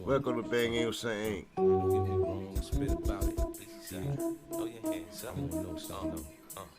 Welcome to BANGnACES LIVeNDIRECT. Don't get me wrong, spit about it. Throw your hands up. No song.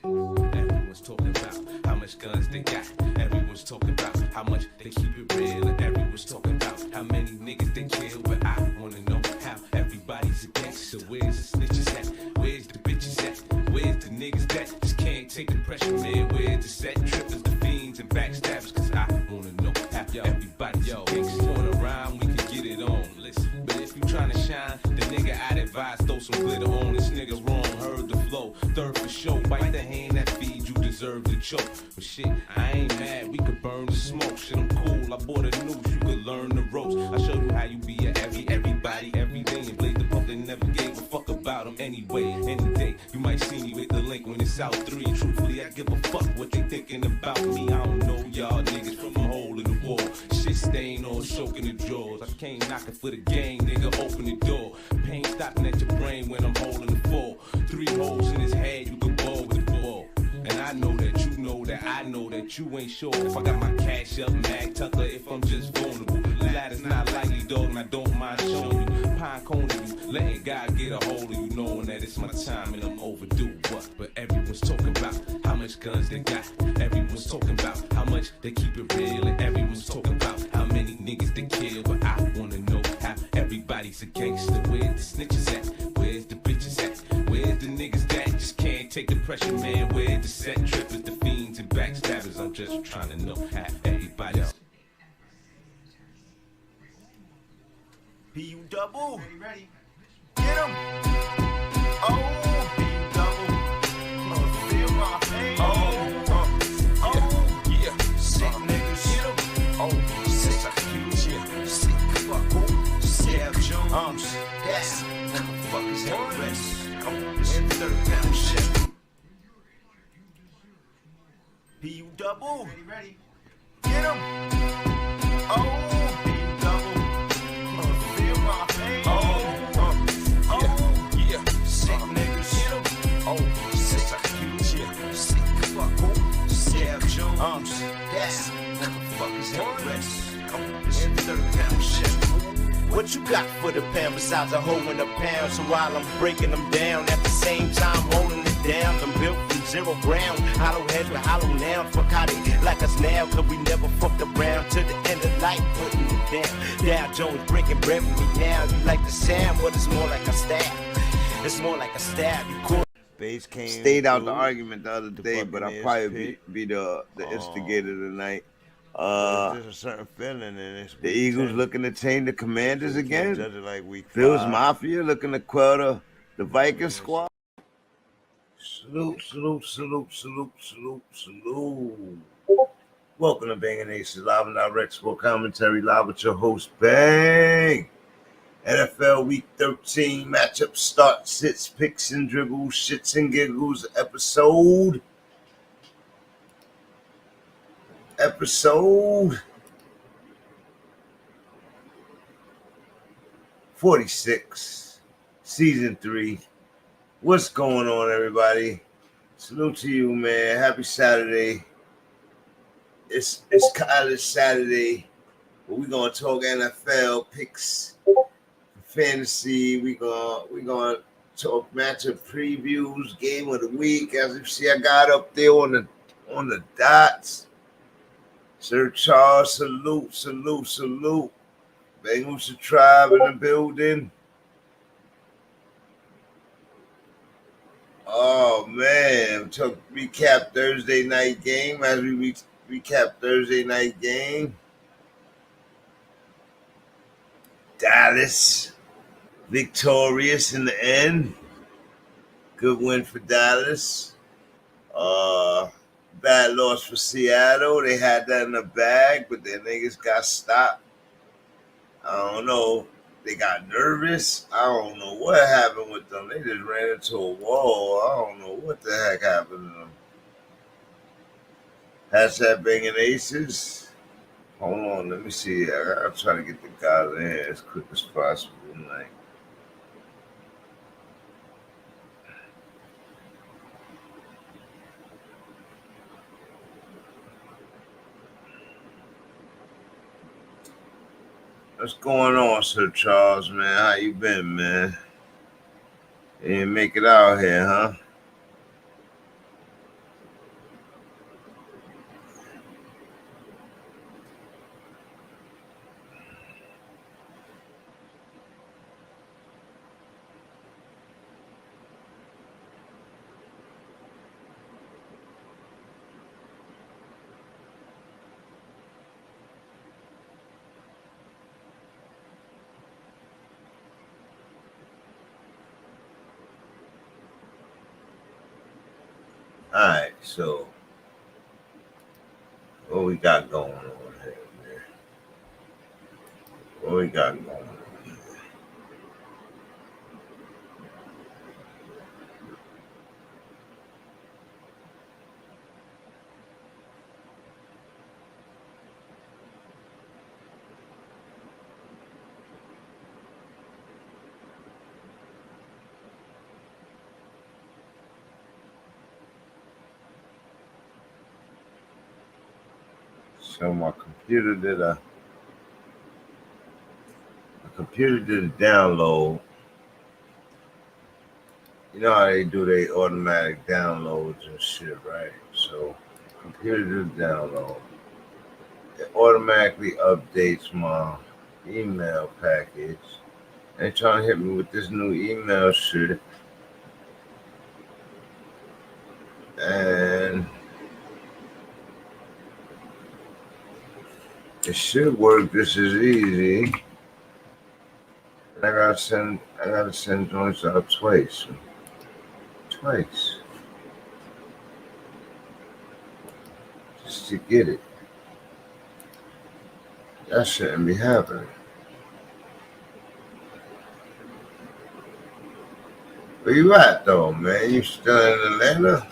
Everyone's talking about how much guns they got. Everyone's talking about how much they keep it real. And everyone's talking about how many niggas they kill. But I wanna know how everybody's a gangster. Where's the snitches at? Where's the bitches at? Where's the niggas that just can't take the pressure, man? Where's the set trippers, the fiends, and backstabbers? Cause I wanna know how everybody's a gangster. Going around, we can get it on. Listen, but if you tryna shine, the nigga I'd advise throw some glitter on. This nigga's wrong, heard the flow. Third for show, bite the hand that feeds you, deserve to choke. But shit, I ain't mad, we could burn the smoke. Shit, I'm cool, I bought a noose, you could learn the ropes. I show you how you be a everybody, everything. And Blade the pump, they never gave a fuck about them anyway. Any day, you might see me with the link when it's out 3. Truthfully, I give a fuck what they thinking about me. I don't know y'all niggas from a hole in the wall. Shit stain or soaking the drawers. I came knocking for the gang, nigga, open the door. Pain stopping at your brain when I'm holding the fall. 3 holes in his head, you can ball with the ball. And I know that you know that I know that you ain't sure if I got my cash up, Mag Tucker, if I'm just vulnerable. The ladder's not likely, dog, and I don't mind showing you. Pine cone to you, letting God get a hold of you, knowing that it's my time and I'm overdue. What? But everyone's talking about how much guns they got. Everyone's talking about how much they keep it real. And everyone's talking about how many niggas they kill. But I wanna know how everybody's a gangster. Where's the snitches at? Where's the bitches at? Where's the niggas that just can't take the pressure, man? Where's the set trippers, the fiends, and backstabbers? I'm just trying to know how everybody's. PU double. Ready? Get him. Oh, PU double. Feel my pain. Yeah. Sick niggas. Get him. Oh, Sick. yeah. Sick. Fuck. Sick. Jones. Yes. Motherfuckers have rest. It's in 3rd-pound shit. PU double. Ready? Get him. Oh, PU double. Feel my pain. Yeah. Sick niggas. Get him. Oh, Sick. yeah. Sick. Fuck. Yeah, Jones. Yes. Motherfuckers have rest. It's in 3rd-pound shit. What you got for the pound besides a hole in a pound? So while I'm breaking them down, at the same time holding it down, I'm built from 0 ground. Hollow heads with hollow now. Fuck how they like us now, cause we never fucked around. To the end of life, putting it down. Dow Jones breaking bread with me now. You like the sound, but it's more like a stab. It's more like a stab. You cool. Base came Stayed out the through argument the other day, but I'll probably be the instigator tonight. there's a certain feeling in this. The Eagles looking to change the Commanders again. Judge it like week Bills 5. Mafia looking to quell the Viking squad. Salute, salute, salute, salute, salute, salute. Welcome to BANGnACES Live and Direct Sport Commentary, live with your host, Bang. NFL Week 13 matchup start, sits, picks, and dribbles, shits and giggles, episode 46, season 3. What's going on, everybody? Salute to you, man. Happy Saturday. It's college Saturday, but we're gonna talk NFL picks, fantasy. We're gonna talk matchup previews, game of the week. As you see, I got up there on the dots. Sir Charles, salute, salute, salute. BANGnACES Tribe in the building. Oh man, recap Thursday night game as we recap Thursday night game. Dallas victorious in the end. Good win for Dallas. Bad loss for Seattle. They had that in the bag, but their niggas got stopped. I don't know. They got nervous. I don't know what happened with them. They just ran into a wall. I don't know what the heck happened to them. Hashtag BANGnACES. Hold on, let me see. I'm trying to get the guys in here as quick as possible tonight. What's going on, Sir Charles, man? How you been, man? You didn't make it out here, huh? All right, so what we got going on here, man? What we got going on? So my computer did a download. You know how they do they automatic downloads and shit, right? So computer did a download. It automatically updates my email package. They trying to hit me with this new email shit. And it should work just as easy. I gotta send joints out twice. Just to get it. That shouldn't be happening. Where you at though, man? You still in Atlanta?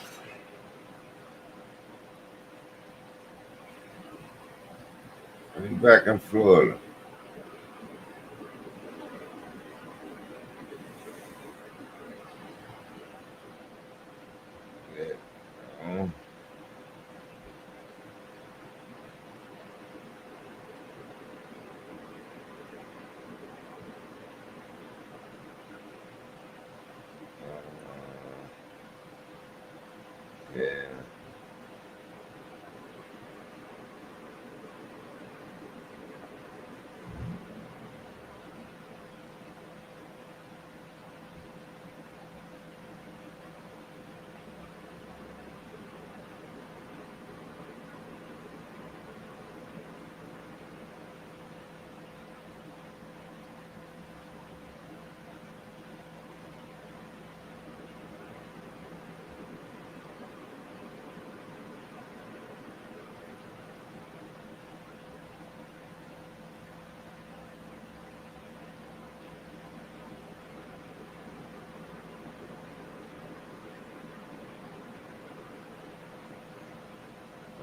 Or you back in Florida? Yeah. Yeah.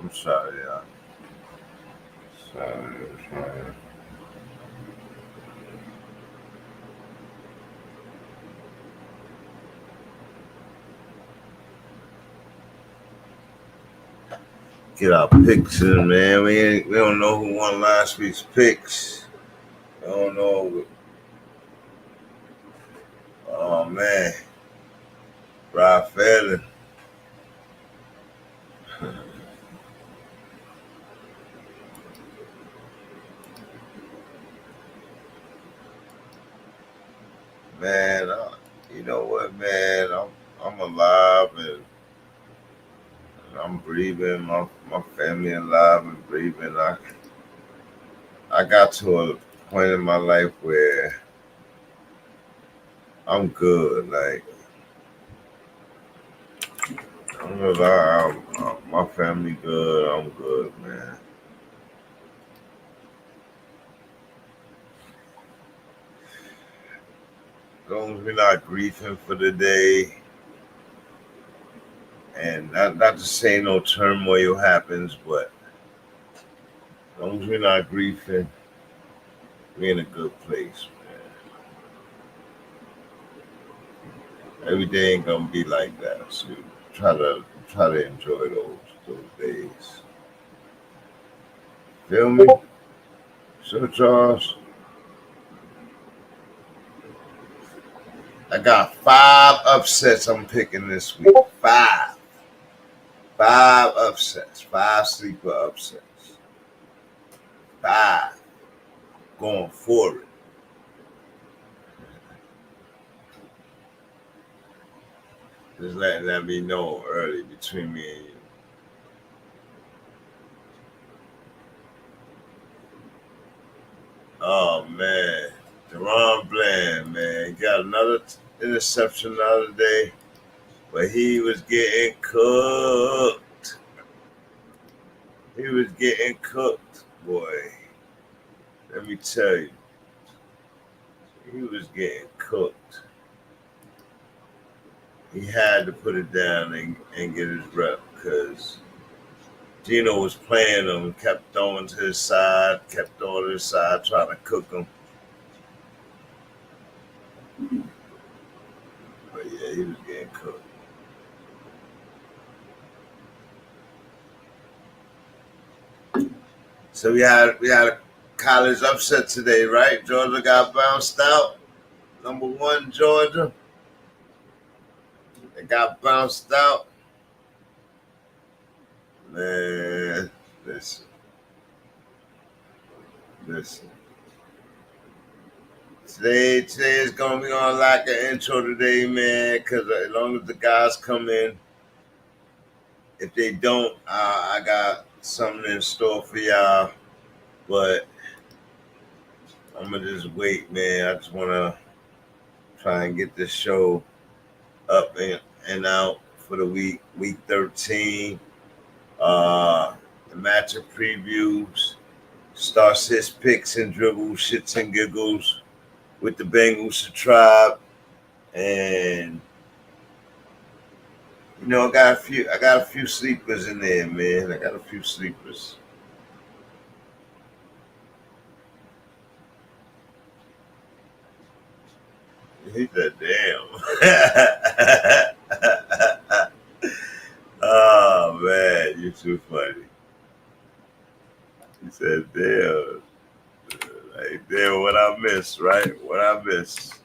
I'm sorry, y'all. Sorry. Get our picks in, man. We don't know who won last week's picks. I don't know. Oh man, Rob Fallon. Man, you know what, man? I'm alive and I'm breathing. My family alive and breathing. I got to a point in my life where I'm good. Like I'm gonna lie, my family good. I'm good, man. As long as we're not grieving for the day, and not to say no turmoil happens, but as long as we're not grieving, we're in a good place, man. Every day ain't gonna be like that, so try to enjoy those days. Feel me? So Charles, I got 5 upsets I'm picking this week. 5. 5 upsets. 5 sleeper upsets. 5. Going for it. Just letting that be known early between me and you. Oh, man. Deron Bland, man. Got another interception the other day, but he was getting cooked. He was getting cooked, boy. Let me tell you. He was getting cooked. He had to put it down and get his rep because Gino was playing him, kept throwing to his side, trying to cook him. But yeah, he was getting cooked. So we had a college upset today, right? Georgia got bounced out. Number 1, Georgia. They got bounced out. Man, listen. Today is gonna be on like an intro today, man. Because as long as the guys come in, if they don't, I got something in store for y'all. But I'm gonna just wait, man. I just wanna try and get this show up and out for the week 13. The matchup previews, star sits, picks and dribbles, shits and giggles with the BANGn'ACES tribe, and you know I got a few sleepers in there, man. I got a few sleepers. He said, "Damn." Oh man, you're too funny. He said, "Damn." Like, damn, what I missed, right? What I missed.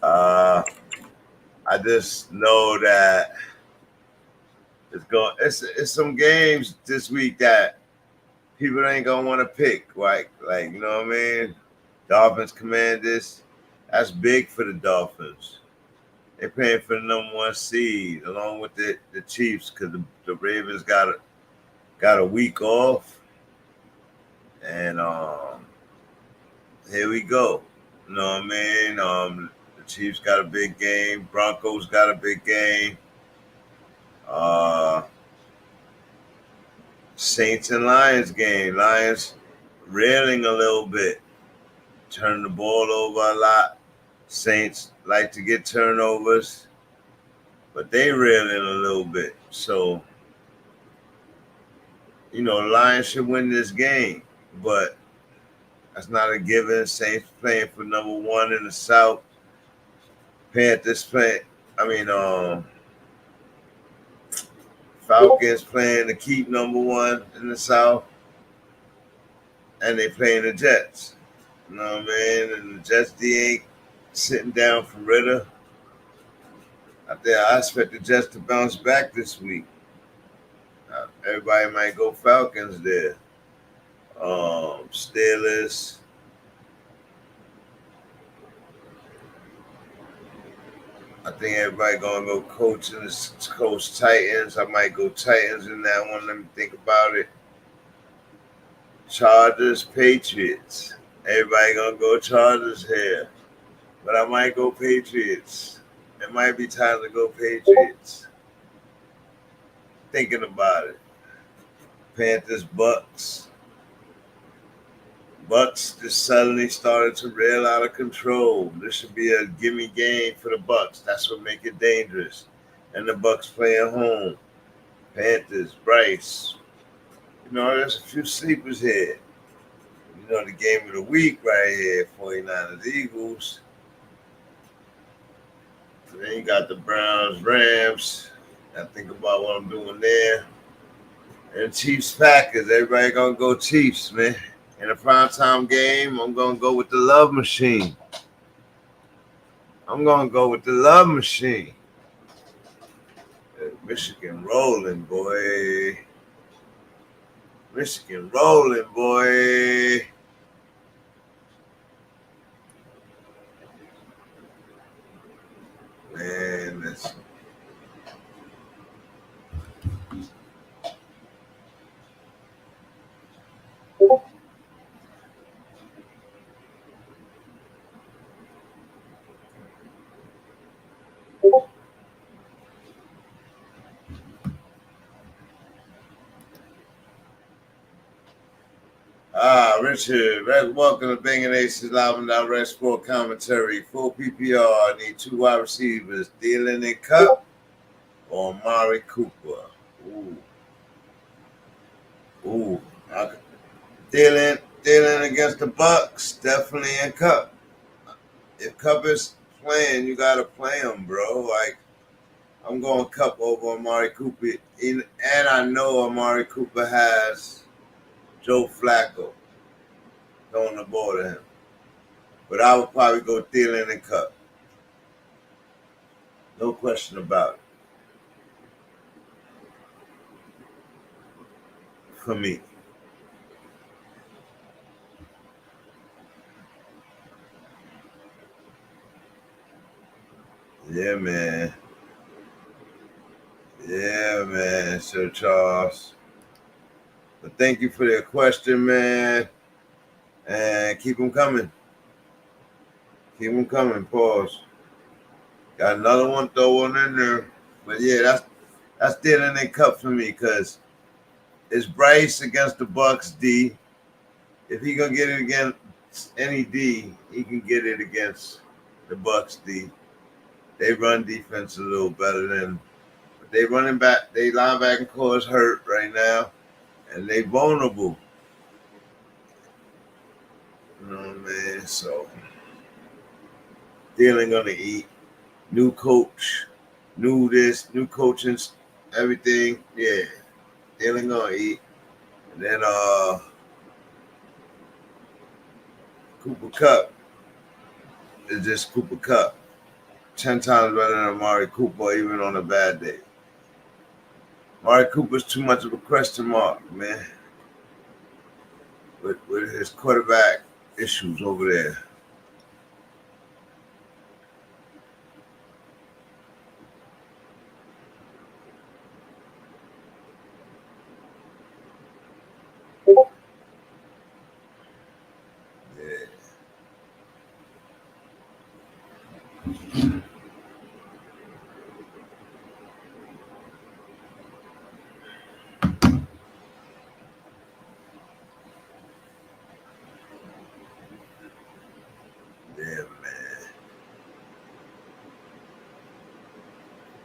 I just know that it's some games this week that people ain't gonna want to pick, right? Like, you know what I mean? Dolphins Commanders, that's big for the Dolphins. They're playing for the number 1 seed along with the Chiefs because the Ravens got a week off. And here we go. You know what I mean? The Chiefs got a big game. Broncos got a big game. Saints and Lions game. Lions reeling a little bit. Turn the ball over a lot. Saints like to get turnovers, but they reeling a little bit. So, you know, the Lions should win this game, but that's not a given. Saints playing for number 1 in the South. Panthers Falcons playing to keep number 1 in the South, and they playing the Jets. You know what I mean? And the Jets, ain't sitting down for Ritter. I expect the Jets to bounce back this week. Everybody might go Falcons there. Steelers. I think everybody gonna go coach Titans. I might go Titans in that one. Let me think about it. Chargers, Patriots. Everybody gonna go Chargers here, but I might go Patriots. It might be time to go Patriots. Thinking about it. Panthers, Bucks. Bucks just suddenly started to rail out of control. This should be a gimme game for the Bucks. That's what make it dangerous. And the Bucks playing home. Panthers, Bryce. You know, there's a few sleepers here. You know, the game of the week right here, 49ers, Eagles. Then you got the Browns, Rams. I think about what I'm doing there. And Chiefs, Packers. Everybody gonna go Chiefs, man. In a primetime game, I'm gonna go with the love machine. I'm gonna go with the love machine. Michigan rolling, boy. Michigan rolling, boy. Man, that's Richard, welcome to BANGnACES LIVenDIRECT Sport Commentary. Full PPR, need 2 wide receivers, Thielen and Cup or Amari Cooper. Ooh. Thielen against the Bucks, definitely in Cup. If Cup is playing, you gotta play him, bro. Like, I'm going Cup over Amari Cooper, and I know Amari Cooper has Joe Flacco throwing the ball to him. But I would probably go Thielen and Cup. No question about it. For me. Yeah, man. Yeah, man, Sir Charles. But thank you for the question, man. And keep them coming. Keep them coming. Pause. Got another one throwing in there. But yeah, that's Thielen and Cup for me because it's Bryce against the Bucks D. If he gonna get it against any D, he can get it against the Bucks D. They run defense a little better than they running back. They linebacking core is hurt right now, and they vulnerable. You know what I mean? So Thielen gonna eat. New coach, new this, new coaching, everything. Yeah, Thielen gonna eat. And then Cooper Cup is just Cooper Cup. 10 times better than Amari Cooper, even on a bad day. Amari Cooper's too much of a question mark, man. With his quarterback issues over there.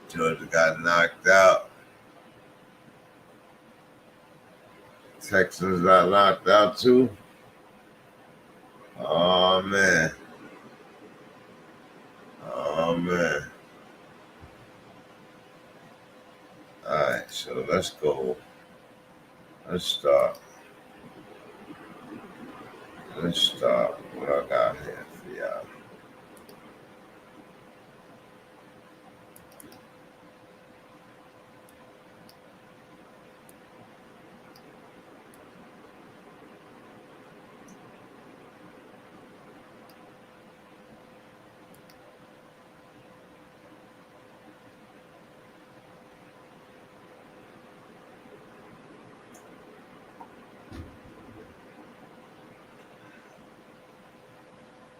Georgia got knocked out. Texans got knocked out too. Oh man. Oh man. Alright, so let's go. Let's start. Let's start what I got here for y'all.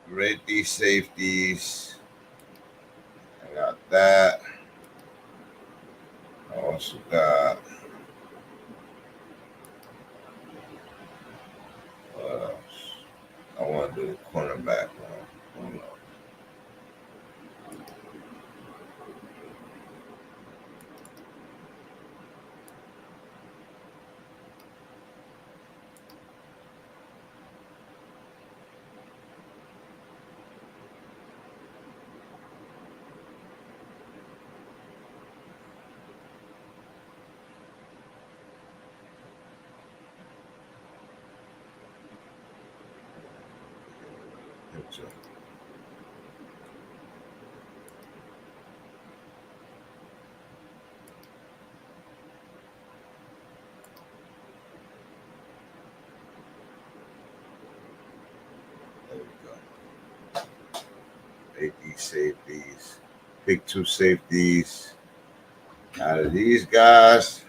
Rate these safeties. I got that. I also got what else? I want to do the cornerback one. Hold on. safeties. Pick 2 safeties out of these guys,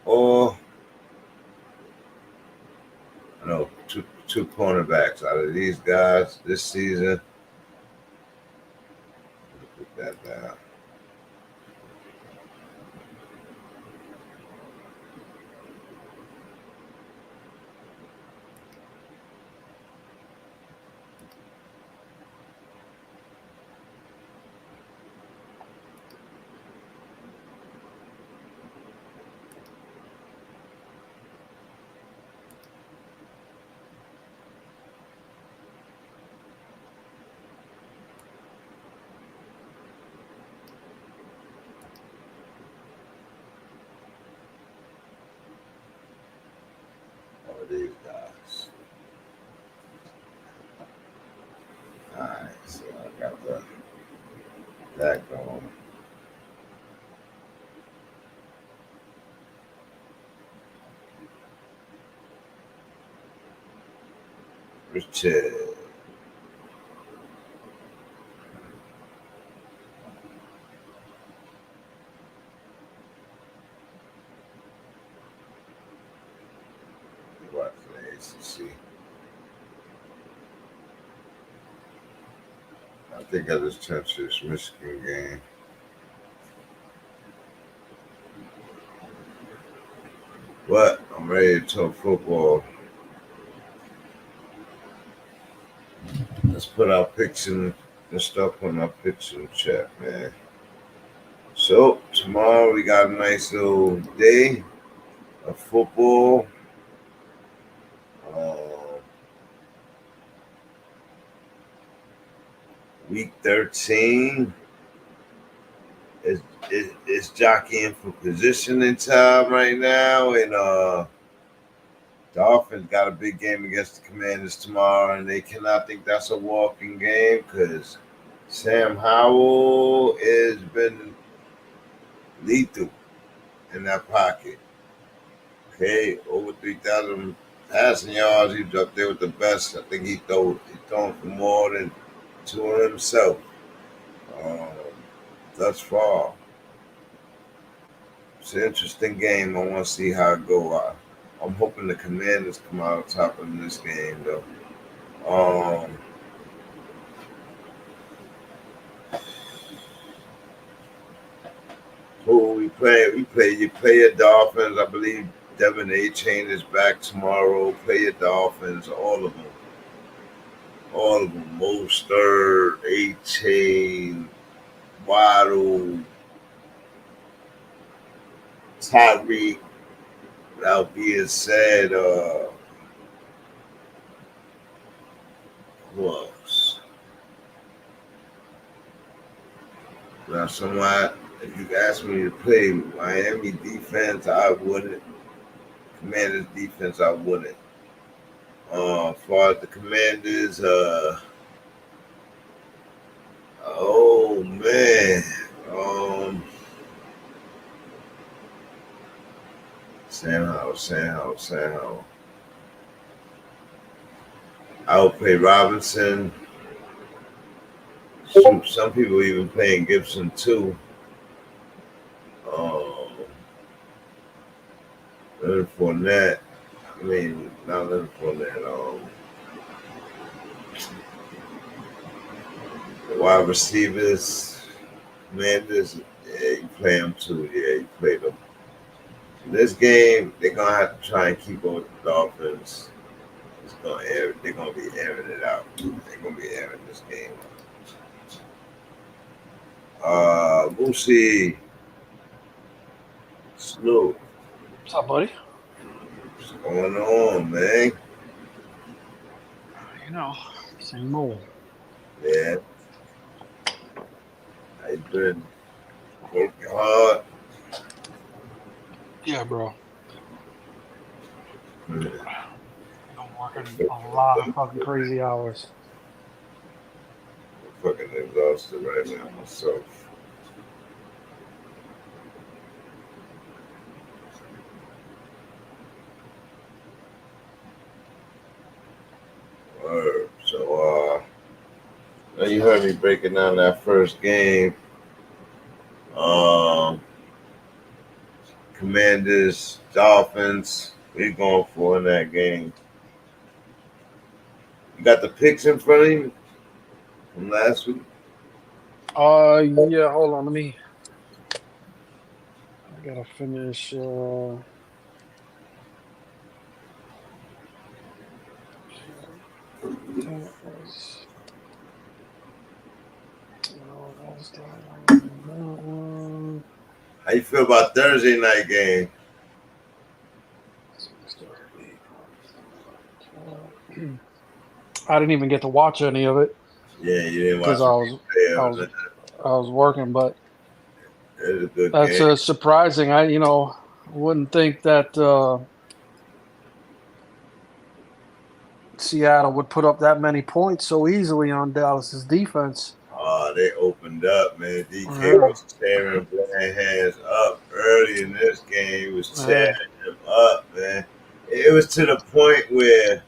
or no, two cornerbacks out of these guys this season. Put that down. These guys. Alright, so I got that going. Richard. What for the ACC? I think I just touched this Michigan game. But I'm ready to talk football. Let's put our picks in and stuff on our picks in the chat, man. So tomorrow we got a nice little day of football. Week 13 is jockeying for positioning time right now, and Dolphins got a big game against the Commanders tomorrow, and they cannot think that's a walking game because Sam Howell has been lethal in that pocket. Okay, over 3,000 passing yards. He's up there with the best. I think he's thrown for more than 200 himself thus far. It's an interesting game. I want to see how it go. I'm hoping the Commanders come out on top in this game, though. Who we play? You play your Dolphins. I believe Devin A-Chain is back tomorrow. Play your Dolphins, all of them. All of them. Mostert, A-Chain, Waddle, Tyreek. Without being said, who else? Now, somewhat, if you ask me to play Miami defense, I wouldn't. Commanders defense, I wouldn't. As far as the Commanders, oh man, Sam Howell. I would play Robinson. Shoot, some people even playing Gibson too. Leonard Fournette. I mean, not Leonard Fournette. The wide receivers, Commanders, yeah, you play them too. Yeah, you play them. In this game, they're gonna have to try and keep up with the Dolphins. They're gonna be airing it out. They're gonna be airing this game. Boosie, Snoop. What's up, buddy? What's going on, man? You know, same old. Yeah. How you been? Working hard? Yeah, bro. Yeah. I'm working a lot of fucking crazy hours. I'm fucking exhausted right now myself. So, you heard me breaking down that first game. Commanders, Dolphins. We going for in that game. You got the picks in front of you from last week? Yeah, hold on, I gotta finish, that was, no, that was that one. How you feel about Thursday night game? I didn't even get to watch any of it Yeah, you didn't watch because it. I was working, but It was a good that's game. surprising. I wouldn't think that Seattle would put up that many points so easily on Dallas's defense. They opened up, man. DK Yeah. was tearing Bland hands up early in this game. He was tearing him up, man. It was to the point where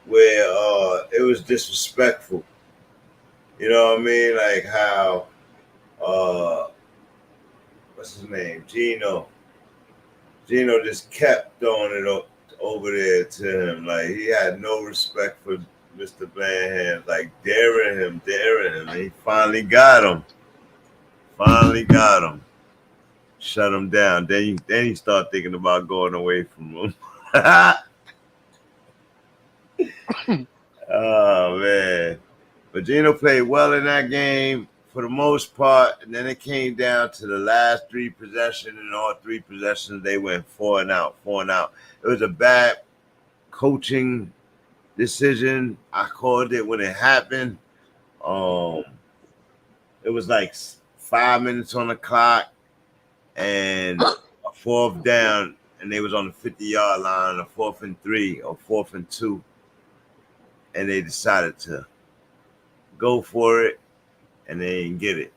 it was disrespectful. You know what I mean? Like how what's his name? Gino just kept throwing it over there to him. Like he had no respect for Mr. Blandhands, like daring him, and he finally got him. Shut him down. Then you start thinking about going away from him. Oh man. But Gino played well in that game for the most part, and then it came down to the last three possessions, and all three possessions they went 4 and out. It was a bad coaching decision. I called it when it happened. It was like 5 minutes on the clock and a fourth down, and they was on the 50-yard line, a 4th and 3 or 4th and 2, and they decided to go for it, and they didn't get it.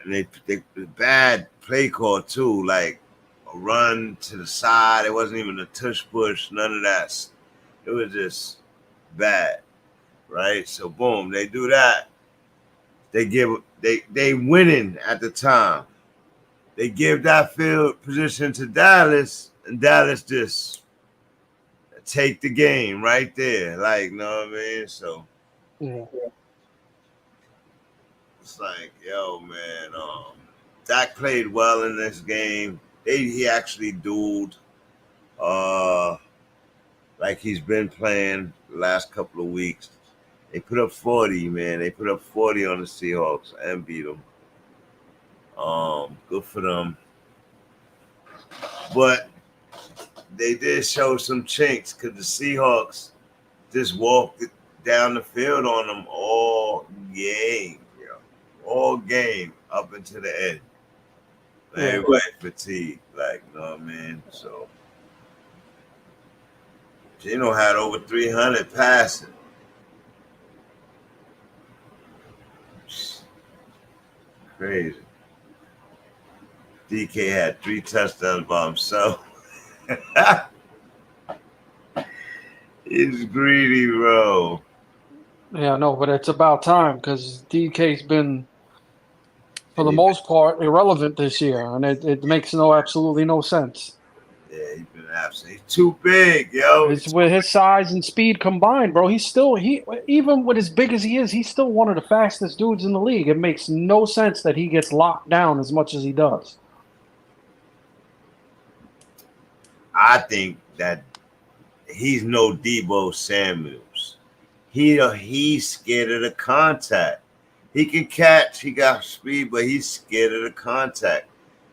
And they bad play call too, like a run to the side. It wasn't even a tush push, none of that. It was just bad, right? So boom, they do that. They winning at the time. They give that field position to Dallas, and Dallas just take the game right there. Like, you know what I mean? So Yeah. it's like, yo, man, Dak played well in this game. He actually dueled like he's been playing the last couple of weeks. They put up 40, man. They put up 40 on the Seahawks and beat them. Good for them. But they did show some chinks because the Seahawks just walked down the field on them all game. All game up until the end. Everybody fatigued, like, you know what I mean? So Gino had over 300 passing. Crazy. DK had 3 touchdowns by himself. He's greedy, bro. Yeah, no, but it's about time because DK's been, for the most part, irrelevant this year, and it makes absolutely no sense. Yeah, he's been absent. He's too big, yo. It's with his size and speed combined, bro. Even with as big as he is, he's still one of the fastest dudes in the league. It makes no sense that he gets locked down as much as he does. I think that he's no Debo Samuels. He's scared of the contact. He can catch, he got speed, but he's scared of the contact.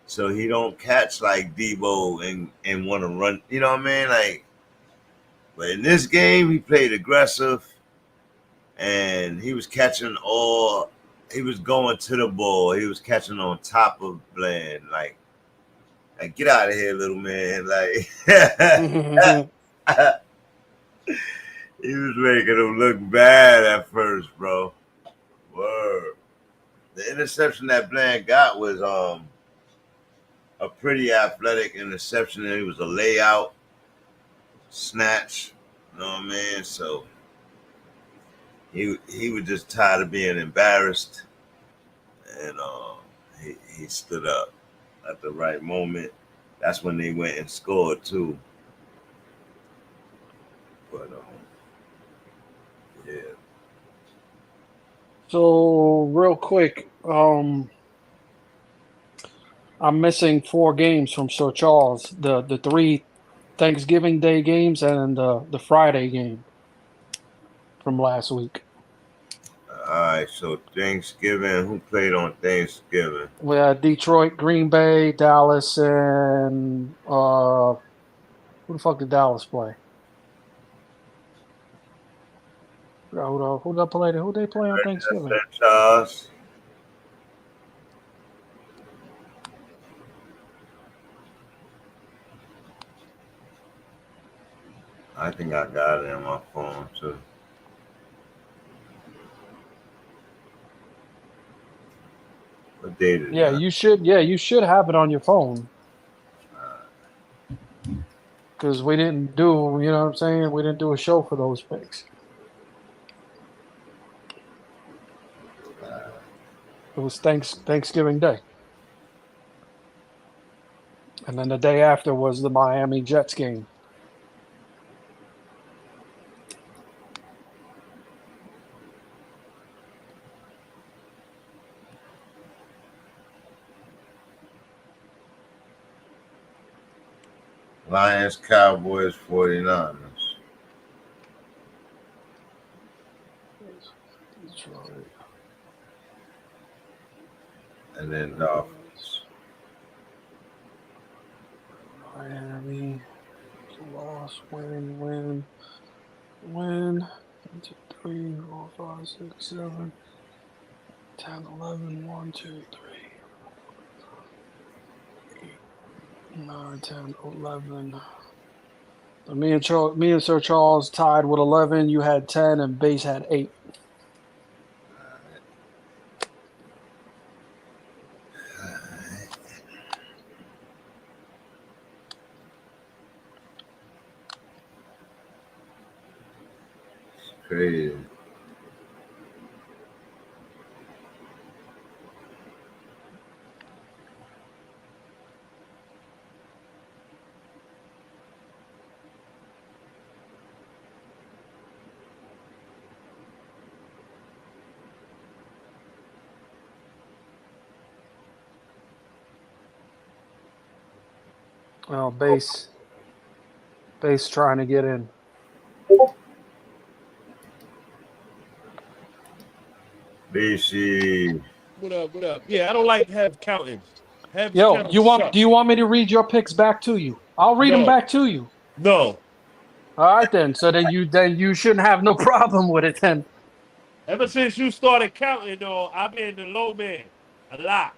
So he don't catch like Debo and want to run. You know what I mean? Like, but in this game, he played aggressive, and he was catching he was going to the ball. He was catching on top of Bland. Like get out of here, little man. Like, he was making him look bad at first, bro. Word. The interception that Bland got was a pretty athletic interception. It was a layout snatch. You know what I mean? So he was just tired of being embarrassed, and he stood up at the right moment. That's when they went and scored too. But yeah. So real quick, I'm missing 4 games from Sir Charles. The 3 Thanksgiving Day games and the Friday game from last week. All right, so Thanksgiving. Who played on Thanksgiving? We had Detroit, Green Bay, Dallas, and who the fuck did Dallas play? Who did play? Who they play on Thanksgiving? Charles. I think I got it on my phone too. What date is Yeah, that? you should. Yeah, you should have it on your phone. Because we didn't do, you know what I'm saying? We didn't do a show for those picks. It was Thanksgiving Day. And then the day after was the Miami Jets game. Lions, Cowboys, 49ers. Detroit. And then Dolphins. Miami. Loss, win. 1, 2, 3, 4, 5, 6, 7, 10, 11, 1, 2, 3, 8, 9, 10, 11. So me and Sir Charles tied with 11. You had 10, and Base had 8. Crazy. Oh, Base trying to get in. BC. What up? What up? Yeah, I don't like counting. Yo, Counting do sucks. you want me to read your picks back to you? I'll read them No. back to you. No. All right then. So then you shouldn't have no problem with it then. Ever since you started counting, though, I've been the low man a lot.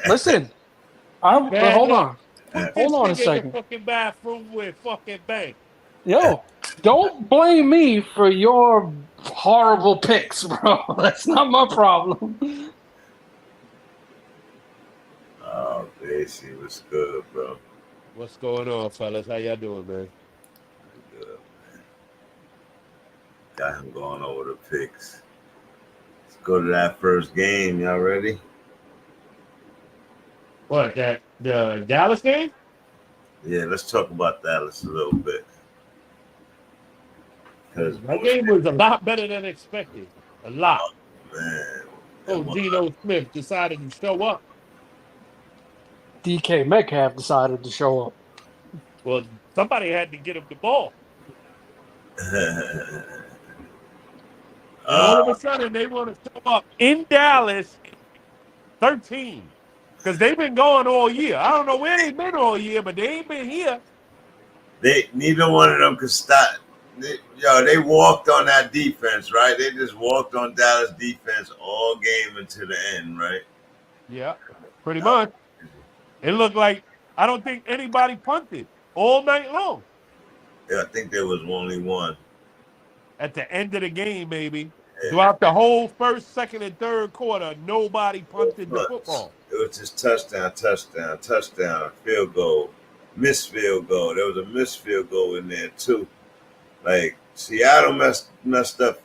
Listen, hold on. Hold on a second. In the fucking bathroom with fucking bang. Yo, don't blame me for your horrible picks, bro. That's not my problem. Oh, BC was good, bro. What's going on, fellas? How y'all doing, man? Good, man. Got him going over the picks. Let's go to that first game. Y'all ready? What, the Dallas game? Yeah, let's talk about Dallas a little bit. That game was a lot better than expected. A lot. Man. Oh, Geno Smith decided to show up. DK Metcalf decided to show up. Well, somebody had to get him the ball. And all of a sudden, they want to show up in Dallas 13. Because they've been going all year. I don't know where they've been all year, but they ain't been here. Neither one of them could stop. They walked on that defense, right? They just walked on Dallas defense all game until the end, right? Yeah, pretty much. It looked like I don't think anybody punted all night long. Yeah, I think there was only one. At the end of the game, maybe. Yeah. Throughout the whole first, second, and third quarter, nobody punted the football. It was just touchdown, field goal, missed field goal. There was a missed field goal in there too. Like Seattle messed up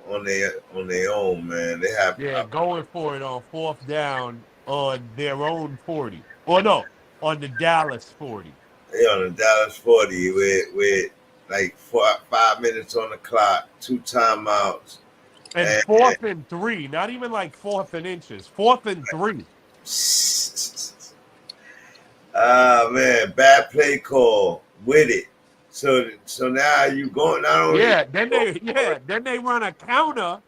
on their own, man. They have going for it on 4th down on their own 40. Or no, on the Dallas 40. They on the Dallas 40 with like 5 minutes on the clock, 2 timeouts. And 4th and 3, not even like 4th and inches. 4th and 3. Ah man, bad play call with it. So now you going not only then they run a counter,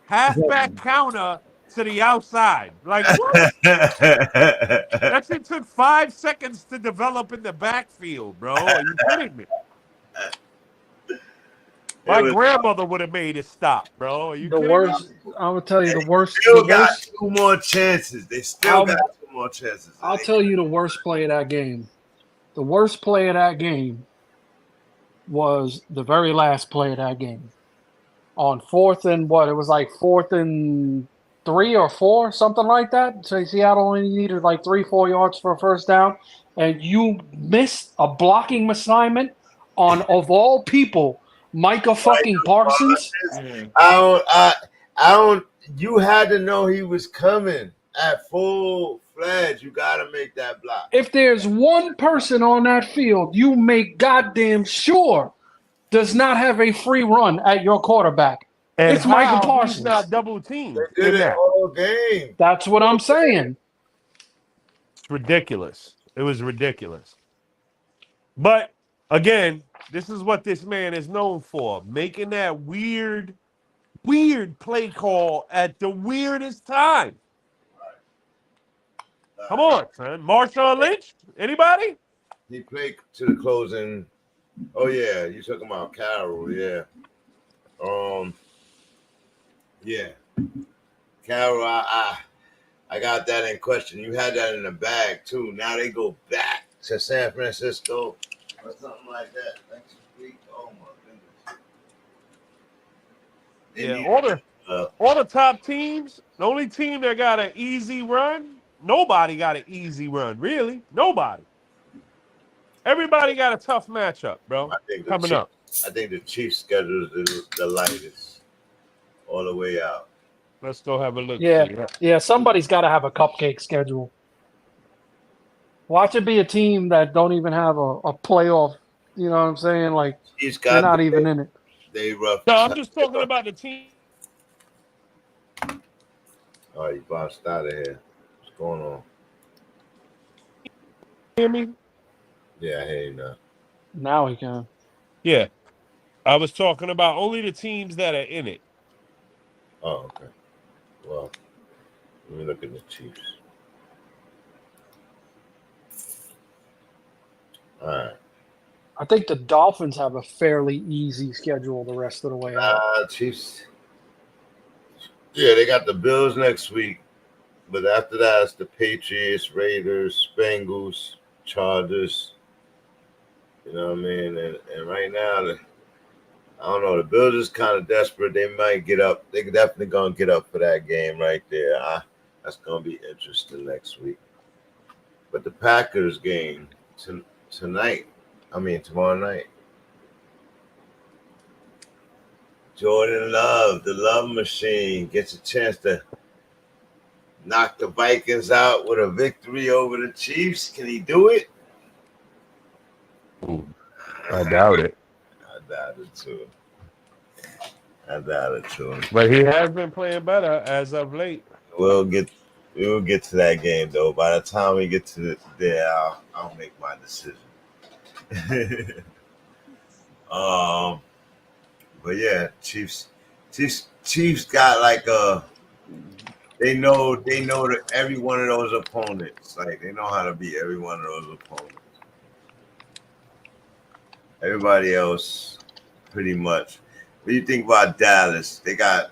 halfback counter to the outside. Like what? That shit took 5 seconds to develop in the backfield, bro. Are you kidding me? My grandmother would have made it stop, bro. Are you kidding me? I would tell you the worst. Still got 2 more chances. They still got 2 more chances. I'll tell you the worst play of that game. The worst play of that game was the very last play of that game. On 4th and what? It was like 4th and 3 or 4, something like that. So Seattle only needed like 3-4 yards for a first down, and you missed a blocking assignment on, of all people, Micah fucking Parsons. I don't. You had to know he was coming at full fledged. You got to make that block. If there's one person on that field you make goddamn sure does not have a free run at your quarterback, and it's Micah Parsons. He's not double teamed. They did it all game. That's what I'm saying. It's ridiculous. It was ridiculous. But again, this is what this man is known for, making that weird play call at the weirdest time. Come on, son. Marshawn Lynch? Anybody? He played to the closing. Oh yeah, you talking about Carroll? Yeah. Yeah. Carroll, I got that in question. You had that in the bag too. Now they go back to San Francisco or something like that next week. Oh my goodness. Yeah, all the top teams. The only team that got an easy run. Nobody got an easy run, really. Nobody. Everybody got a tough matchup, bro. Coming up. I think the Chiefs' schedule is the lightest all the way out. Let's go have a look. Yeah. Somebody's got to have a cupcake schedule. Watch it be a team that don't even have a playoff. You know what I'm saying? Like they're not even in it. They rough. No, I'm just talking about the team. Oh, you bounced out of here. What's going on? Hear me? Yeah, I hear you now. Now he can. Yeah. I was talking about only the teams that are in it. Oh, okay. Well, let me look at the Chiefs. All right. I think the Dolphins have a fairly easy schedule the rest of the way out. Chiefs. Yeah, they got the Bills next week, but after that, it's the Patriots, Raiders, Bengals, Chargers. You know what I mean? And right now, I don't know. The Bills is kind of desperate. They might get up. They're definitely going to get up for that game right there. That's going to be interesting next week. But the Packers game tomorrow night. Jordan Love, the Love Machine, gets a chance to knock the Vikings out with a victory over the Chiefs. Can he do it? I doubt it. I doubt it too. But he has been playing better as of late. We'll get to that game though. By the time we get to there, I'll make my decision. But yeah, Chiefs got like they know that every one of those opponents. Like they know how to beat every one of those opponents. Everybody else, pretty much. What do you think about Dallas?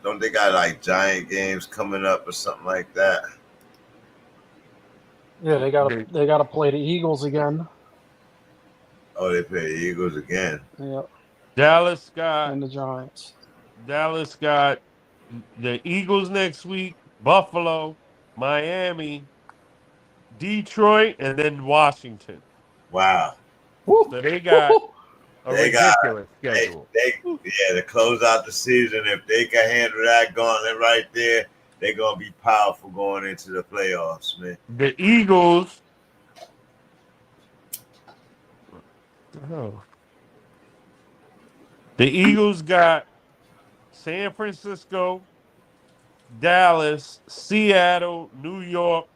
Don't they got like giant games coming up or something like that? Yeah, they got to play the Eagles again. Oh, they play the Eagles again. Yeah. Dallas got and the Giants. Dallas got the Eagles next week, Buffalo, Miami, Detroit, and then Washington. Wow. So they got A They got ridiculous schedule. to close out the season. If they can handle that gauntlet right there, they're gonna be powerful going into the playoffs, man. The Eagles. Oh. The Eagles got San Francisco, Dallas, Seattle, New York,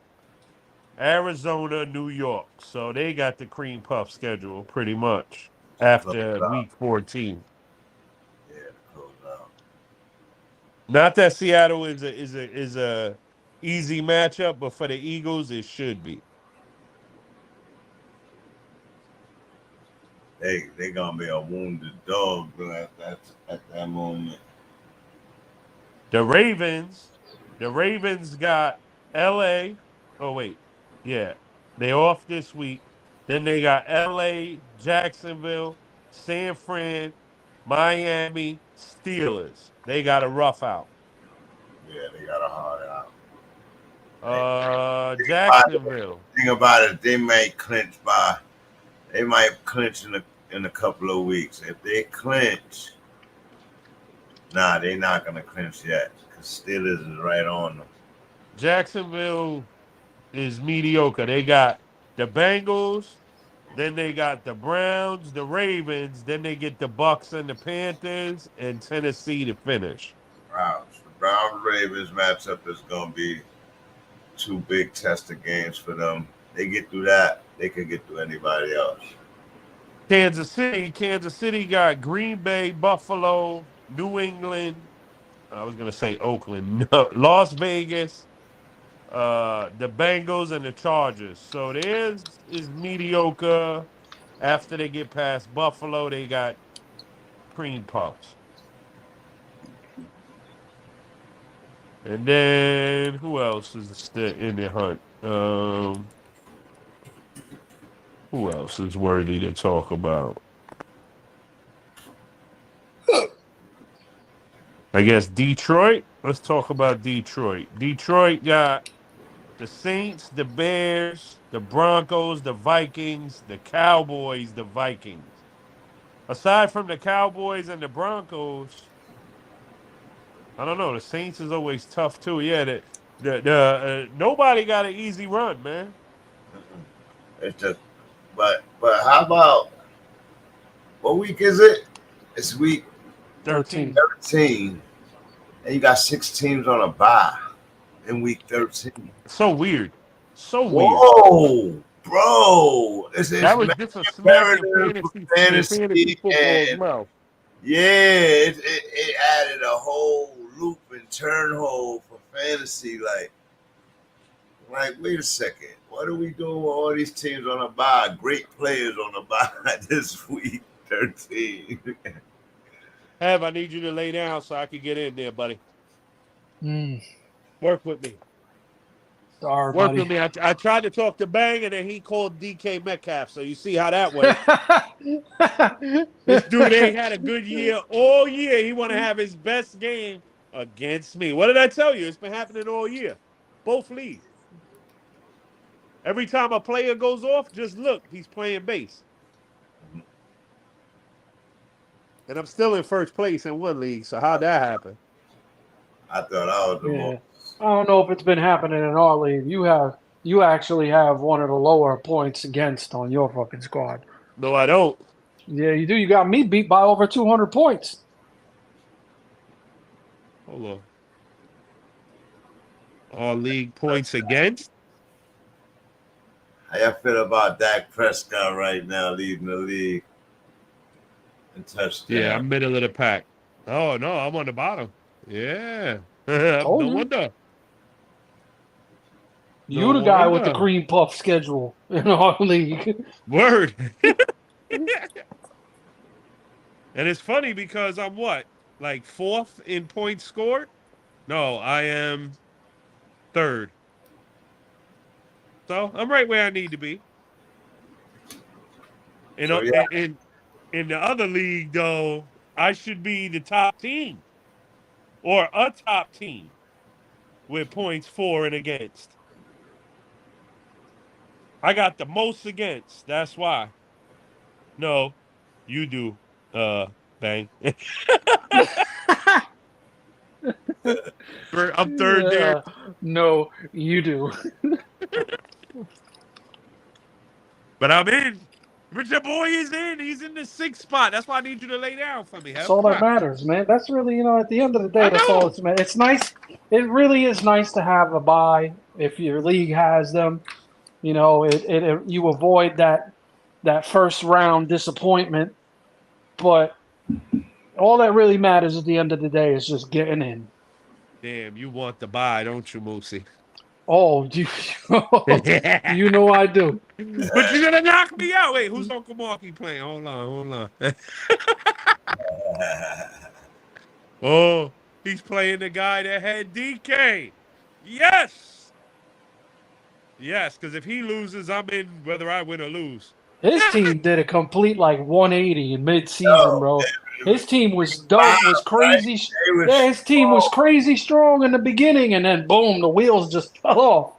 Arizona, New York. So they got the cream puff schedule pretty much after week 14. Yeah, close out. Not that Seattle is a easy matchup, but for the Eagles, it should be. They gonna be a wounded dog at that moment. The Ravens got LA. Oh, wait. Yeah. They off this week. Then they got LA, Jacksonville, San Fran, Miami, Steelers. They got a rough out. Yeah, they got a hard out. Jacksonville. Thing about it, they might clinch in a couple of weeks. If they clinch, nah, they're not gonna clinch yet because Steelers is right on them. Jacksonville is mediocre. They got the Bengals, then they got the Browns, the Ravens, then they get the Bucks and the Panthers, and Tennessee to finish. The Browns Ravens matchup is gonna be two big tester games for them. They get through that, they can get through anybody else. Kansas City got Green Bay, Buffalo, New England. I was gonna say Oakland, no, Las Vegas, the Bengals, and the Chargers. So theirs is mediocre. After they get past Buffalo, they got cream puffs. And then who else is still in the hunt? Who else is worthy to talk about? I guess Detroit. Let's talk about Detroit. Detroit got the Saints, the Bears, the Broncos, the Vikings, the Cowboys, the Vikings. Aside from the Cowboys and the Broncos, I don't know. The Saints is always tough too. Yeah, nobody got an easy run, man. It's just, but how about what week is it? It's week 13. And you got 6 teams on a bye in week 13. So weird. Whoa, bro! That was just a smack in fantasy football as well. Yeah, it added a whole loop and turn hole for fantasy. Like, wait a second. What are we doing with all these teams on a bye? Great players on a bye this week, 13. I need you to lay down so I can get in there, buddy. Work with me. Sorry, Work buddy. with me. I tried to talk to Bang, and then he called DK Metcalf. So you see how that went. This dude ain't had a good year all year. He want to have his best game against me. What did I tell you? It's been happening all year. Both leagues. Every time a player goes off, just look. He's playing base. And I'm still in first place in one league. So how'd that happen? I thought I was the most. I don't know if it's been happening in our league. You actually have one of the lower points against on your fucking squad. No, I don't. Yeah, you do. You got me beat by over 200 points. Hold on. All league points against? How y'all feel about Dak Prescott right now leading the league in touchdown? Yeah, I'm middle of the pack. Oh, no, I'm on the bottom. Yeah. No wonder. You the guy with the cream puff schedule in our league. Word. And it's funny because I'm what? Like 4th in points scored? No, I am 3rd. So I'm right where I need to be. In the other league, though, I should be the top team or a top team with points for and against. I got the most against. That's why. No, You do, Bang. I'm third there. No, you do. But I'm in. But your boy is in. He's in the 6th spot. That's why I need you to lay down for me. That's Help all me that out. matters, man. That's really, at the end of the day, I that's all know. it's, man. It's nice. It really is nice to have a bye if your league has them. You avoid that first round disappointment. But all that really matters at the end of the day is just getting in. Damn, you want the buy, don't you, Moosey? Oh, you know I do. But you're gonna knock me out. Wait, who's Uncle Marky playing? Hold on. Oh, he's playing the guy that had DK. Yes, because if he loses, I'm in whether I win or lose. His team did a complete 180 in mid-season, bro. His team was crazy. Yeah, his team was crazy strong in the beginning, and then boom, the wheels just fell off.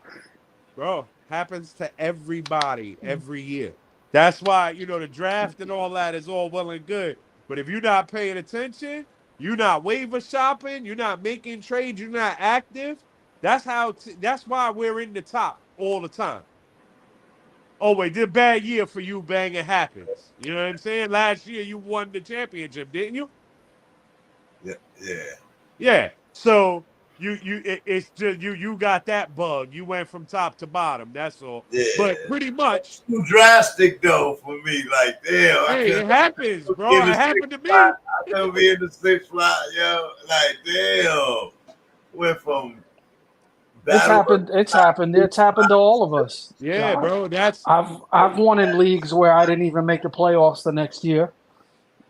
Bro, happens to everybody every year. That's why, the draft and all that is all well and good. But if you're not paying attention, you're not waiver shopping, you're not making trades, you're not active. That's why we're in the top all the time. Oh, wait, did a bad year for you, Bang, it happens. You know what I'm saying? Last year you won the championship, didn't you? Yeah. So it's just you got that bug. You went from top to bottom. That's all. Yeah. But pretty much too drastic though for me. Like, damn. Hey, it happens, bro. It happened to me. I could be in the 6th slot, yo. Like, damn. Went from It's happened to all of us. Yeah, bro. I've won in leagues where I didn't even make the playoffs the next year.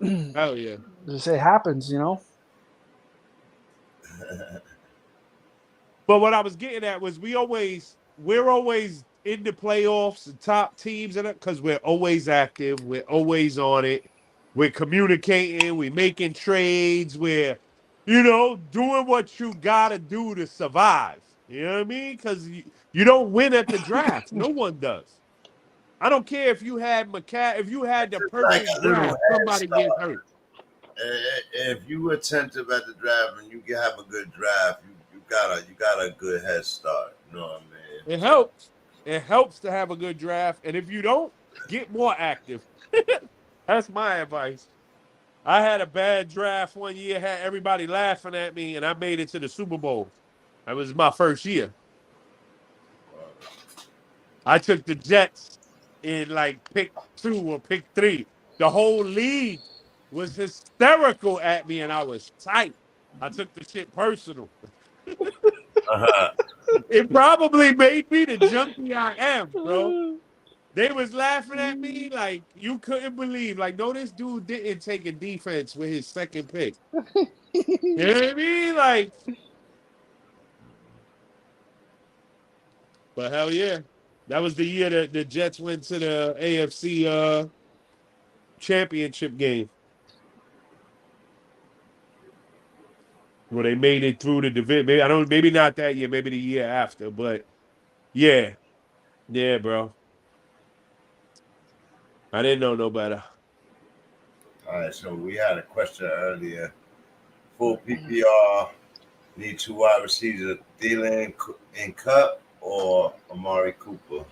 Hell yeah. It happens, But what I was getting at was we're always in the playoffs, the top teams in it, because we're always active, we're always on it, we're communicating, we're making trades, we're doing what you gotta do to survive. You know what I mean? Because you don't win at the draft. No one does. I don't care if you had if you had the perfect draft, somebody gets hurt. If you attentive at the draft and you have a good draft, you got a good head start. You know what I mean? It helps. It helps to have a good draft. And if you don't, get more active. That's my advice. I had a bad draft one year, had everybody laughing at me, and I made it to the Super Bowl. That was my first year. I took the Jets in pick 2 or pick 3. The whole league was hysterical at me, and I was tight. I took the shit personal. It probably made me the junkie I am, bro. They was laughing at me like you couldn't believe. Like, no, this dude didn't take a defense with his second pick. You know what I mean? Like, but hell yeah. That was the year that the Jets went to the AFC championship game. Where they made it through the division. Maybe not that year, maybe the year after, but yeah. Yeah, bro. I didn't know no better. All right, so we had a question earlier. Full PPR, need 2 wide receivers, Thielen in Cup or Amari Cooper?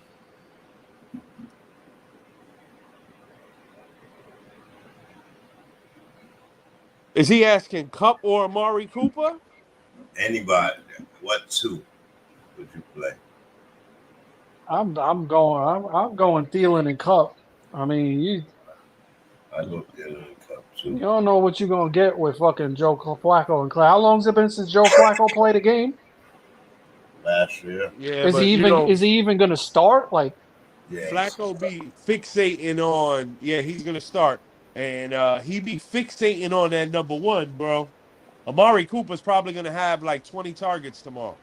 Is he asking Cup or Amari Cooper? Anybody. What 2 would you play? I'm going Thielen and Cup. I mean, I go Thielen and Cup too. You don't know what you're gonna get with fucking Joe Flacco and Clay. How long's it been since Joe Flacco played a game? Last year. Yeah, is he even gonna start? Yeah, Flacco be fixating on, he's going to start. And he be fixating on that number 1, bro. Amari Cooper's probably going to have 20 targets tomorrow.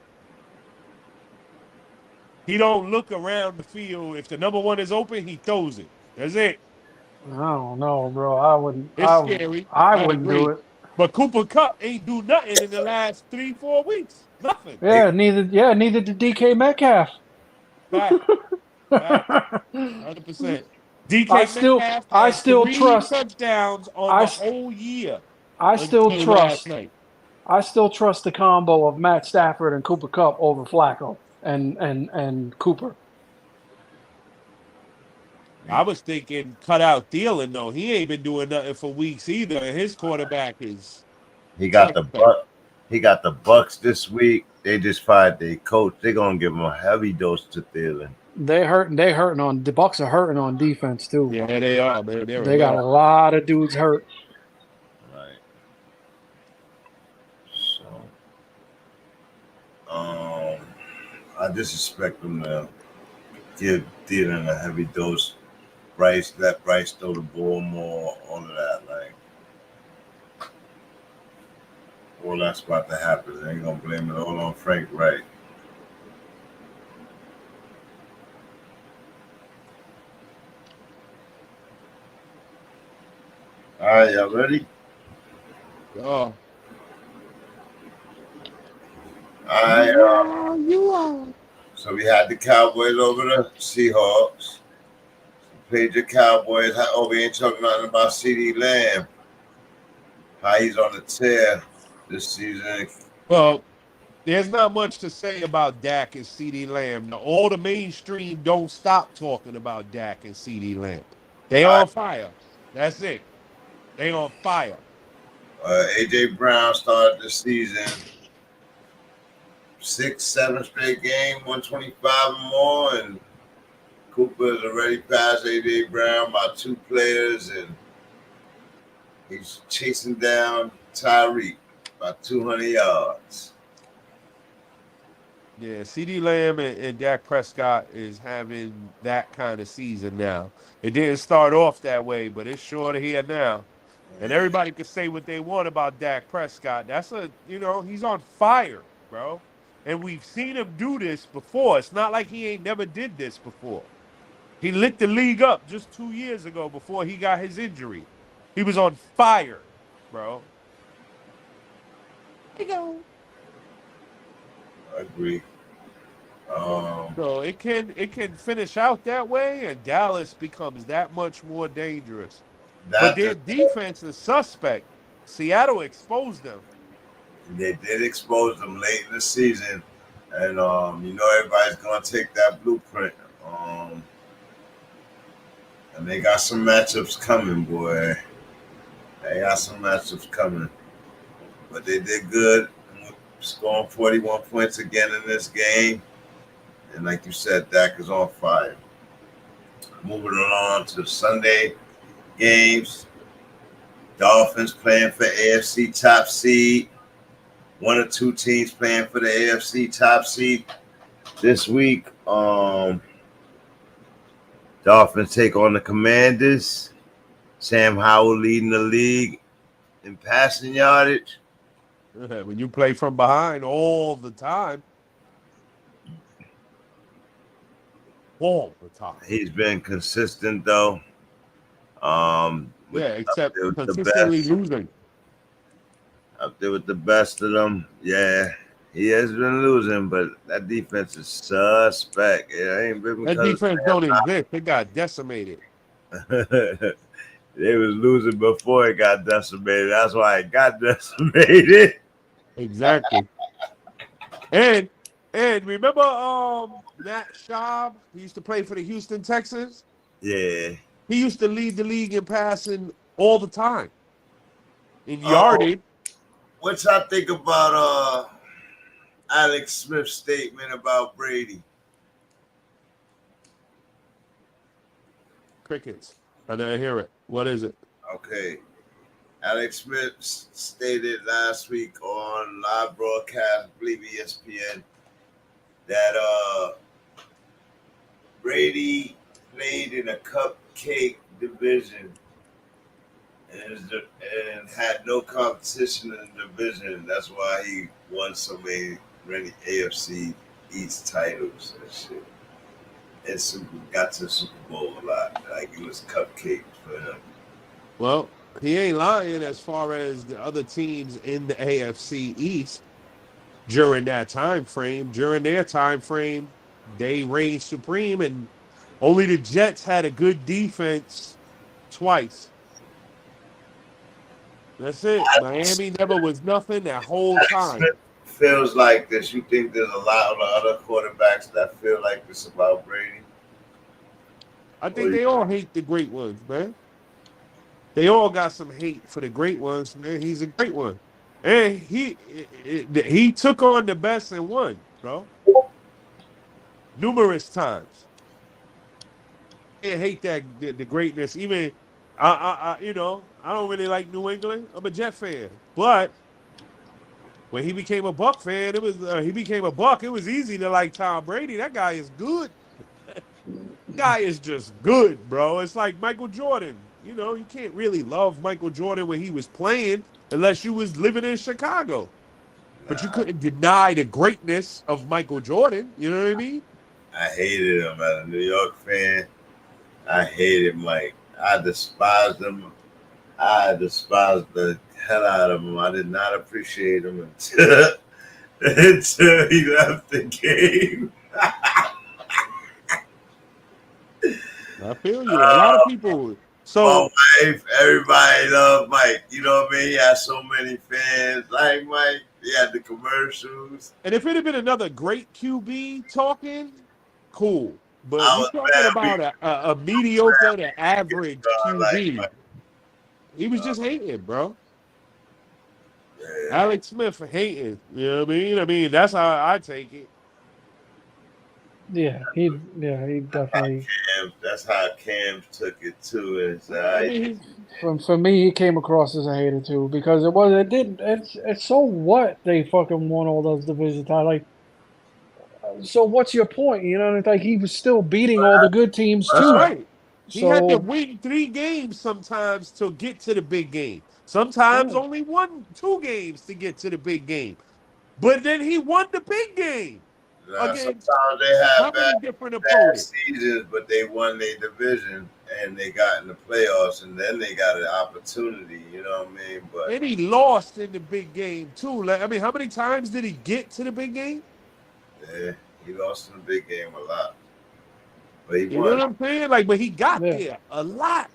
He don't look around the field. If the number 1 is open, he throws it. That's it. I don't know, bro. I wouldn't. It's scary. I wouldn't do it. But Cooper Kupp ain't do nothing in the last 3-4 weeks. Nothing. Yeah, neither did DK Metcalf. Fact. 100%. DK Metcalf I had still 3 trust. touchdowns on I the s- whole year I still until last trust. night. I still trust the combo of Matt Stafford and Cooper Kupp over Flacco and Cooper. I was thinking cut out Thielen, though. He ain't been doing nothing for weeks either, and his quarterback is He got the suspect. He got the Bucks this week. They just fired their coach. They're gonna give him a heavy dose to Thielen. They hurting on the Bucks are hurting on defense too. Yeah, they are, man. They got a lot of dudes hurt. Right. So, I just expect them to give Thielen a heavy dose. Let Bryce throw the ball more, all of that. Like, all that's about to happen. They ain't gonna blame it all on Frank Wright. All right, y'all ready? Oh, All right. you are. So we had the Cowboys over the Seahawks. Played the Cowboys. Oh, we ain't talking nothing about CeeDee Lamb. How he's on the tear this season. Well, there's not much to say about Dak and CeeDee Lamb. All the mainstream don't stop talking about Dak and CeeDee Lamb. They on fire. That's it. They on fire. AJ Brown started the season 6-7 straight game, 125 or more, and Cooper has already passed AJ Brown by 2 players, and he's chasing down Tyreek by 200 yards. Yeah, CeeDee Lamb and Dak Prescott is having that kind of season now. It didn't start off that way, but it's sure to here now. And everybody can say what they want about Dak Prescott. He's on fire, bro. And we've seen him do this before. It's not like he ain't never did this before. He lit the league up just 2 years ago before he got his injury. He was on fire, bro. There you go. I agree. So it can finish out that way, and Dallas becomes that much more dangerous. But their defense is suspect. Seattle exposed them. They did expose them late in the season, and everybody's gonna take that blueprint. And they got some matchups coming, boy. They got some matchups coming, but they did good, scoring 41 points again in this game. And like you said, Dak is on fire. Moving along to Sunday games. Dolphins playing for AFC top seed. 1 or 2 teams playing for the AFC top seed this week. Dolphins take on the Commanders. Sam Howell leading the league in passing yardage. When you play from behind all the time. All the time. He's been consistent though. Except consistently losing. Up there with the best of them. Yeah, he has been losing, but that defense is suspect. It ain't been because that defense don't exist. It got decimated. They was losing before it got decimated. That's why it got decimated. Exactly. and remember Matt Schaub? He used to play for the Houston Texans. Yeah. He used to lead the league in passing all the time. In yardage. What y'all think about Alex Smith's statement about Brady? Crickets. I didn't hear it. What is it? Okay. Alex Smith stated last week on live broadcast, I believe ESPN, that Brady played in a cupcake division and had no competition in the division. That's why he won so many AFC East titles and shit. And got to the Super Bowl a lot. Like it was cupcakes for him. Well, he ain't lying as far as the other teams in the AFC East during that time frame. During their time frame, they reigned supreme, and Only the Jets had a good defense twice. That's it. Miami never was nothing that whole time. Feels like this. You think there's a lot of other quarterbacks that feel like this about Brady? I think they all hate the great ones, man. They all got some hate for the great ones, man. He's a great one. And he took on the best and won, bro. Numerous times. I hate that the greatness. Even I don't really like New England. I'm a Jet fan. But when he became a Buck fan, it was easy to like Tom Brady. That guy is good. Guy is just good, bro. It's like Michael Jordan. You know, you can't really love Michael Jordan when he was playing unless you was living in Chicago. But you couldn't deny the greatness of Michael Jordan. You know what I mean? I hated him as a New York fan. I hated Mike. I despised him. I despised the hell out of him. I did not appreciate him until he left the game. I feel you. A lot of people. So my wife, everybody loved Mike. You know what I mean? He had so many fans like Mike. He had the commercials. And if it had been another great QB talking, cool. But you're talking about a mediocre to average QB. Like he was just hating, bro. Yeah. Alex Smith hating. You know what I mean? I mean, that's how I take it. Yeah, he definitely. That's how Cam took it too. For me, he came across as a hater too because it's so what they fucking won all those division titles. Like, so what's your point? You know, it's like he was still beating all the good teams too. That's right. He had to win 3 games sometimes to get to the big game. Sometimes only 2 games to get to the big game. But then he won the big game. Sometimes they have bad seasons, but they won their division and they got in the playoffs, and then they got an opportunity. You know what I mean? But and he lost in the big game too. Like, I mean, how many times did he get to the big game? Yeah, he lost in the big game a lot, but he won. You know what I'm saying? Like, but he got there a lot.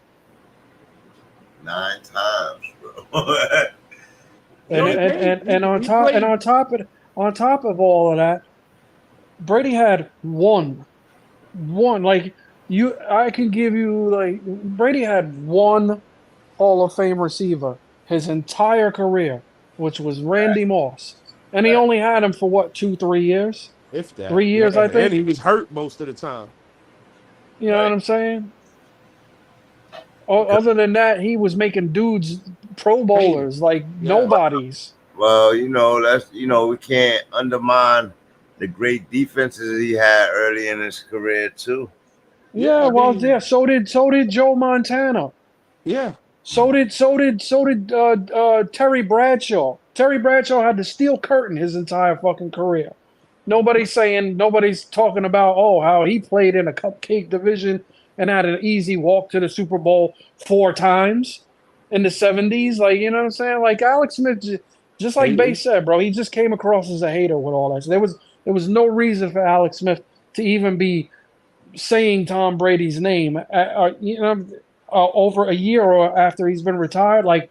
9 times, bro. and on top of all of that, Brady had one. Like I can give you like Brady had one Hall of Fame receiver his entire career, which was Randy Moss, and he only had him for what 2-3 years. If that 3 years, I think. And he was hurt most of the time. You know what I'm saying? Other than that, he was making dudes Pro Bowlers like nobodies. Well, we can't undermine the great defenses he had early in his career too. Yeah, so did Joe Montana. Yeah. So did Terry Bradshaw. Terry Bradshaw had the steel curtain his entire fucking career. Nobody's talking about how he played in a cupcake division and had an easy walk to the Super Bowl 4 times in the 70s. Like, you know what I'm saying? Like Alex Smith, just like Bay said, bro, he just came across as a hater with all that. So there was no reason for Alex Smith to even be saying Tom Brady's name, over a year or after he's been retired. Like,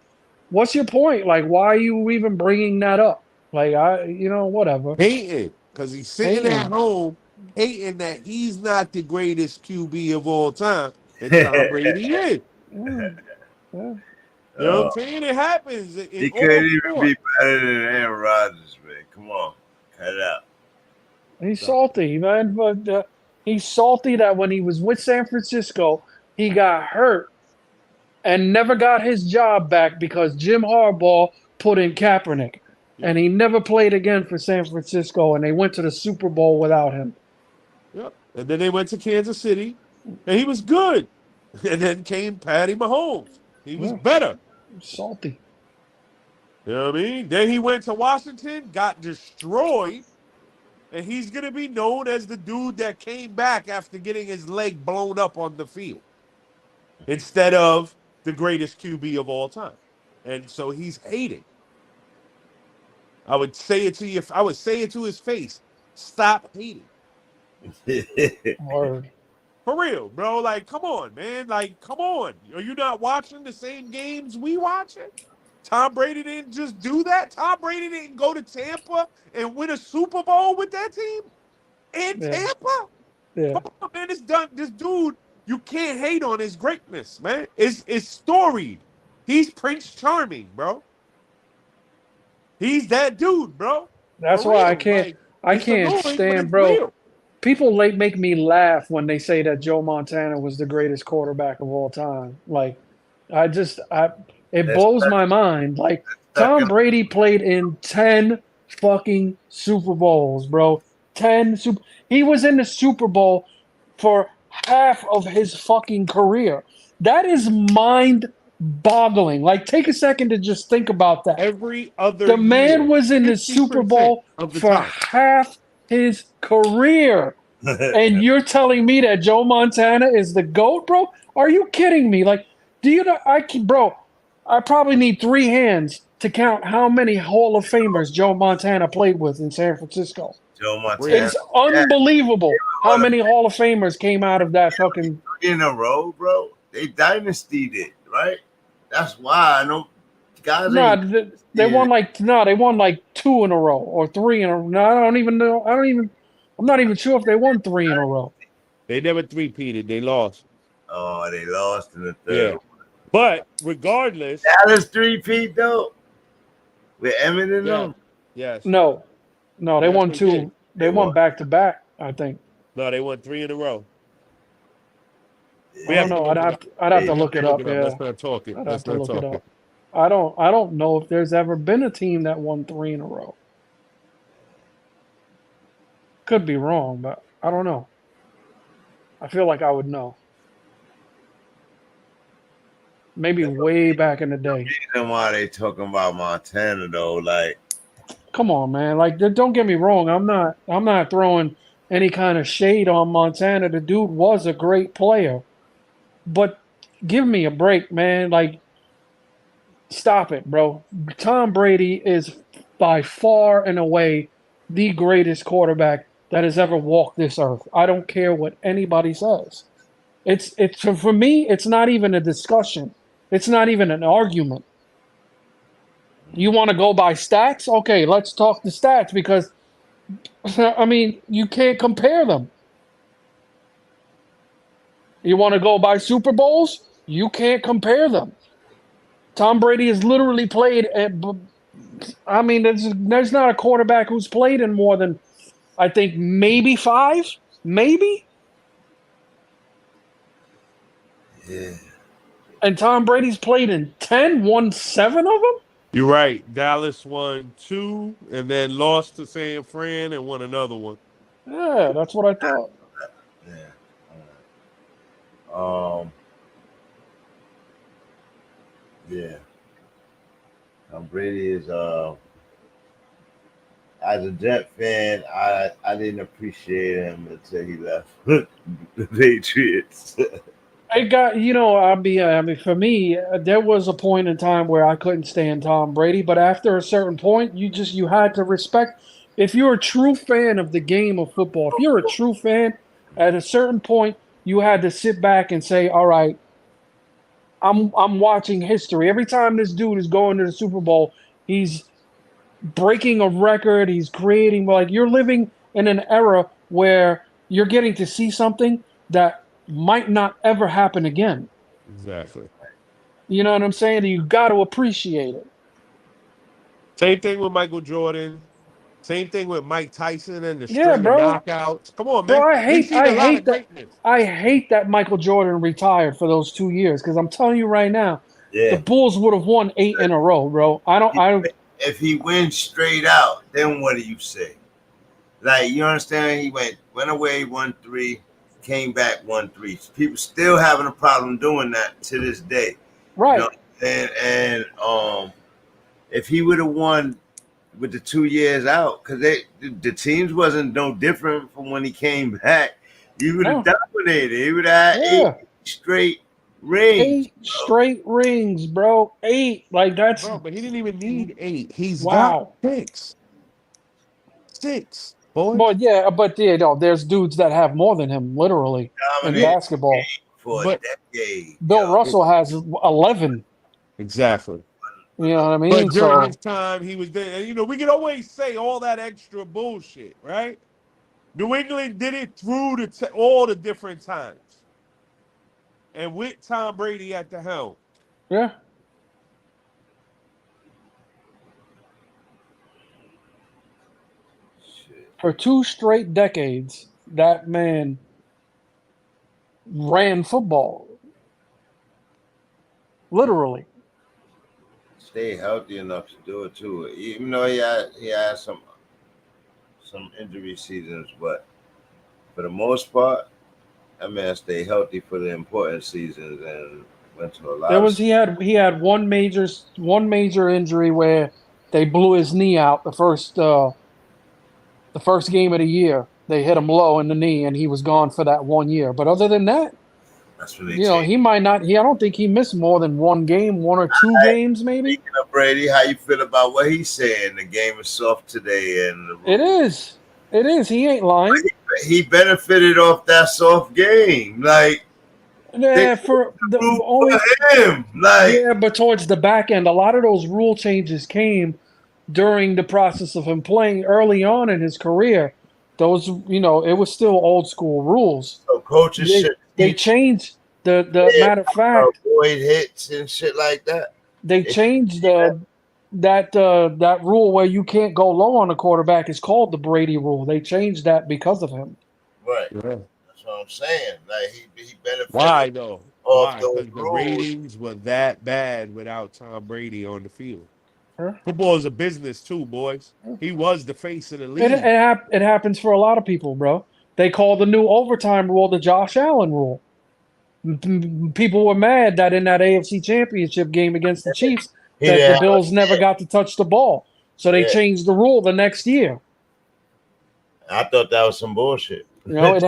what's your point? Like, why are you even bringing that up? Like, whatever. Hating because he's sitting at home hating that he's not the greatest QB of all time, and Tom Brady is. Yeah. You know what I'm saying? It happens. He couldn't even be better than Aaron Rodgers, man. Come on, cut it out. He's salty, man. But he's salty that when he was with San Francisco, he got hurt and never got his job back because Jim Harbaugh put in Kaepernick. Yep. And he never played again for San Francisco, and they went to the Super Bowl without him. Yep. And then they went to Kansas City, and he was good. And then came Patty Mahomes. He was better. Salty. You know what I mean? Then he went to Washington, got destroyed, and he's going to be known as the dude that came back after getting his leg blown up on the field instead of the greatest QB of all time. And so he's hating. I would say it to you. I would say it to his face. Stop hating. Word. For real, bro. Like, come on, man. Like, come on. Are you not watching the same games we watching? Tom Brady didn't just do that. Tom Brady didn't go to Tampa and win a Super Bowl with that team in Tampa. Yeah. Come on, man. This dude, you can't hate on his greatness, man. It's storied. He's Prince Charming, bro. He's that dude, bro. That's For why real. I can't. Like, I it's can't annoying, but stand, it's bro. real. People make me laugh when they say that Joe Montana was the greatest quarterback of all time. Like, it That's blows my mind. Like, Tom Brady played in 10 fucking Super Bowls, bro. He was in the Super Bowl for half of his fucking career. That is mind-boggling. Like, take a second to just think about that. Every other The man year, was in the Super 50% Bowl of the for time. half his career. And you're telling me that Joe Montana is the GOAT, bro? Are you kidding me? Like, do you know, I probably need 3 hands to count how many Hall of Famers Joe Montana played with in San Francisco. Joe Montana. It's unbelievable how many Hall of Famers came out of that fucking... In a row, bro. They dynastied it, right? That's why I know guys. Nah, they won like 2 in a row or 3 in a row. No, I don't even know. I'm not even sure if they won 3 in a row. They never three-peated. They lost. Oh, they lost in the third. Yeah. But regardless, Dallas three-peat though, with Emmett and them. Yes. No, they won they 2. did. They won back-to-back, I think. No, they won 3 in a row. I don't know. I'd have to look it up. Yeah, Let's not talk it. I'd have Let's to not look talk it it. up. I don't know if there's ever been a team that won 3 in a row. Could be wrong, but I don't know. I feel like I would know. Maybe way back in the day. Reason why they talking about Montana though, like, Come on, man. Like, don't get me wrong. I'm not throwing any kind of shade on Montana. The dude was a great player, but give me a break, man. Like, stop it, bro. Tom Brady is by far and away the greatest quarterback that has ever walked this earth. I don't care what anybody says. It's for me, it's not even a discussion. It's not even an argument. You want to go by stats? Okay, let's talk the stats because, I mean, you can't compare them. You want to go by Super Bowls? You can't compare them. Tom Brady has literally played at, I mean, there's not a quarterback who's played in more than, I think, maybe 5? Maybe? yeah. And Tom Brady's played in 10, won 7 of them? You're right. Dallas won 2 and then lost to San Fran and won another one. Yeah, that's what I thought. Yeah. Yeah. Tom Brady is as a Jet fan, I didn't appreciate him until he left the Patriots. It got, I mean, for me, there was a point in time where I couldn't stand Tom Brady, but after a certain point, you had to respect. If you're a true fan of the game of football, if you're a true fan, at a certain point, you had to sit back and say, all right, I'm watching history. Every time this dude is going to the Super Bowl, he's breaking a record. He's creating, like, you're living in an era where you're getting to see something that might not ever happen again. Exactly. You know what I'm saying? You got to appreciate it. Same thing with Michael Jordan. Same thing with Mike Tyson and the string of knockouts. Come on, man. Bro, I hate that Michael Jordan retired for those 2 years because I'm telling you right now, the Bulls would have won 8 in a row, bro. I don't. If he wins straight out, then what do you say? Like, you understand? He went away, won 3. Came back 1-3. People still having a problem doing that to this day. Right. And if he would have won with the 2 years out, because the teams wasn't no different from when he came back, he would have dominated. He would have had 8 straight rings. 8 straight rings, bro. 8. Like, that's. Bro, but he didn't even need 8. He's got 6. 6. boy. Well, yeah, but no, there's dudes that have more than him, literally, in Dominated basketball. for But- a decade. Bill yo. Russell has 11. Exactly. You know what I mean? But during So his time, he was there. And, you know, we can always say all that extra bullshit, right? New England did it through all the different times. And with Tom Brady at the helm. yeah, Shit. for 2 straight decades, that man ran football. Literally. Stay healthy enough to do it too. Even though he had some injury seasons, but for the most part, that man stayed healthy for the important seasons and went to a lot. He had one major injury where they blew his knee out the first game of the year. They hit him low in the knee and he was gone for that 1 year. But other than that, That's when they you know, changed. he might not. I don't think he missed more than 1 game, 1 or 2 games, maybe. Speaking of Brady, how you feel about what he's saying? The game is soft today, and It is. It is. He ain't lying. he benefited off that soft game. Like Yeah, for the root only. for him. Like Yeah, but towards the back end, a lot of those rule changes came during the process of him playing early on in his career. Those, you know, it was still old school rules. so coaches They, should they teach changed the Yeah, matter of fact. avoid hits and shit like that. They changed that rule where you can't go low on a quarterback. It's called the Brady rule. They changed that because of him. Right. Yeah. That's what I'm saying. Like he benefited Why, though? off Why? those Because the rules. ratings were that bad without Tom Brady on the field. Huh? Football is a business, too, boys. He was the face of the It, league. it happens for a lot of people, bro. They call the new overtime rule the Josh Allen rule. People were mad that in that AFC Championship game against the Chiefs He that didn't the have Bills a never chance. got to touch the ball. So they Yeah. changed the rule the next year. I thought that was some bullshit. You know, it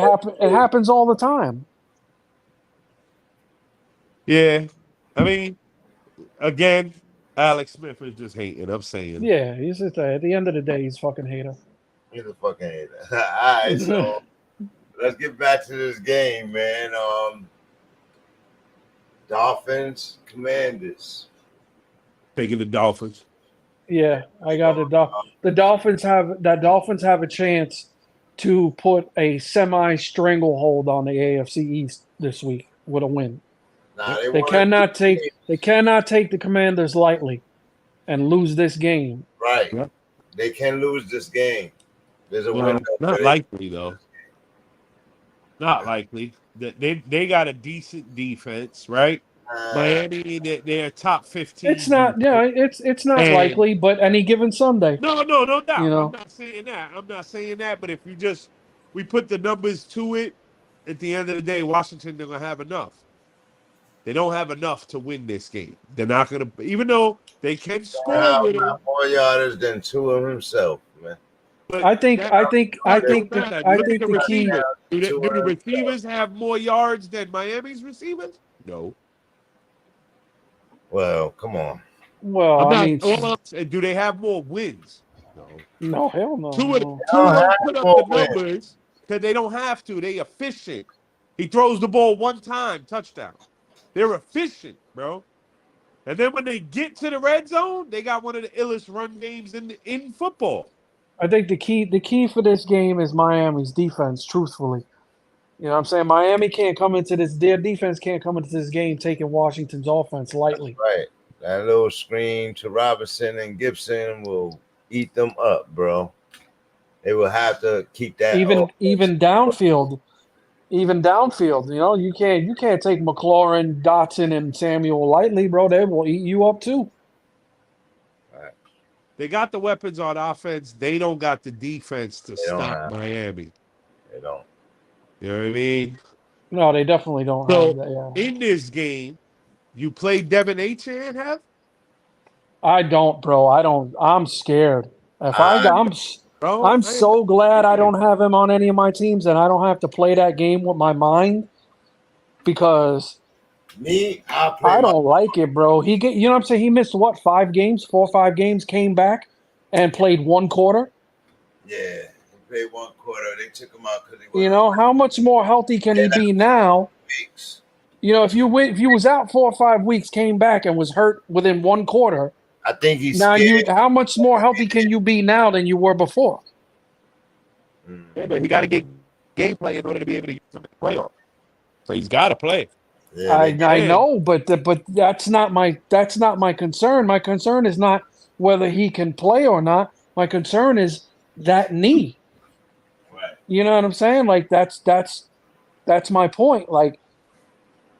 happens all the time. Yeah. I mean, again, Alex Smith is just hating. I'm saying. Yeah, he's just at the end of the day, he's a fucking hater. He's a fucking hater. All right, so let's get back to this game, man. Dolphins, Commanders. Taking the Dolphins. Yeah, I got the Dolphins have a chance to put a semi-stranglehold on the AFC East this week with a win. Nah, They cannot take the Commanders lightly and lose this game. Right. Yep. They can lose this game. There's a Well, window. not likely, though. Not likely. They got a decent defense, right? Miami, they're top 15. It's not, it's not And- likely, but any given Sunday. No doubt. You know. I'm not saying that. But if we put the numbers to it, at the end of the day, Washington, they're going to have enough. They don't have enough to win this game. They're not going to, even though they can score with them. More yardage than two of himself, man. But I think that- the key. Do the receivers have more yards than Miami's receivers? No. Well, come on. Well, I mean, Do they have more wins? No. no, hell no. Two of no. them put up the more numbers because they don't have to. They efficient. He throws the ball one time, touchdown. They're efficient, bro. And then when they get to the red zone, they got one of the illest run games in football. I think the key for this game is Miami's defense, truthfully. You know what I'm saying? Miami can't come into this, their defense can't come into this game taking Washington's offense lightly. Right. That little screen to Robinson and Gibson will eat them up, bro. They will have to keep that Even downfield. Even downfield, you know, you can't take McLaurin, Dotson, and Samuel lightly, bro. They will eat you up too. They got the weapons on offense. They don't got the defense to stop Miami. They don't. You know what I mean? No, they definitely don't So, have that. Yeah. in this game, you play Devin Achane, have? I don't, bro. I don't. I'm scared. Bro, I'm so glad I don't have him on any of my teams, and I don't have to play that game with my mind because I don't like it, bro. You know what I'm saying? He missed what, 4 or 5 games, came back and played 1 quarter. Yeah. play one quarter. They took him out because he You wasn't know, how much more healthy can he be now? weeks. You know, if you was out 4 or 5 weeks, came back and was hurt within one quarter, I think he's now scared. how much more healthy can you be now than you were before? Yeah, but he got to get gameplay in order to be able to use him in the playoffs. So he's got to play. Yeah, I know, but that's not my concern. My concern is not whether he can play or not. My concern is that knee. right. You know what I'm saying? Like that's my point. Like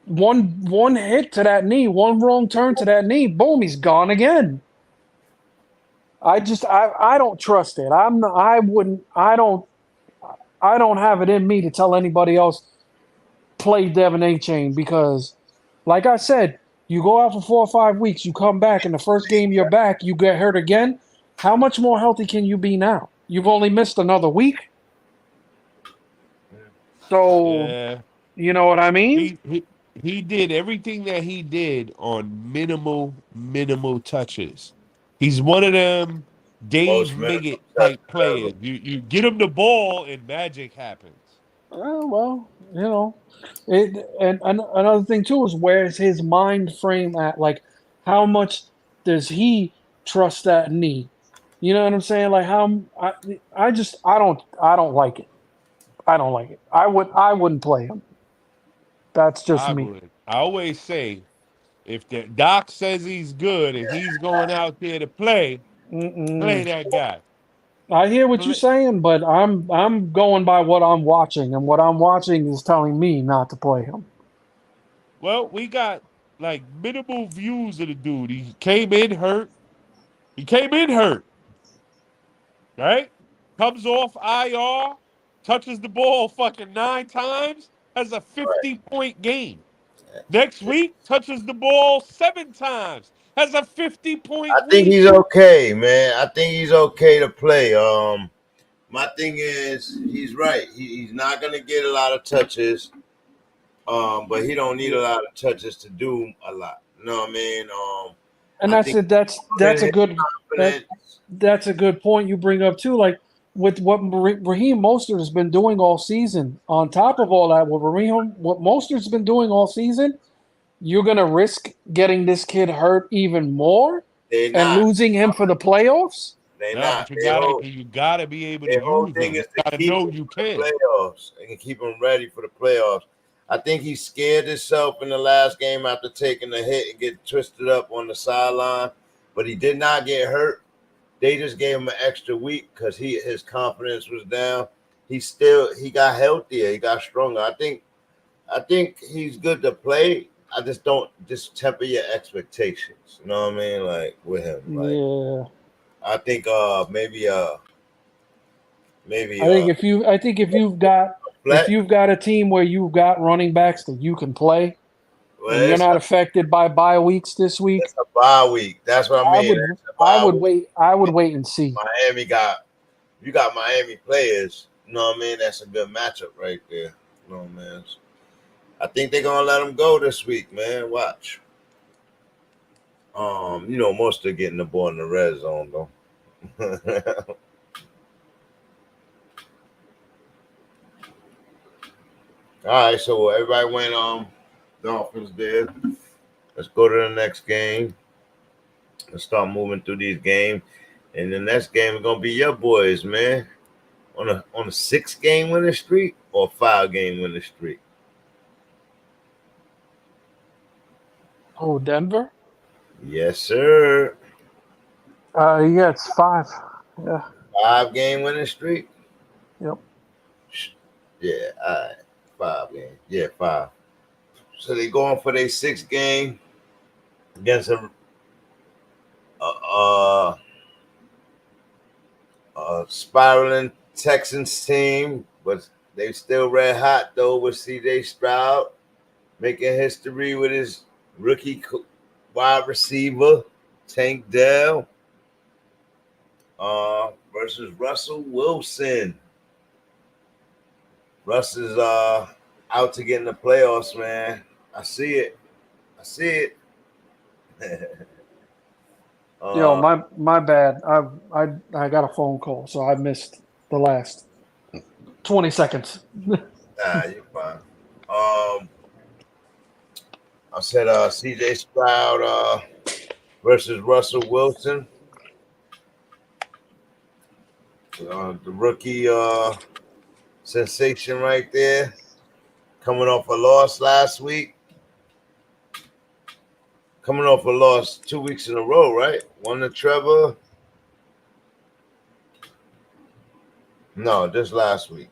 one hit to that knee, one wrong turn to that knee, boom, he's gone again. I don't trust it. I don't have it in me to tell anybody else play Devin A-Chain because, like I said, you go out for 4 or 5 weeks, you come back, and the first game you're back, you get hurt again. How much more healthy can you be now? You've only missed another week. So, Yeah. you know what I mean? He did everything that he did on minimal touches. He's one of them Dave Most minimum Miggett touch type players. ever. You get him the ball and magic happens. Well, you know, and another thing too is where's his mind frame at? Like, how much does he trust that knee? You know what I'm saying? Like, I don't like it. I don't like it. I wouldn't play him. That's just I me. would. I always say if the doc says he's good and he's going out there to play Mm-mm. that guy. I hear what you're Play- saying, but I'm going by what I'm watching, and what I'm watching is telling me not to play him. Well, we got like minimal views of the dude. He came in hurt. Right? Comes off IR, touches the ball fucking 9 times, has a 50-point game. Next week, touches the ball 7 times, has a 50-point I think week. he's okay, man. I think he's okay to play. My thing is, he's right. He's not gonna get a lot of touches. But he don't need a lot of touches to do a lot. You know what I mean? And I that's think it. That's a good confidence. that's a good point you bring up too. Like with what Raheem Mostert has been doing all season. On top of all that, what Mostert's been doing all season, you're gonna risk getting this kid hurt even more They're and not. losing him for the playoffs. They're No, but not. Their you gotta be able to whole use thing them. You is to gotta keep know him you for the can. playoffs and keep him ready for the playoffs. I think he scared himself in the last game after taking the hit and get twisted up on the sideline, but he did not get hurt. They just gave him an extra week because his confidence was down. He got healthier, he got stronger. I think he's good to play. I just temper your expectations. You know what I mean? Like with him. Like Yeah, I think maybe I think if flat. you've got a team where you've got running backs that you can play and Well, you're not affected by bye weeks this week, it's a bye week. That's what I mean. It's a bye week. I would wait and see. You got Miami players. You know what I mean? That's a good matchup right there. You know what I mean? I think they're gonna let him go this week, man. Watch. Most are getting the ball in the red zone though. All right, so everybody went Dolphins did. Let's go to the next game. Let's start moving through these games. And the next game is gonna be your boys, man. On a 6-game winning streak or 5-game winning streak. Oh, Denver? Yes, sir. Yeah, it's 5. Yeah. 5-game winning streak. Yep. Yeah, all right. 5 games. Yeah, 5. So they going for their 6th game against a spiraling Texans team, but they still red hot though with CJ Stroud making history with his rookie wide receiver Tank Dell versus Russell Wilson. Russ is out to get in the playoffs, man. I see it. Yo, my bad. I got a phone call, so I missed the last. 20 seconds. Nah, you're fine. I said CJ Stroud versus Russell Wilson. The rookie sensation right there. Coming off a loss last week. Coming off a loss 2 weeks in a row, right? One to Trevor. No, just last week.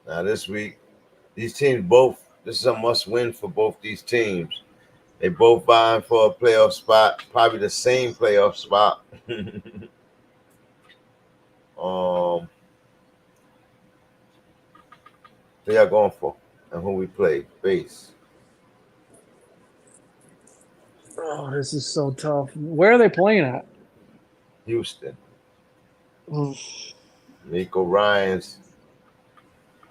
Now this week, these teams both, this is a must-win for both these teams. They both vying for a playoff spot, probably the same playoff spot. Who y'all going for? And who we play? Base. Oh, this is so tough. Where are they playing at? Houston. Oof. Nico Ryans.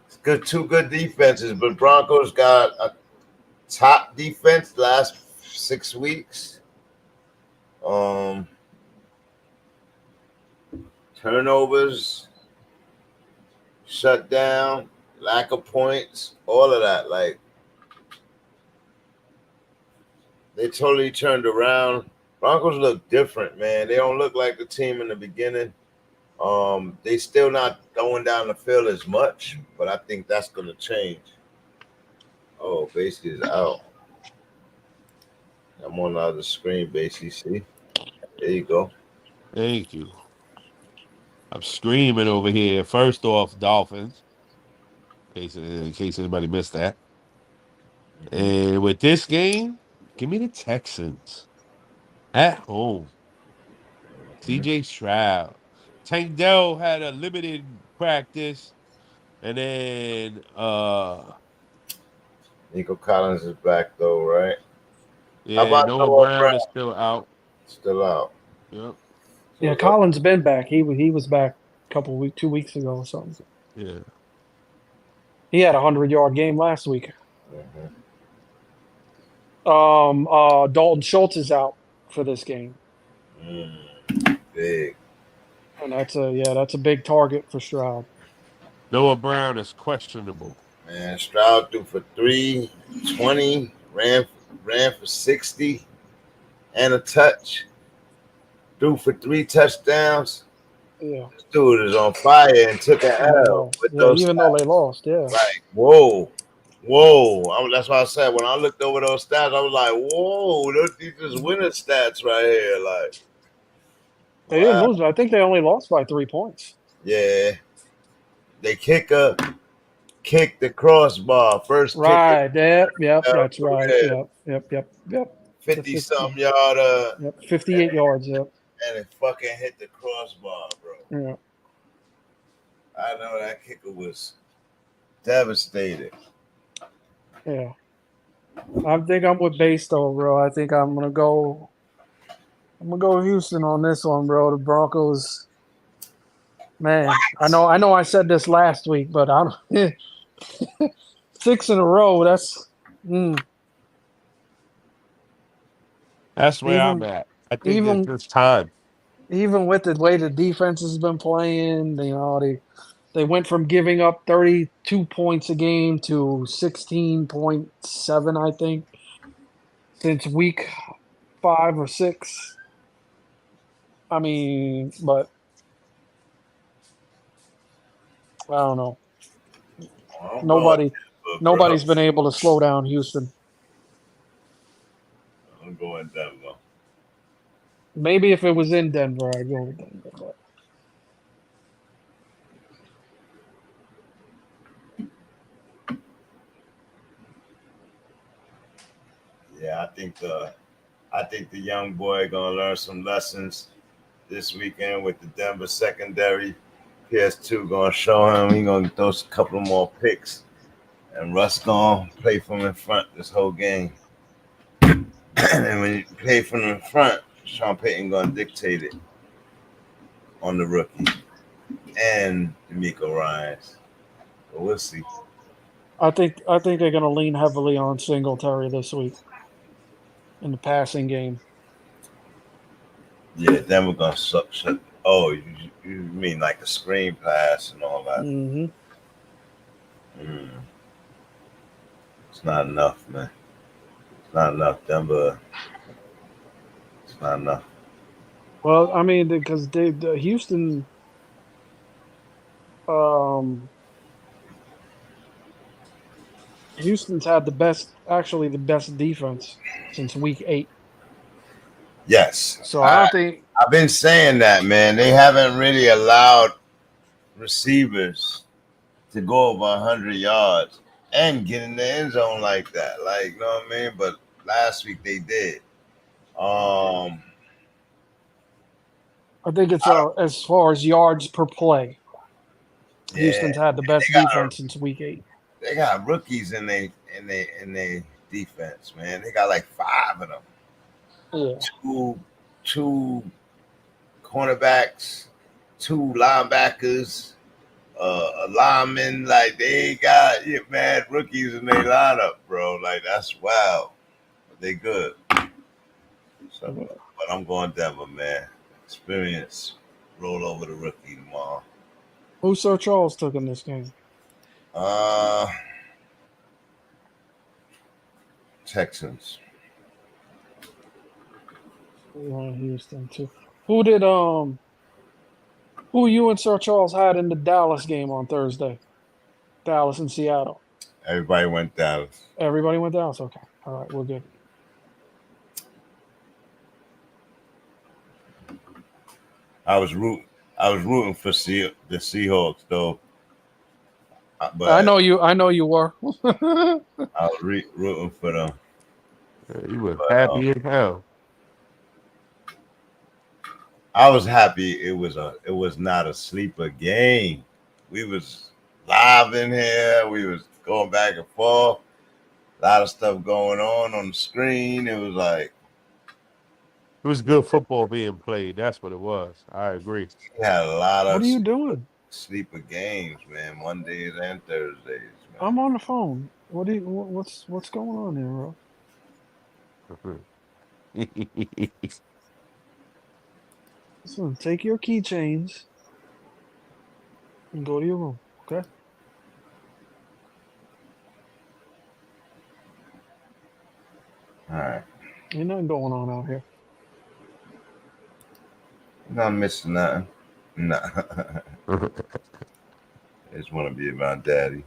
It's good, two good defenses, but Broncos got a top defense the last 6 weeks. Turnovers, shut down, lack of points, all of that. Like, they totally turned around. Broncos look different, man. They don't look like the team in the beginning. They still not going down the field as much, but I think that's going to change. Oh, Basie is out. I'm on the other screen, Basie. See? There you go. Thank you. I'm screaming over here. First off, Dolphins. In case anybody missed that. And with this game, give me the Texans at home. CJ Stroud. Tank Dell had a limited practice. And then Nico Collins is back though, right? yeah, Noah Brown is still out. Still out. Yep. Yeah, Collins been back. He was back a couple weeks, 2 weeks ago or something. Yeah. He had a 100-yard game last week. Dalton Schultz is out for this game. Big. And that's a big target for Stroud. Noah Brown is questionable. Man, Stroud threw for 320, ran for 60 and a touch. Threw for 3 touchdowns. Yeah. This dude is on fire and took an L. Even though they lost, yeah. Like, whoa. That's why I said when I looked over those stats, I was like, whoa, these just winning stats right here. Like, they didn't lose. I think they only lost by 3 points. Yeah. They kicked the crossbar. First kick. Right. Yep, that's right. Yep. 50-something yard. Yep, 58 yards, yep. And it fucking hit the crossbar, bro. Yeah. I know that kicker was devastated. Yeah. I think I'm with base though, bro. I think I'm gonna go Houston on this one, bro. The Broncos. Man, what? I know I said this last week, but I don't 6 in a row, that's That's where I'm at. I think it's time. Even with the way the defense has been playing, they went from giving up 32 points a game to 16.7, I think, since week 5 or 6. I mean, but I don't know. Nobody's been able to slow down Houston. I'm going Denver. Maybe if it was in Denver, I'd go with Denver. But. Yeah, I think the young boy gonna learn some lessons this weekend with the Denver secondary. PS2 gonna show him. He gonna throw a couple more picks, and Russ gonna play from in front this whole game. And when you play from in front, Sean Payton gonna dictate it on the rookie and D'Amico Ryans. But we'll see. I think they're gonna lean heavily on Singletary this week in the passing game. Yeah, Denver gonna Oh, you mean like the screen pass and all that? Mm-hmm. It's not enough, man. It's not enough, Denver. It's not enough. Well, I mean, because the um, Houston's had actually the best defense since week 8. Yes, So I don't think I've been saying that, man. They haven't really allowed receivers to go over 100 yards and get in the end zone like that. Like, you know what I mean? But last week they did. it's as far as yards per play. Yeah, Houston's had the best defense since week 8. they got rookies in they defense, man. They got like 5 of them. Yeah. Two cornerbacks, 2 linebackers, a lineman. Like they got mad rookies in their lineup, bro. Like that's wild. But they good. So, but I'm going Denver, man. Experience. Roll over the rookie tomorrow. Who Sir Charles took in this game? Texans. Houston too. Who you and Sir Charles had in the Dallas game on Thursday? Dallas and Seattle. Everybody went Dallas. Everybody went Dallas. Okay. All right, we're good. I was rooting for the Seahawks though. But I know you were. I was rooting for them. You were happy as hell. I was happy it was not a sleeper game. We was live in here. We was going back and forth. A lot of stuff going on the screen. It was like it was good football being played. That's what it was. I agree. We had a lot of What are you doing? Sleeper games, man. Mondays and Thursdays, man. I'm on the phone. What's going on here, bro? Listen, take your keychains and go to your room, okay? All right. Ain't nothing going on out here. I'm not missing nothing. Nah. I just want to be around daddy.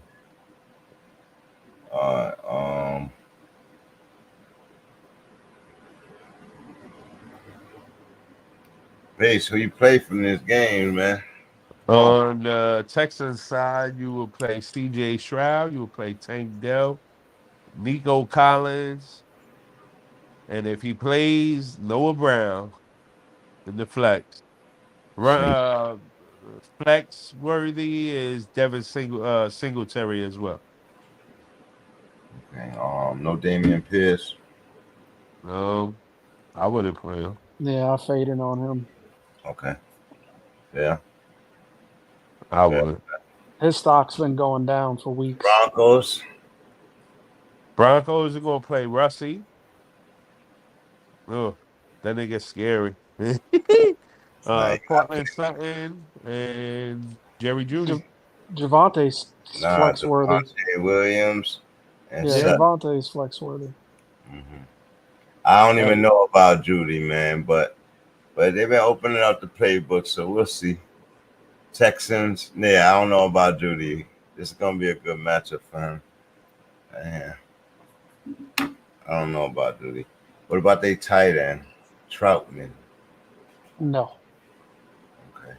Base, who you play from this game, man? On the Texans side, you will play C.J. Stroud. You will play Tank Dell, Nico Collins, and if he plays, Noah Brown in the flex. Flex worthy is Devin Singletary as well. Okay. No Damian Pierce. No, I wouldn't play him. Yeah, I faded on him. Okay. Yeah. I would. His stock's been going down for weeks. Broncos are gonna play Russie. Oh, then it gets scary. Cortland Sutton and Jerry Jeudy. Javante's flex worthy. Williams. And Javante's flex worthy. Mm-hmm. I don't even know about Jeudy, man, but they've been opening up the playbook, so we'll see. Texans, yeah, I don't know about Jeudy. This is gonna be a good matchup for him. Yeah. I don't know about Jeudy. What about they tight end, Troutman? No. Okay.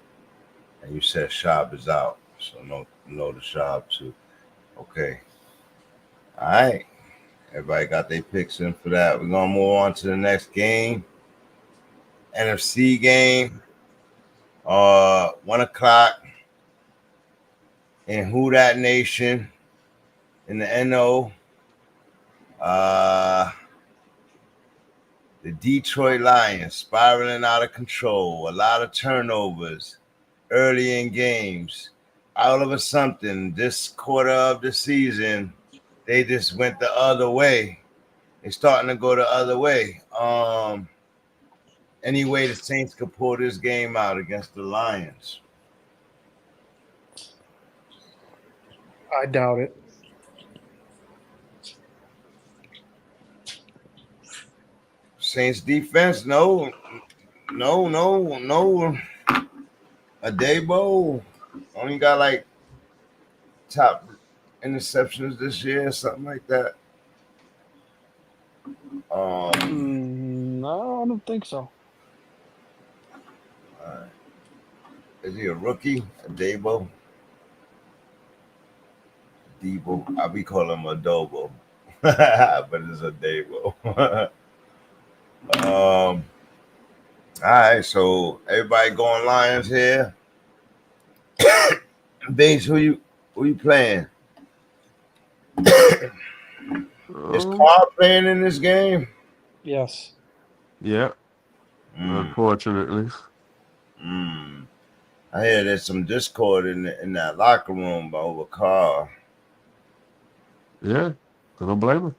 And you said Schaub is out, so no to Schaub too. Okay. All right. Everybody got their picks in for that. We're gonna move on to the next game. NFC game. 1 o'clock in Who Dat Nation in the NO. The Detroit Lions spiraling out of control. A lot of turnovers early in games. All of a sudden, this quarter of the season, they just went the other way. They're starting to go the other way. any way the Saints could pull this game out against the Lions? I doubt it. Saints defense, no. Adebo only got like top interceptions this year, something like that. No, I don't think so. Is he a rookie? Adebo? Debo. I be calling him Adobo. But it's Adebo. All right, so everybody going Lions here. Bates, who you playing? Is Carr playing in this game? Yes. Yeah. Unfortunately. I hear there's some discord in that locker room over Carr. Yeah. I don't blame him.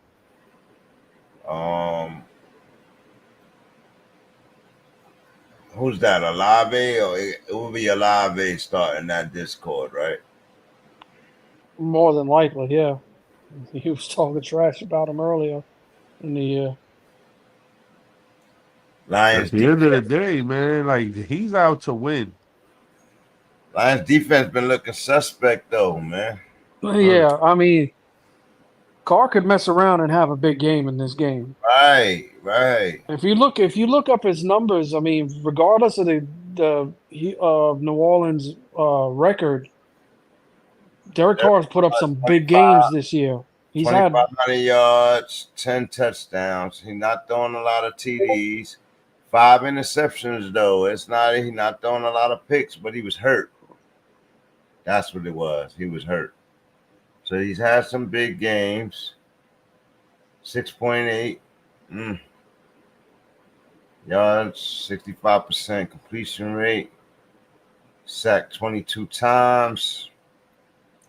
Who's that? Olave? Or it will be Olave starting that discord, right? More than likely, yeah. He was talking trash about him earlier in the year. Lions. At the end of the day, man, like he's out to win. Lions defense been looking suspect though, man. Yeah, I mean, Carr could mess around and have a big game in this game. Right. If you look up his numbers, I mean, regardless of the New Orleans record, Derek Carr's put up some big games this year. He's had 2,500 yards, 10 touchdowns. He's not throwing a lot of TDs. 5 interceptions though. He's not throwing a lot of picks, but he was hurt. That's what it was. He was hurt. So he's had some big games. 6.8 yards, 65% completion rate. Sacked 22 times.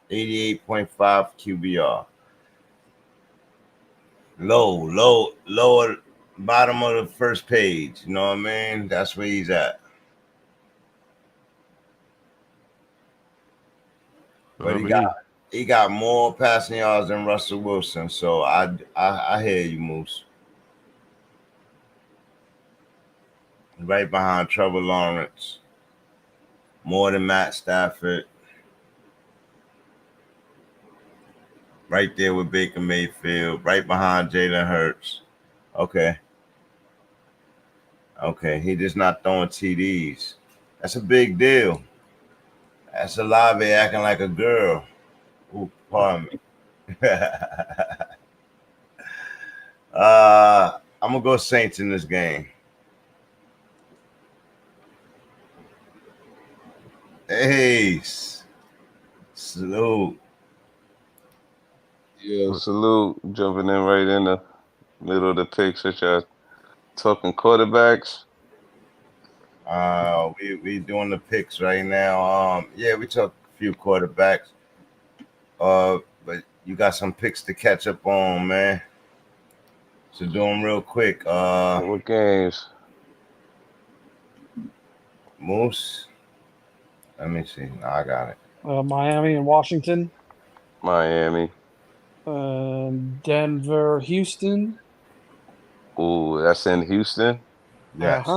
88.5 QBR. Lower bottom of the first page. You know what I mean? That's where he's at. But he got more passing yards than Russell Wilson. So I hear you, Moose. Right behind Trevor Lawrence. More than Matt Stafford. Right there with Baker Mayfield. Right behind Jalen Hurts. Okay. He just not throwing TDs. That's a big deal. That's Olave acting like a girl. Ooh, pardon me. I'm gonna go Saints in this game. Hey, salute. Yeah, salute. Jumping in right in the middle of the picks that y'all talking quarterbacks. We doing the picks right now. Yeah, we took a few quarterbacks. But you got some picks to catch up on, man. So do them real quick. What games? Moose. Let me see. No, I got it. Miami and Washington. Miami. Denver, Houston. Ooh, that's in Houston? Yes.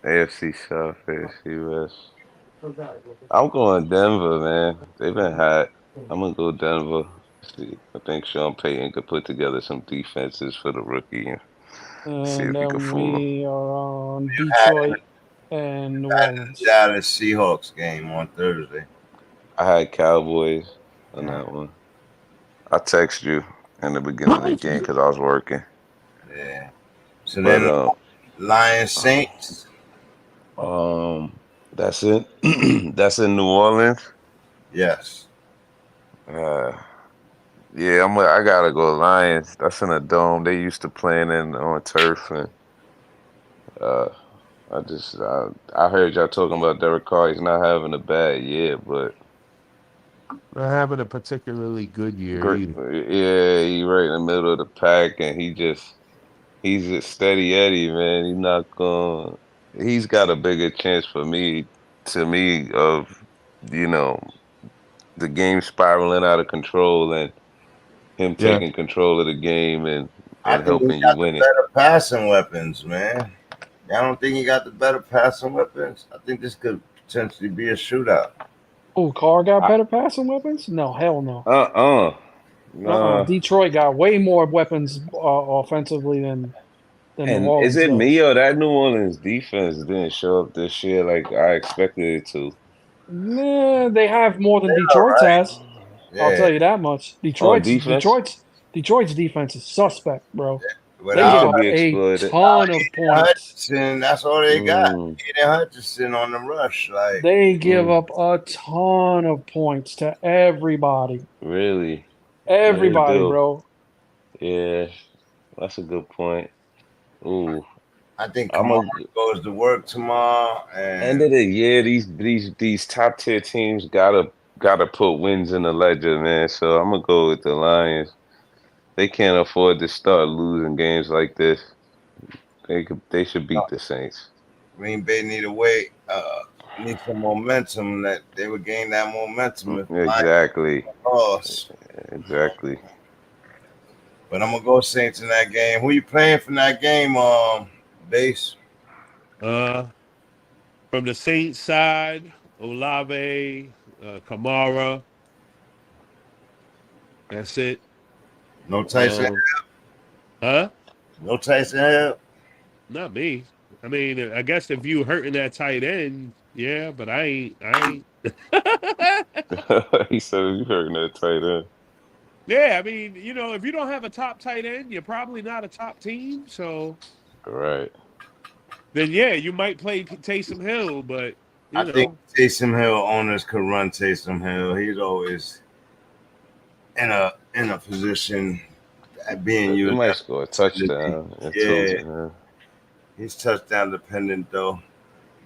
AFC South, AFC West. I'm going Denver, man. They've been hot. I'm going to go Denver. See, I think Sean Payton could put together some defenses for the rookie and see if he can fool them. We are on Detroit and New Orleans. Dallas Seahawks game on Thursday. I had Cowboys on that one. I texted you in the beginning of the game because I was working. Yeah. So then Lions Saints. That's it. That's in New Orleans. Yes. Yeah, I gotta go Lions. That's in a dome. They used to playing on turf, and I heard y'all talking about Derek Carr. He's not having a bad year, but not having a particularly good year either. Yeah, he's right in the middle of the pack, and he just He's a steady Eddie, man. He's not going. He's got a bigger chance for me, to me, of you know the game spiraling out of control and him Yeah. taking control of the game I and think he helping you got the win it. better passing weapons, man. I don't think he got the better passing weapons. I think this could potentially be a shootout. Oh, Carr got I, better passing weapons? No, hell no. nah. Detroit got way more weapons offensively than New And is Orleans it me does. or that New Orleans defense didn't show up this year like I expected it to? Nah, they have more than They're all Detroit's right. has. I'll Yeah. tell you that much. On defense, Detroit's defense is suspect, bro. They they give Without could up be a exploited. ton of points. Hutchinson, that's all they got. Mm, Aiden Hutchinson on the rush. Like, They give mm, up a ton of points to everybody. really? They Everybody, do. bro. Yeah, that's a good point. Ooh, I think I'm Kamara a goes to work tomorrow, end and of the year. These top tier teams gotta put wins in the ledger, man. So I'm gonna go with the Lions. They can't afford to start losing games like this. They should beat the Saints. Green Bay need to wait. Need some momentum. That they would gain that momentum if Lions Exactly, lost. exactly. But I'm gonna go Saints in that game. Who you playing for that game? Base. From the Saints side, Olave, Kamara. That's it. No Tyson. Huh? No Tyson Hill. Not me. I mean, I guess if you hurting that tight end, yeah, but I ain't. He said you heard that tight end. Yeah, I mean, if you don't have a top tight end, you're probably not a top team. So Right. then, yeah, you might play Taysom Hill, but I think Taysom Hill owners could run Taysom Hill. He's always in a position at being They used. might score a touchdown. Yeah, he's touchdown dependent though.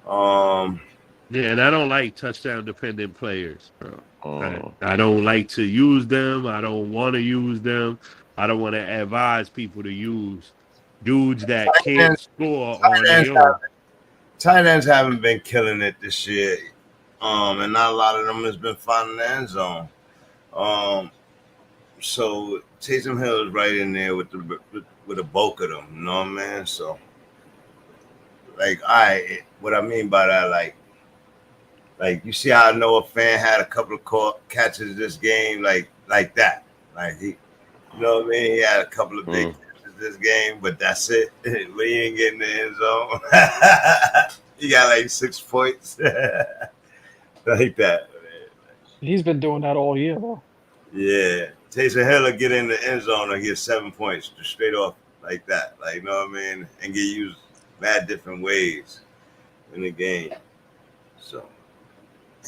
Yeah, and I don't like touchdown dependent players, bro. Mm. I don't like to use them. I don't want to use them. I don't want to advise people to use dudes that can't score on their own. Tight ends haven't been killing it this year. And not a lot of them has been finding the end zone. So Taysom Hill is right in there with the bulk of them. You know what I mean? So, what I mean by that, like you see how Noah Fan had a couple of catches this game, like that. Like he, you know what I mean? He had a couple of big catches this game, but that's it. But he ain't getting the end zone. He got like 6 points. Like that. He's been doing that all year, though. Yeah. Taysom Hill will get in the end zone and get 7 points just straight off like that. Like, you know what I mean? And get used mad different ways in the game. So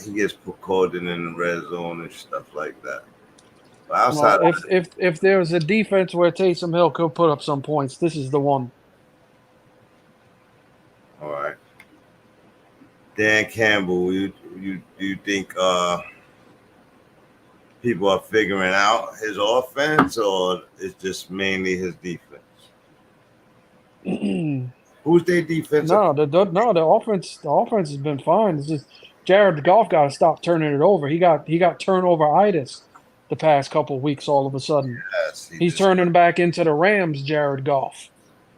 he gets called in the red zone and stuff like that. But outside if there's a defense where Taysom Hill could put up some points, this is the one. All right. Dan Campbell, you think people are figuring out his offense, or it's just mainly his defense? Who's their defense? No, the offense has been fine. It's just Jared Goff got to stop turning it over. He got turnover-itis the past couple of weeks. All of a sudden, he's turning back into the Rams. Jared Goff,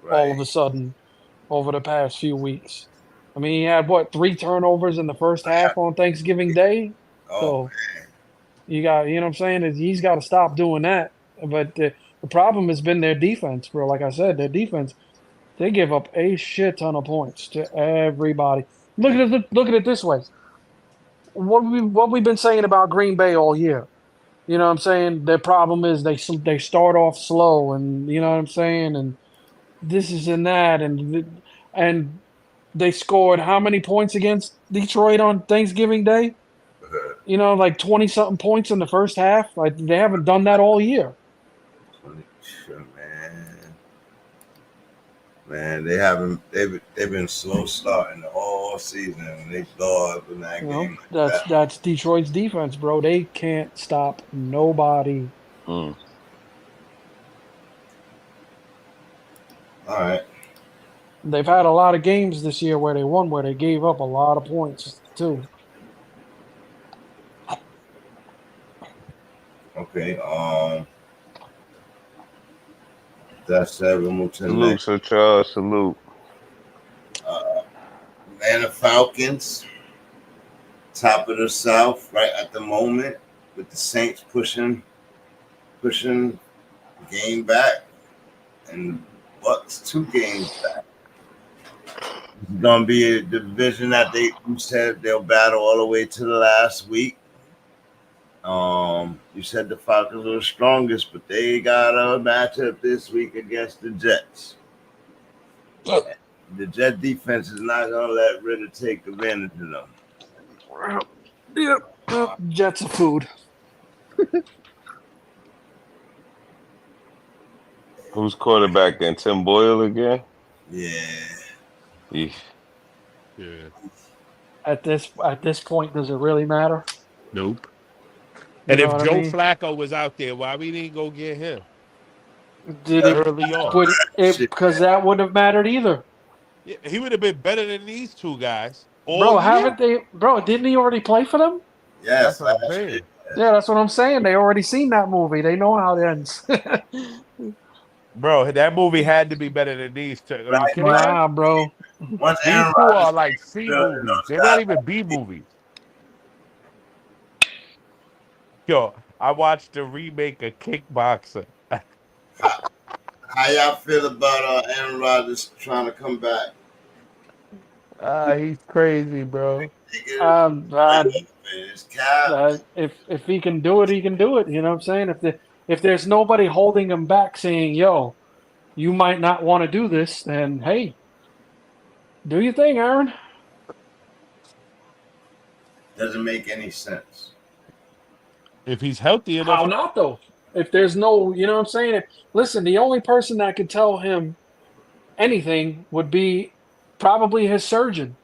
all of a sudden, over the past few weeks. I mean, he had 3 turnovers in the first half on Thanksgiving Day. So you know what I'm saying? He's got to stop doing that. But the problem has been their defense, bro. Like I said, their defense, they give up a shit ton of points to everybody. Look at it this way. What we've been saying about Green Bay all year. You know what I'm saying? Their problem is they start off slow, and you know what I'm saying, and this is and that, and they scored how many points against Detroit on Thanksgiving Day? You know, like 20-something points in the first half. Like they haven't done that all year. Man, they haven't. They've been slow starting the whole season. They blow up in that game. That's Detroit's defense, bro. They can't stop nobody. All right. They've had a lot of games this year where they won, where they gave up a lot of points too. Okay. That's that. We'll move to the Salute, next. Sir Charles. Salute. Atlanta Falcons, top of the South, right at the moment, with the Saints pushing game back, and Bucks 2 games back. It's gonna be a division that you said they'll battle all the way to the last week. You said the Falcons were the strongest, but they got a matchup this week against the Jets. The Jet defense is not gonna let Ritter take advantage of them. Yep. Jets of food. Who's quarterback then? Tim Boyle again? Yeah. Eesh. Yeah. At this point, does it really matter? Nope. You And know if what I Joe mean? Flacco was out there, why we didn't go get him Did it? early on? Would it? Because that wouldn't have mattered either, Yeah, he would have been better than these two guys all bro. year. Haven't they, bro? Didn't he already play for them? Yes, That's what I'm saying. Yeah, that's what I'm saying. They already seen that movie. They know how it ends. Bro, that movie had to be better than these two. Are you kidding me? Nah, bro. Once These Aaron two are Rodgers like C building movies. those They're not guys, even B movies. Yo, I watched the remake of Kickboxer. how y'all feel about Aaron Rodgers trying to come back? He's crazy, bro. His cap. If he can do it, he can do it. You know what I'm saying? If there's nobody holding him back, saying, "Yo, you might not want to do this," then hey, do your thing, Aaron. Doesn't make any sense. If he's healthy enough, How not though? If there's no, you know what I'm saying? Listen, the only person that could tell him anything would be probably his surgeon.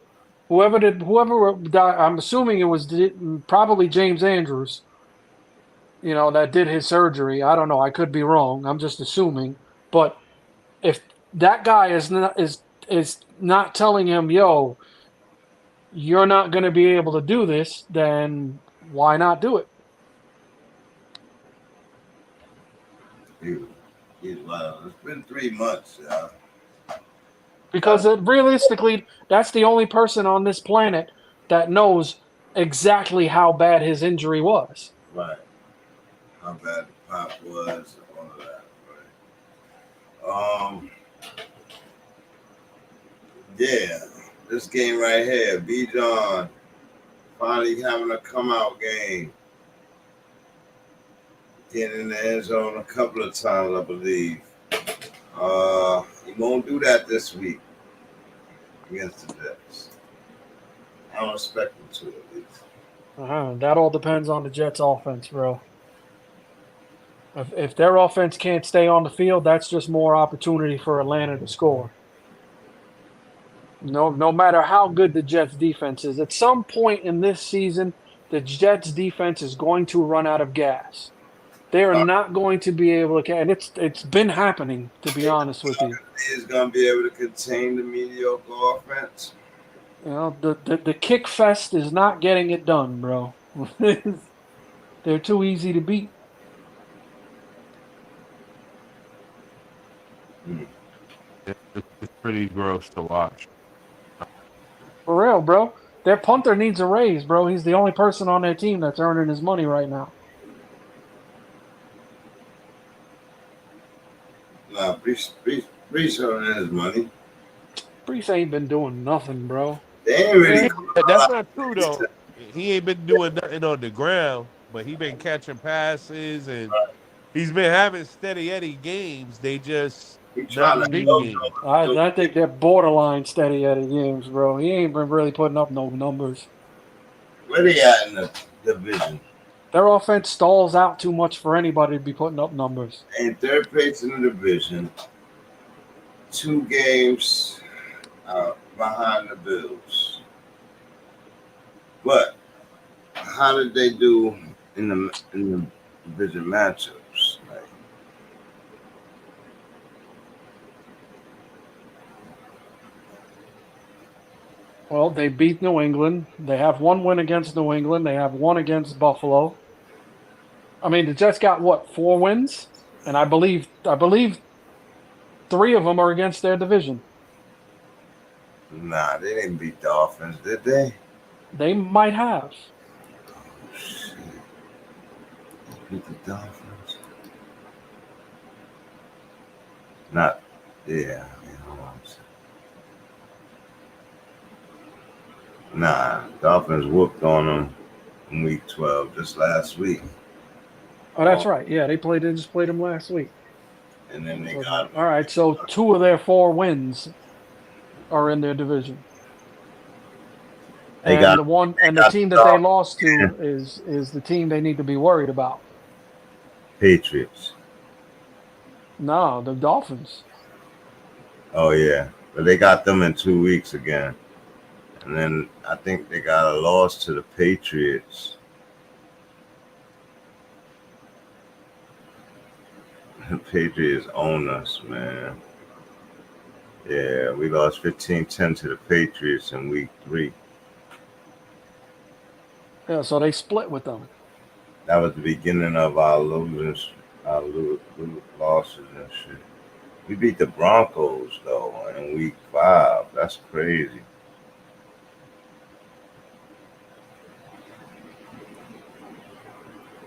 Whoever I'm assuming it was probably James Andrews, you know, that did his surgery. I don't know. I could be wrong. I'm just assuming. But if that guy is not telling him, "Yo, you're not going to be able to do this," then why not do it? Well, it's been 3 months. Because realistically, that's the only person on this planet that knows exactly how bad his injury was. Right. How bad the pop was, all of that. Right. Yeah. This game right here, B. John finally having a come out game. Getting in the end zone a couple of times, I believe. He won't do that this week against the Jets. I don't expect him to, at least. That all depends on the Jets' offense, bro. If their offense can't stay on the field, that's just more opportunity for Atlanta to score. No matter how good the Jets' defense is, at some point in this season, the Jets' defense is going to run out of gas. They are not going to be able to, and it's been happening, to be honest with you. He's going to be able to contain the mediocre offense. You know, the kick fest is not getting it done, bro. They're too easy to beat. it's pretty gross to watch. For real, bro. Their punter needs a raise, bro. He's the only person on their team that's earning his money right now. Nah, Brees earning his money. Brees ain't been doing nothing, bro. They ain't really. That's not true though. He ain't been doing nothing on the ground, but he been catching passes and he's been having steady Eddie games. They just not big games. I think they're borderline steady Eddie games, bro. He ain't been really putting up no numbers. Where they at in the division? Their offense stalls out too much for anybody to be putting up numbers. In third place in the division, 2 games behind the Bills. But how did they do in the division matchups? Like, Well, they beat New England. They have one win against New England. They have one against Buffalo. I mean, the Jets got what, 4 wins? And I believe 3 of them are against their division. Nah, they didn't beat Dolphins, did they? They might have. Shit. Beat the Dolphins. Not, yeah. Hold on a second. Nah, Dolphins whooped on them in week 12 just last week. Oh, that's right. Yeah, they just played them last week. And then they got All right, so 2 of their 4 wins are in their division. They And got the team that they lost to is the team they need to be worried about. Patriots. No, the Dolphins. Oh yeah, but they got them in 2 weeks again, and then I think they got a loss to the Patriots. The Patriots own us, man. Yeah, we lost 15-10 to the Patriots in week 3. Yeah, so they split with them. That was the beginning of our losses, losses and shit. We beat the Broncos though in week 5. That's crazy.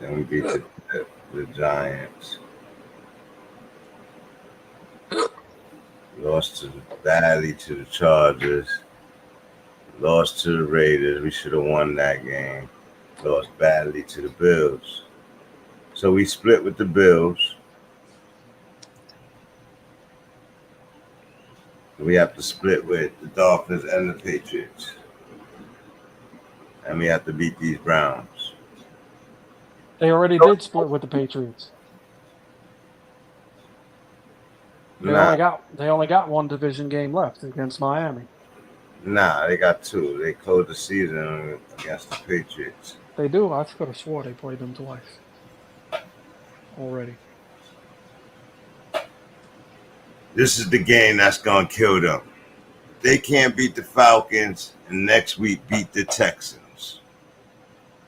Then we beat the Giants. Lost badly to the Chargers. Lost to the Raiders. We should have won that game. Lost badly to the Bills. So we split with the Bills. We have to split with the Dolphins and the Patriots. And we have to beat these Browns. They already did split with the Patriots. They only got one division game left against Miami. Nah, they got 2. They closed the season against the Patriots. They do. I could have swore they played them twice already. This is the game that's going to kill them. They can't beat the Falcons and next week beat the Texans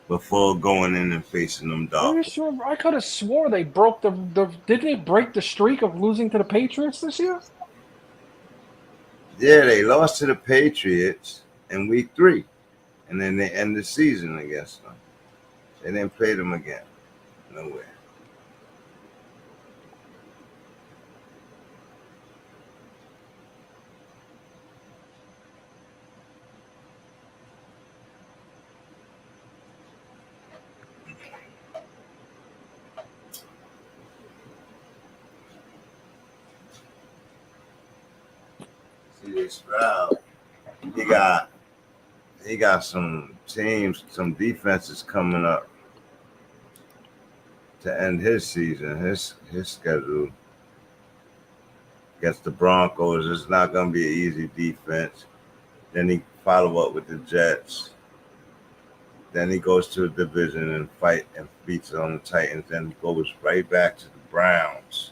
before going in and facing them Dolphins. Sure? I could have swore they broke didn't they break the streak of losing to the Patriots this year? Yeah, they lost to the Patriots in week 3. And then they end the season against them. They didn't play them again. Nowhere. CJ Stroud, he got some teams, some defenses coming up to end his season, his schedule against the Broncos. It's not going to be an easy defense. Then he follow up with the Jets. Then he goes to a division and fight and beats on the Titans. Then he goes right back to the Browns.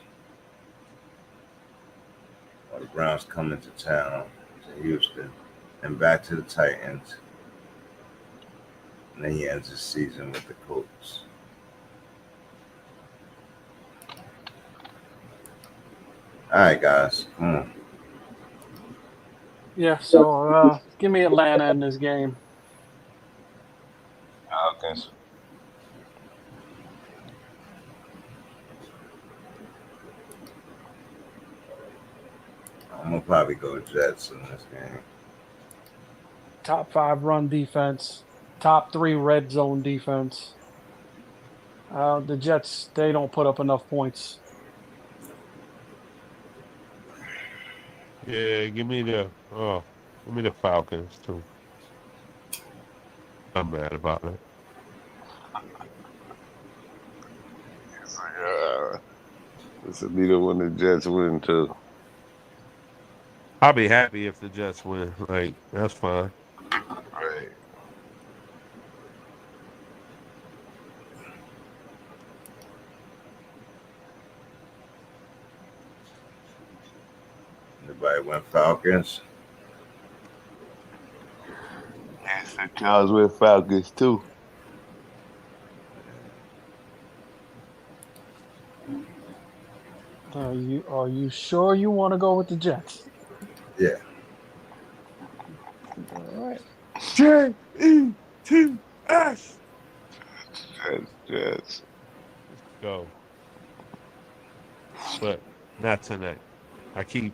The Browns come into town to Houston and back to the Titans. And then he ends his season with the Colts. All right, guys, come on. Yeah, so give me Atlanta in this game. Falcons. I'm going to probably go Jets in this game. Top 5 run defense. Top 3 red zone defense. The Jets, they don't put up enough points. Yeah, give me the Falcons too. I'm mad about it. It's neither one of the Jets win too. I'll be happy if the Jets win. Like, that's fine. Right. Everybody went Falcons. The Cowboys with Falcons too. Are you sure you want to go with the Jets? Yeah. All right. Jets. Jets. Let's go. But not tonight. I keep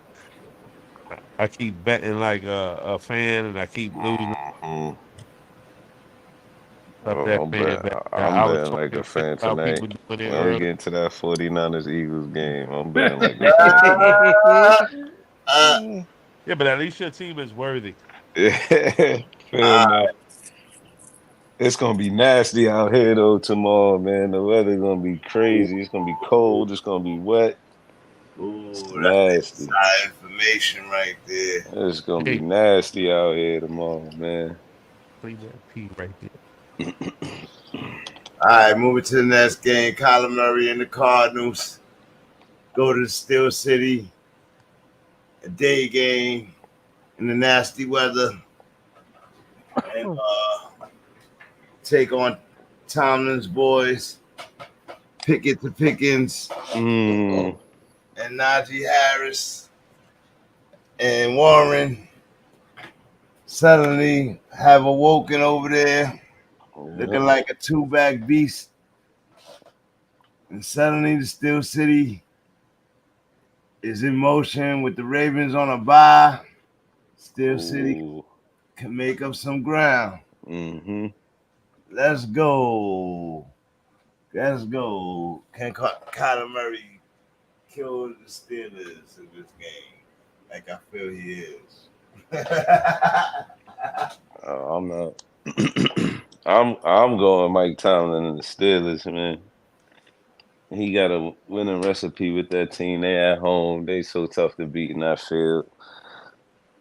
betting like a fan, and I keep losing. Mhm. Up that fan bet. I'm I was betting like a talking shit fan about tonight. people doing it When we early. get into that 49ers Eagles game, I'm betting like a fan tonight. Uh, Yeah, but at least your team is worthy. Yeah, fair uh, enough. It's gonna be nasty out here though tomorrow, man. The weather's gonna be crazy. It's gonna be cold. It's gonna be wet. It's ooh, that's nasty. inside information right there. It's gonna be Hey, nasty out here tomorrow, man. clean that pee right there. All right, moving to the next game. Kyler Murray and the Cardinals go to the Steel City, a day game in the nasty weather, and take on Tomlin's boys, Pickett to Pickens, Mm. and Najee Harris and Warren suddenly have awoken over there, looking like a two-back beast. And suddenly the Steel City is in motion with the Ravens on a bye. Steel City Ooh. can make up some ground. Mm-hmm. Let's go. Let's go. Can Kyler Murray kill the Steelers in this game? Like I feel he is. I'm not. I'm going Mike Tomlin and the Steelers, man. He got a winning recipe with that team. They at home. They so tough to beat in that field.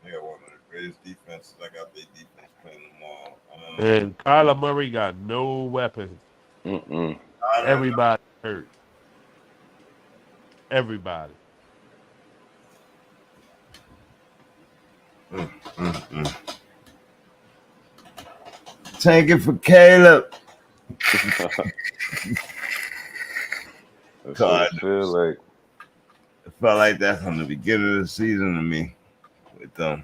They got one of the greatest defenses. I got their defense playing them all. And Kyler Murray got no weapons. Mm-mm. Everybody hurt. Everybody. Take it for Caleb. That's what it feel like. It felt like that from the beginning of the season to me with them.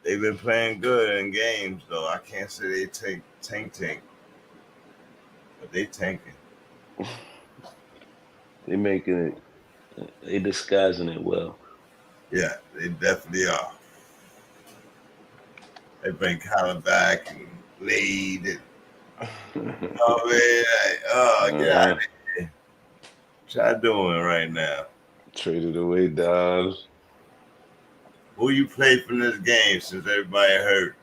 They've been playing good in games, though. I can't say they tank, but they tanking. They making it. They disguising it well. Yeah, they definitely are. They bring Kyler back and Blade and oh man, get out of here. What y'all doing right now? Traded away Dobbs. Who you play from this game since everybody hurt?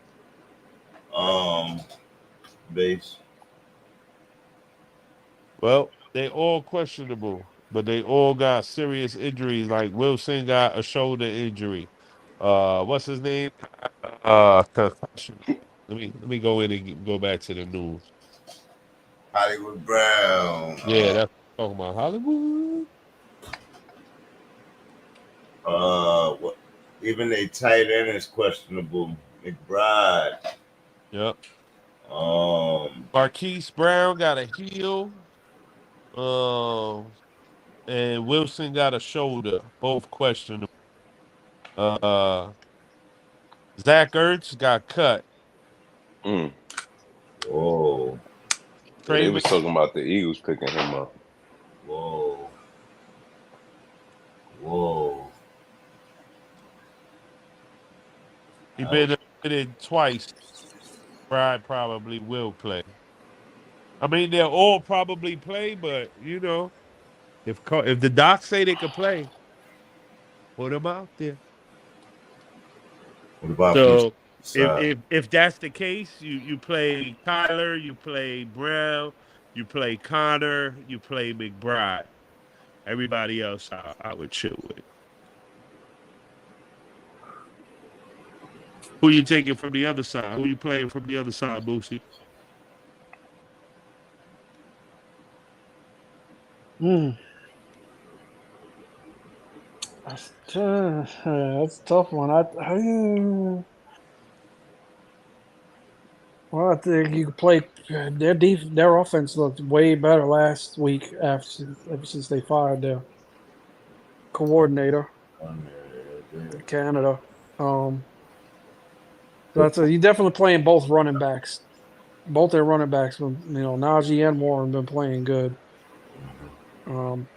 Base. Well, they all questionable, but they all got serious injuries. Like Wilson got a shoulder injury. What's his name? Concussion. Let me go in and go back to the news. Hollywood Brown. Yeah, that's what I'm talking about. Hollywood. What? Even they tight end is questionable. McBride. Yep. Um, Marquise Brown got a heel. And Wilson got a shoulder. Both questionable. Uh, Zach Ertz got cut. Mm. whoa, Yeah, they Trey was talking about the Eagles picking him up. whoa, whoa. He been admitted twice. Bride probably will play. I mean, they'll all probably play, but if the docs say they could play, put them out there. What about from So if side? if if that's the case, you play Kyler, you play Brown, you play Connor, you play McBride. Everybody else, I would chill with. Who you taking from the other side? Who you playing from the other side, Boosie? That's a tough one. Well, I think you could play their offense looked way better last week ever since they fired their coordinator in Canada. So you definitely playing both running backs. Both their running backs, Najee and Warren, been playing good. And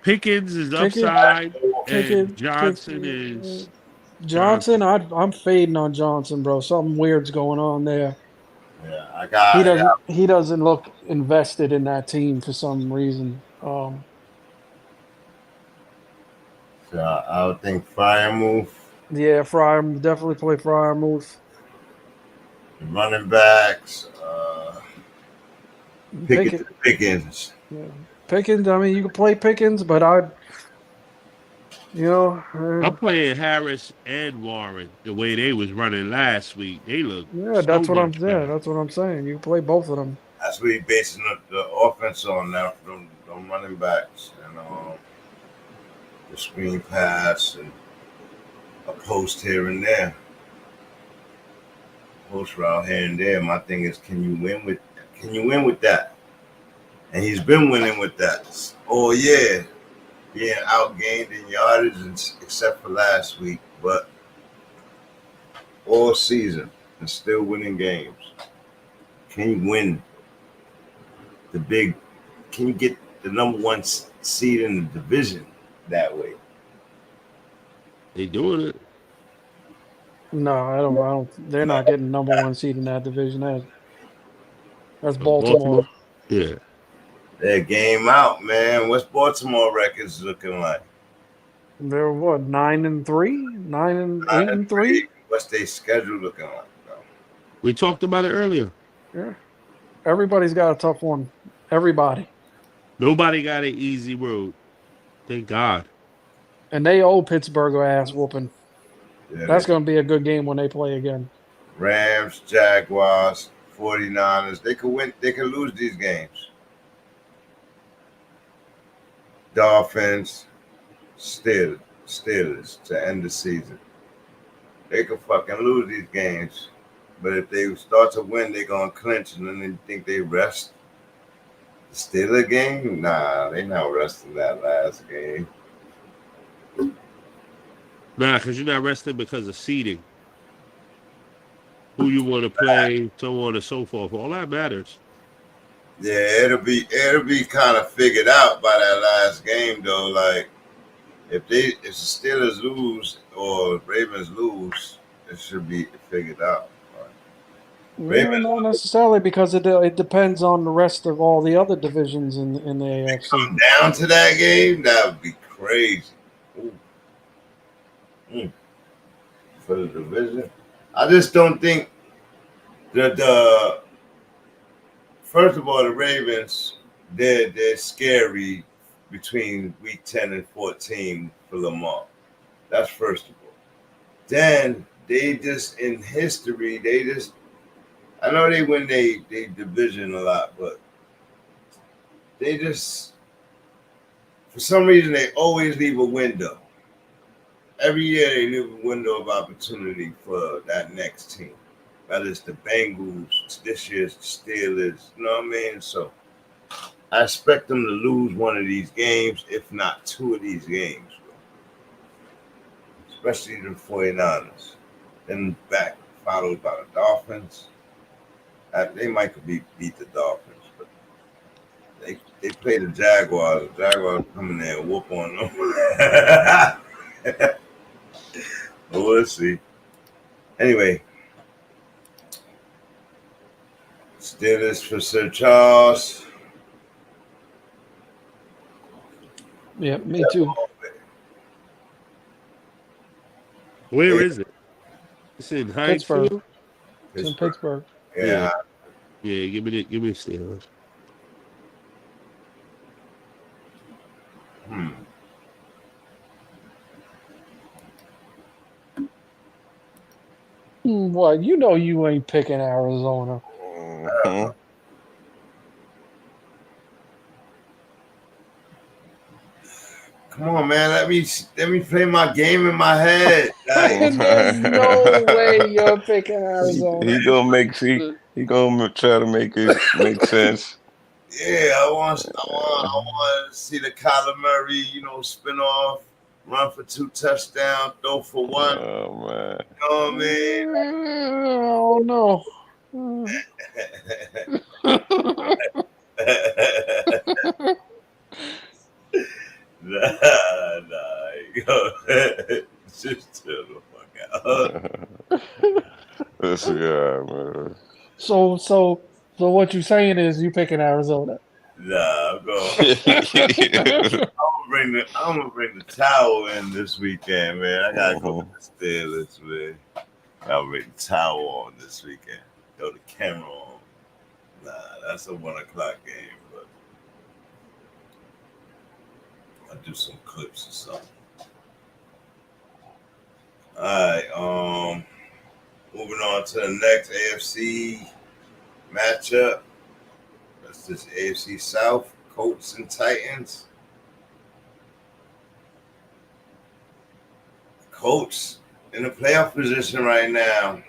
Pickens is upside, and Johnson Pickens, is Johnson. I'm fading on Johnson, bro. Something weird's going on there. Yeah, He doesn't look invested in that team for some reason. So I would think fire move, Yeah, Fryer definitely play Fryer move. running backs, Pickens. Yeah. Pickens. I mean, you can play Pickens, but I'm playing Harris and Warren the way they was running last week. They look so much better. that's what I'm saying. You can play both of them. That's what he's basing the offense on now. Them running backs and the screen pass and a post here and there, post route here and there. My thing is, can you win with that? And he's been winning with that. Oh yeah, being outgained in yardage, except for last week, but all season and still winning games. Can you win can you get the number 1 seed in the division that way? They doing it. No, I don't. They're not getting number 1 seed in that division. That's Baltimore. Yeah. Their game out, man. What's Baltimore records looking like? They're what, 9-3, 8-3. What's their schedule looking like, though? We talked about it earlier. Yeah, everybody's got a tough one. Everybody. Nobody got an easy road. Thank God. And they owe Pittsburgh a ass whooping. Yeah, that's going to be a good game when they play again. Rams, Jaguars, 49ers. They could win. They could lose these games. Dolphins, Steelers to end the season. They could fucking lose these games. But if they start to win, they're going to clinch, and then they think they rest. The Steelers game? Nah, they not resting that last game. Nah, because you're not resting because of seeding. Who you want to play, so on and so forth. All that matters. Yeah, it'll be kind of figured out by that last game, though. Like, if the Steelers lose or Ravens lose, it should be figured out. Ravens, not necessarily, because it depends on the rest of all the other divisions in the AFC. Come down to that game, that would be crazy. For the division, I just don't think that first of all, the Ravens, they're scary between week 10 and 14 for Lamar. That's first of all. Then they just, in history, I know they win they division a lot, but they just, for some reason, they always leave a window. Every year they leave a window of opportunity for that next team. Whether it's the Bengals, this year's the Steelers, you know what I mean? So I expect them to lose one of these games, if not 2 of these games. Especially the 49ers. Then back, followed by the Dolphins. They might beat the Dolphins, but they play the Jaguars. The Jaguars come in there and whoop on them. But we'll see. Anyway, Steelers for Sir Charles. Yeah, me too. Where is it? It's in Pittsburgh. It's in Pittsburgh. Yeah. Yeah, give me the Steelers. Well, you know you ain't picking Arizona. Come Come on, man. Let me play my game in my head. Like, There's no way you're picking Arizona. He gonna try to make it make sense. yeah, I want to see the Kyler Murray, spin off, run for 2 touchdowns, throw for 1. Oh man. You know what I mean? Oh no. nah. Just chill the fuck out. Let's see, man. So what you saying is you picking Arizona? Nah, I'm gonna bring the towel in this weekend, man. I gotta go with the Steelers, man. I'll bring the towel on this weekend. Throw the camera on. Nah, that's a 1 o'clock game, but I'll do some clips or something. All right, moving on to the next AFC matchup. That's this AFC South, Colts and Titans. Colts in a playoff position right now.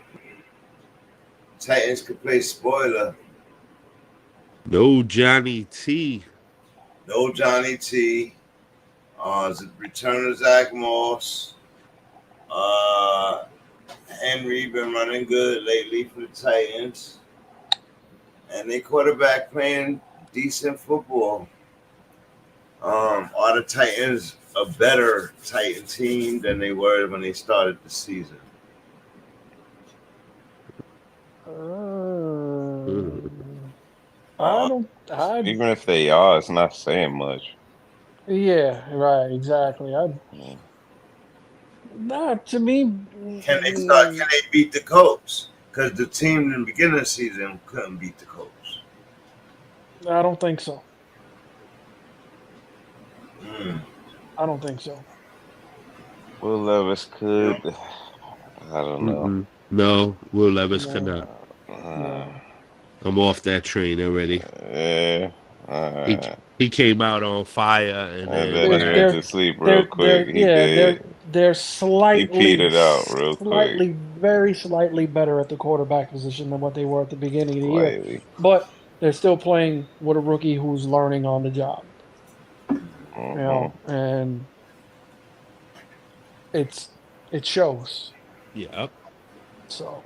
Titans could play spoiler. No Johnny T. No Johnny T. Return of Zach Moss. Henry been running good lately for the Titans. And their quarterback playing decent football. Are the Titans a better Titan team than they were when they started the season? Even if they are, it's not saying much. Yeah, right, exactly. Not to me. Can they beat the Colts? Because the team in the beginning of the season couldn't beat the Colts. I don't think so. I don't think so. Will Levis could. I don't know. No, Will Levis could not. I'm off that train already. Yeah. He came out on fire and then he went to sleep real quick. They're slightly, he petered out real quick. Very slightly better at the quarterback position than what they were at the beginning of the year. But they're still playing with a rookie who's learning on the job. You know, and it shows. Yeah. So.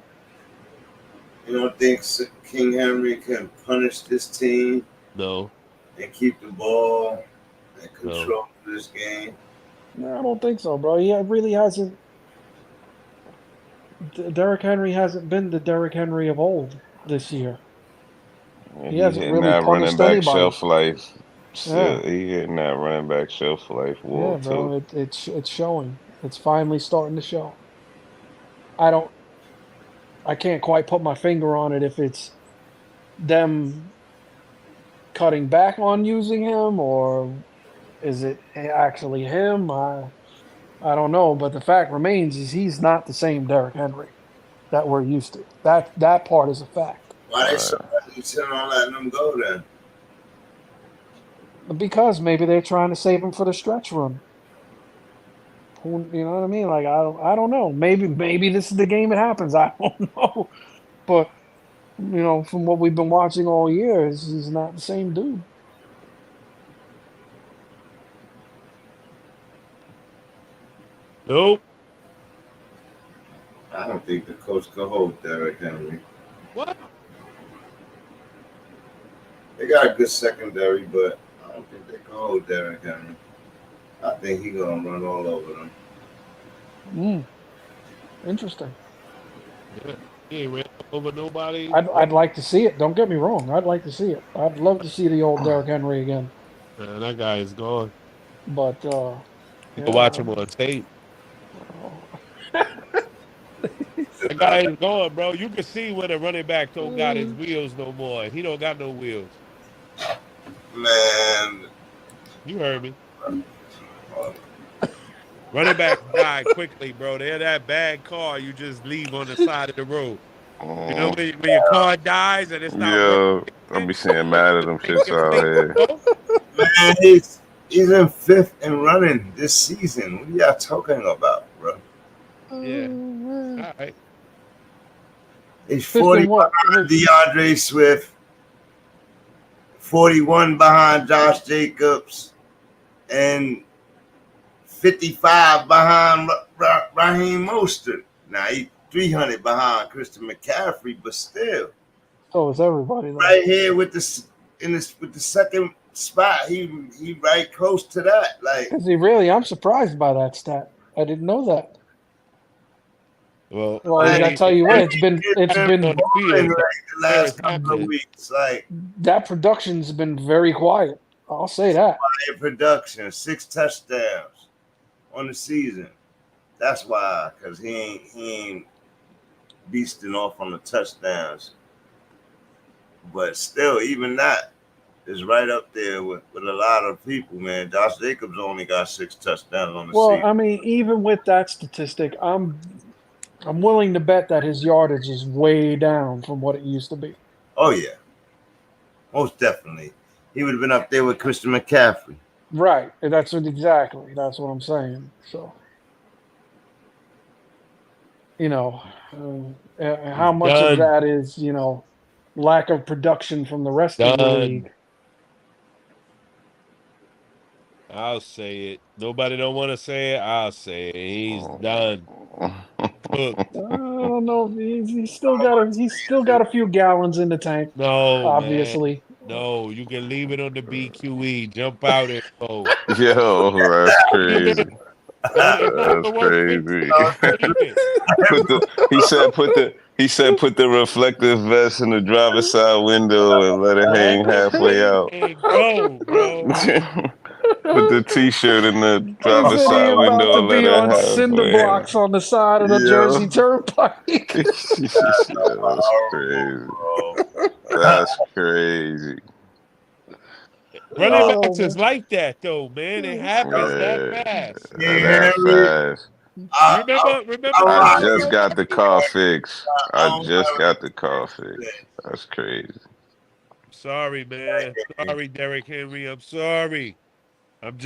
You don't think King Henry can punish this team? No. And keep the ball and control this game? No, I don't think so, bro. He really hasn't. Derrick Henry hasn't been the Derrick Henry of old this year. He hasn't really punished anybody. Shelf life. Still, he hitting that running back shelf life wall bro, too. It's showing. It's finally starting to show. I can't quite put my finger on it if it's them cutting back on using him or is it actually him? I don't know, but the fact remains is he's not the same Derrick Henry that we're used to. That part is a fact. Why they so hesitant on letting him go then? Because maybe they're trying to save him for the stretch run. You know what I mean? Like I don't know. Maybe this is the game it happens. I don't know. But from what we've been watching all year, he's not the same dude. Nope. I don't think the coach can hold Derrick Henry. What? They got a good secondary, but I don't think they can hold Derrick Henry. I think he's gonna run all over them. Interesting. Yeah. He ain't ran over nobody. I'd like to see it. Don't get me wrong. I'd like to see it. I'd love to see the old Derrick Henry again. Man, that guy is gone. But you can watch him on tape. That guy is gone, bro. You can see when a running back don't got his wheels no more. He don't got no wheels. Man. You heard me. Running back die quickly, bro. They're that bad car you just leave on the side of the road. You know when your car dies and it's not I'll be seeing mad at them shits out here. Man, He's in 5th and running this season. What are y'all talking about, bro? Yeah. All right. He's 5th 40 and what? behind DeAndre Swift, 41 behind Josh Jacobs, and 55 behind Raheem Mostert. Now he's 300 behind Christian McCaffrey, but still. So is everybody though. Right here with with the second spot, he right close to that. Like, Is he really? I'm surprised by that stat. I didn't know that. Well, I gotta tell you what, it's been on the field. like the last couple of weeks. Like, that production's been very quiet. I'll say that. quiet production, 6 touchdowns on the season. That's why, because he ain't beasting off on the touchdowns. But still, even that is right up there with a lot of people, man. Josh Jacobs only got 6 touchdowns on the season. Well, I mean, even with that statistic, I'm willing to bet that his yardage is way down from what it used to be. Oh yeah, most definitely. He would have been up there with Christian McCaffrey. Right. That's what I'm saying. So, how much of that is, lack of production from the rest of the league? I'll say it. Nobody don't want to say it. I'll say it. He's done. I don't know. He's still got a few gallons in the tank. No, obviously. Man. No, you can leave it on the BQE. Jump out and go. Yo, that's crazy. That's crazy. He said put the reflective vest in the driver's side window and let it hang halfway out. Go, bro. Put the T-shirt in the driver's side window and let it on halfway cinder blocks on the side of the Jersey Turnpike. That's crazy. That's crazy. Running backs is like that, though, man. It happens that fast. That fast. Remember? I just got the car fixed. That's crazy. Sorry, man. Sorry, Derrick Henry. I'm sorry. I'm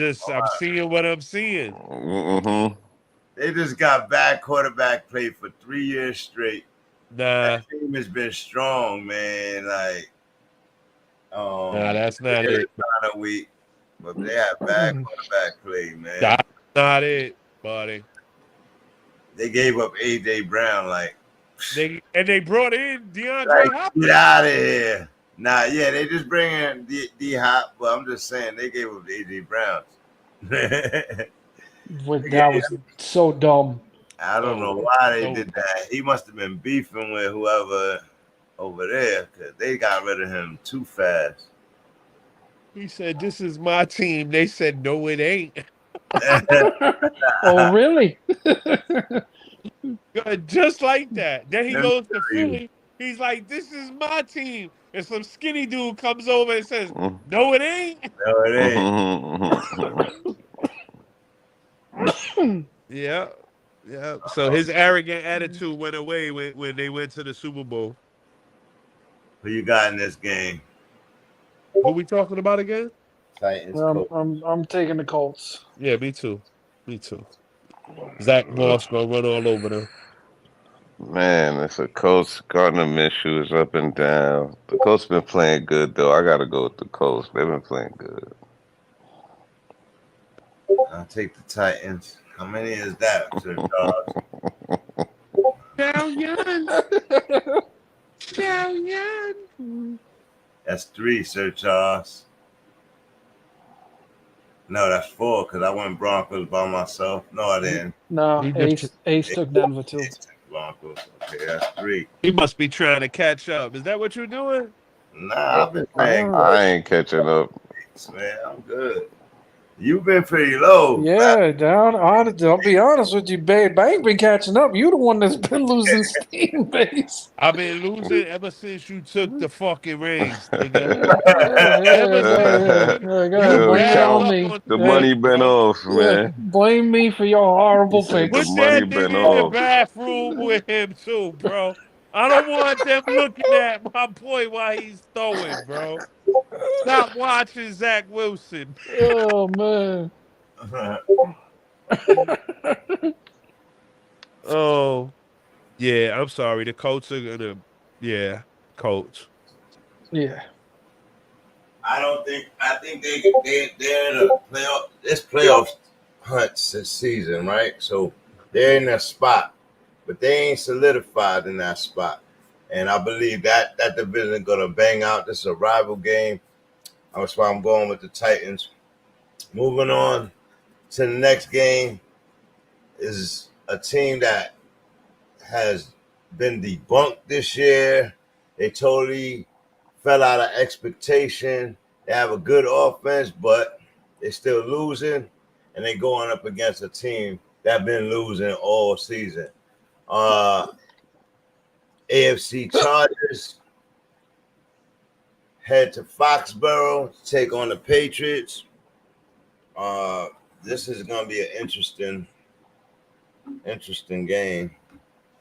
seeing what I'm seeing. Mm-hmm. They just got bad quarterback play for 3 years straight. Nah. That team has been strong, man. Like, nah, that's not it. Kind of weak, but they have bad quarterback play, man. That's not it, buddy. They gave up AJ Brown, like. They brought in DeAndre Hopkins. Get out of here. Nah, yeah, they just bring in D-Hop, but I'm just saying they gave up AJ Brown. That was so dumb. I don't know why they did that. He must have been beefing with whoever over there because they got rid of him too fast. He said, "This is my team." They said, "No, it ain't." Oh, really? Just like that. Then he goes to Philly. He's like, "This is my team." And some skinny dude comes over and says, "No, it ain't." No, it ain't. Yeah. So his arrogant attitude went away when they went to the Super Bowl. Who you got in this game? Who we talking about again? Titans. I'm taking the Colts. Yeah, me too. Zach Moss gonna run all over them. Man, it's a Colts. Gardner Minshew is up and down. The Colts been playing good, though. I got to go with the Colts. They've been playing good. I'll take the Titans. How many is that, Sir Charles? That's 3, Sir Charles. No, that's 4 because I went Broncos by myself. No, I didn't. No, Ace took Denver too. Broncos. Okay, that's 3. He must be trying to catch up. Is that what you're doing? Nah, I've been playing. I ain't catching up. Man, I'm good. You've been pretty low. Yeah, down. I'll be honest with you, babe. Bang been catching up. You the one that's been losing steam, base. I've been losing ever since you took the fucking rings. The money been off, man. Blame me for your horrible picks. Put that nigga in the bathroom with him too, bro. I don't want them looking at my boy while he's throwing, bro. Stop watching Zach Wilson. Oh man. Oh, yeah. I'm sorry. The Colts are gonna. Yeah, Colts. Yeah. I think they're in a playoff. This playoff hunt this season, right? So they're in a spot, but they ain't solidified in that spot. And I believe that division is gonna bang out. This is a rival game. That's why I'm going with the Titans. Moving on to the next game is a team that has been debunked this year. They totally fell out of expectation. They have a good offense, but they're still losing, and they're going up against a team that been losing all season. AFC Chargers head to Foxborough to take on the Patriots. This is going to be an interesting game.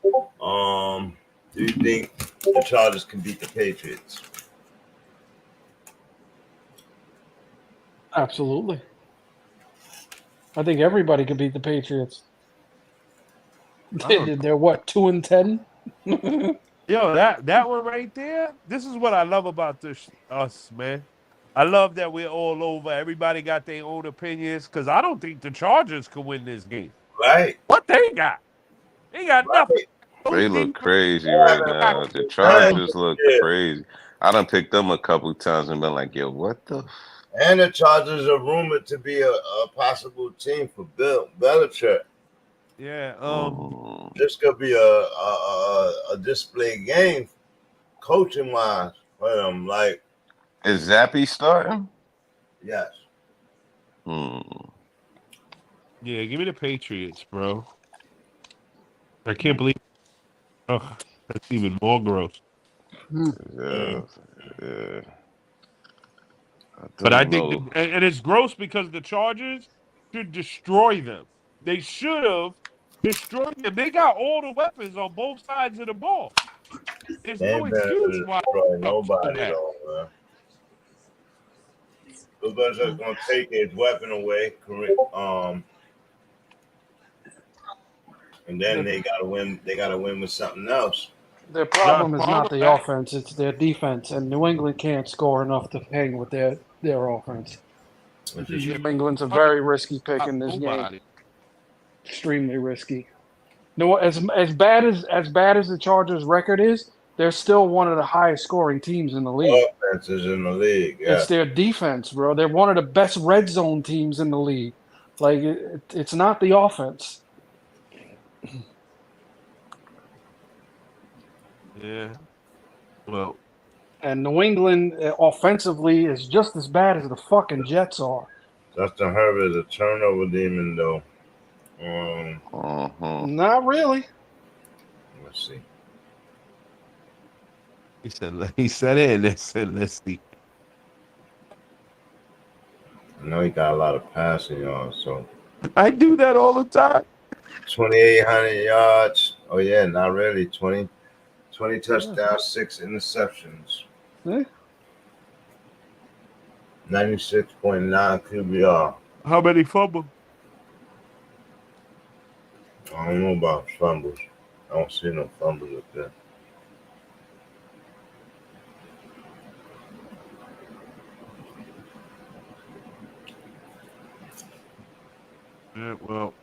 Do you think the Chargers can beat the Patriots? Absolutely. I think everybody can beat the Patriots. They're what, 2-10? Yo, that one right there. This is what I love about us, man. I love that we're all over. Everybody got their own opinions because I don't think the Chargers can win this game. Right. What they got? They got nothing. They look crazy right now. The Chargers look crazy. I done picked them a couple times and been like, yo, what the? And the Chargers are rumored to be a possible team for Bill Belichick. Yeah. This could be a display game, coaching wise. Like, is Zappy starting? Yes. Yeah, give me the Patriots, bro. I can't believe. Oh, that's even more gross. Yeah. But I think, and it's gross because the Chargers should destroy them. They should have destroyed them. They got all the weapons on both sides of the ball. There's no excuse why nobody though, man. The Belichick's gonna take his weapon away, and then they gotta win. They gotta win with something else. Their problem is not the offense; it's their defense. And New England can't score enough to hang with their offense. New England's a very risky pick in this game. Extremely risky. No, as bad as the Chargers' record is, they're still one of the highest scoring teams in the league. Offenses in the league. Yeah. It's their defense, bro. They're one of the best red zone teams in the league. Like it's not the offense. Yeah. Well. And New England offensively is just as bad as the fucking Jets are. Justin Herbert is a turnover demon, though. Not really. Let's see. He said it. Let's see. I know he got a lot of passing yards, so I do that all the time. 2,800 yards. Oh yeah, not really. 20 touchdowns, 6 interceptions. 96.9 QBR. How many fumbles? I don't know about fumbles. I don't see no fumbles up there. Yeah, well,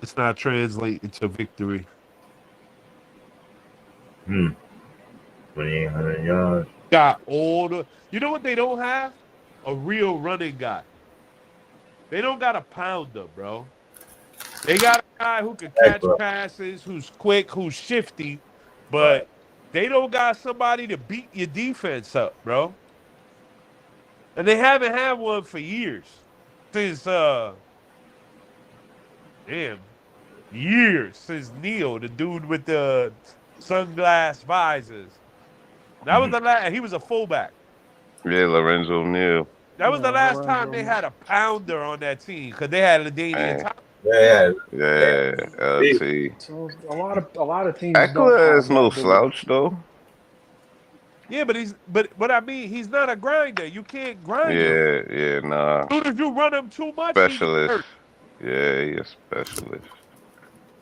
it's not translating to victory. 2,800 yards. Got all the. You know what they don't have? A real running guy. They don't got a pounder, bro. They got a guy who can catch passes, who's quick, who's shifty, but they don't got somebody to beat your defense up, bro. And they haven't had one for years. Since years since Neil, the dude with the sunglass visors. That was the last. He was a fullback. Yeah, Lorenzo Neal. That was the last time they had a pounder on that team because they had LaDainian Thomas. Yeah, LT. So a lot of teams. Eckler is no slouch though. Yeah, but what I mean, he's not a grinder. You can't grind him. Yeah, nah. As soon as you run him too much, he gets Specialist. hurt. Yeah, he a specialist.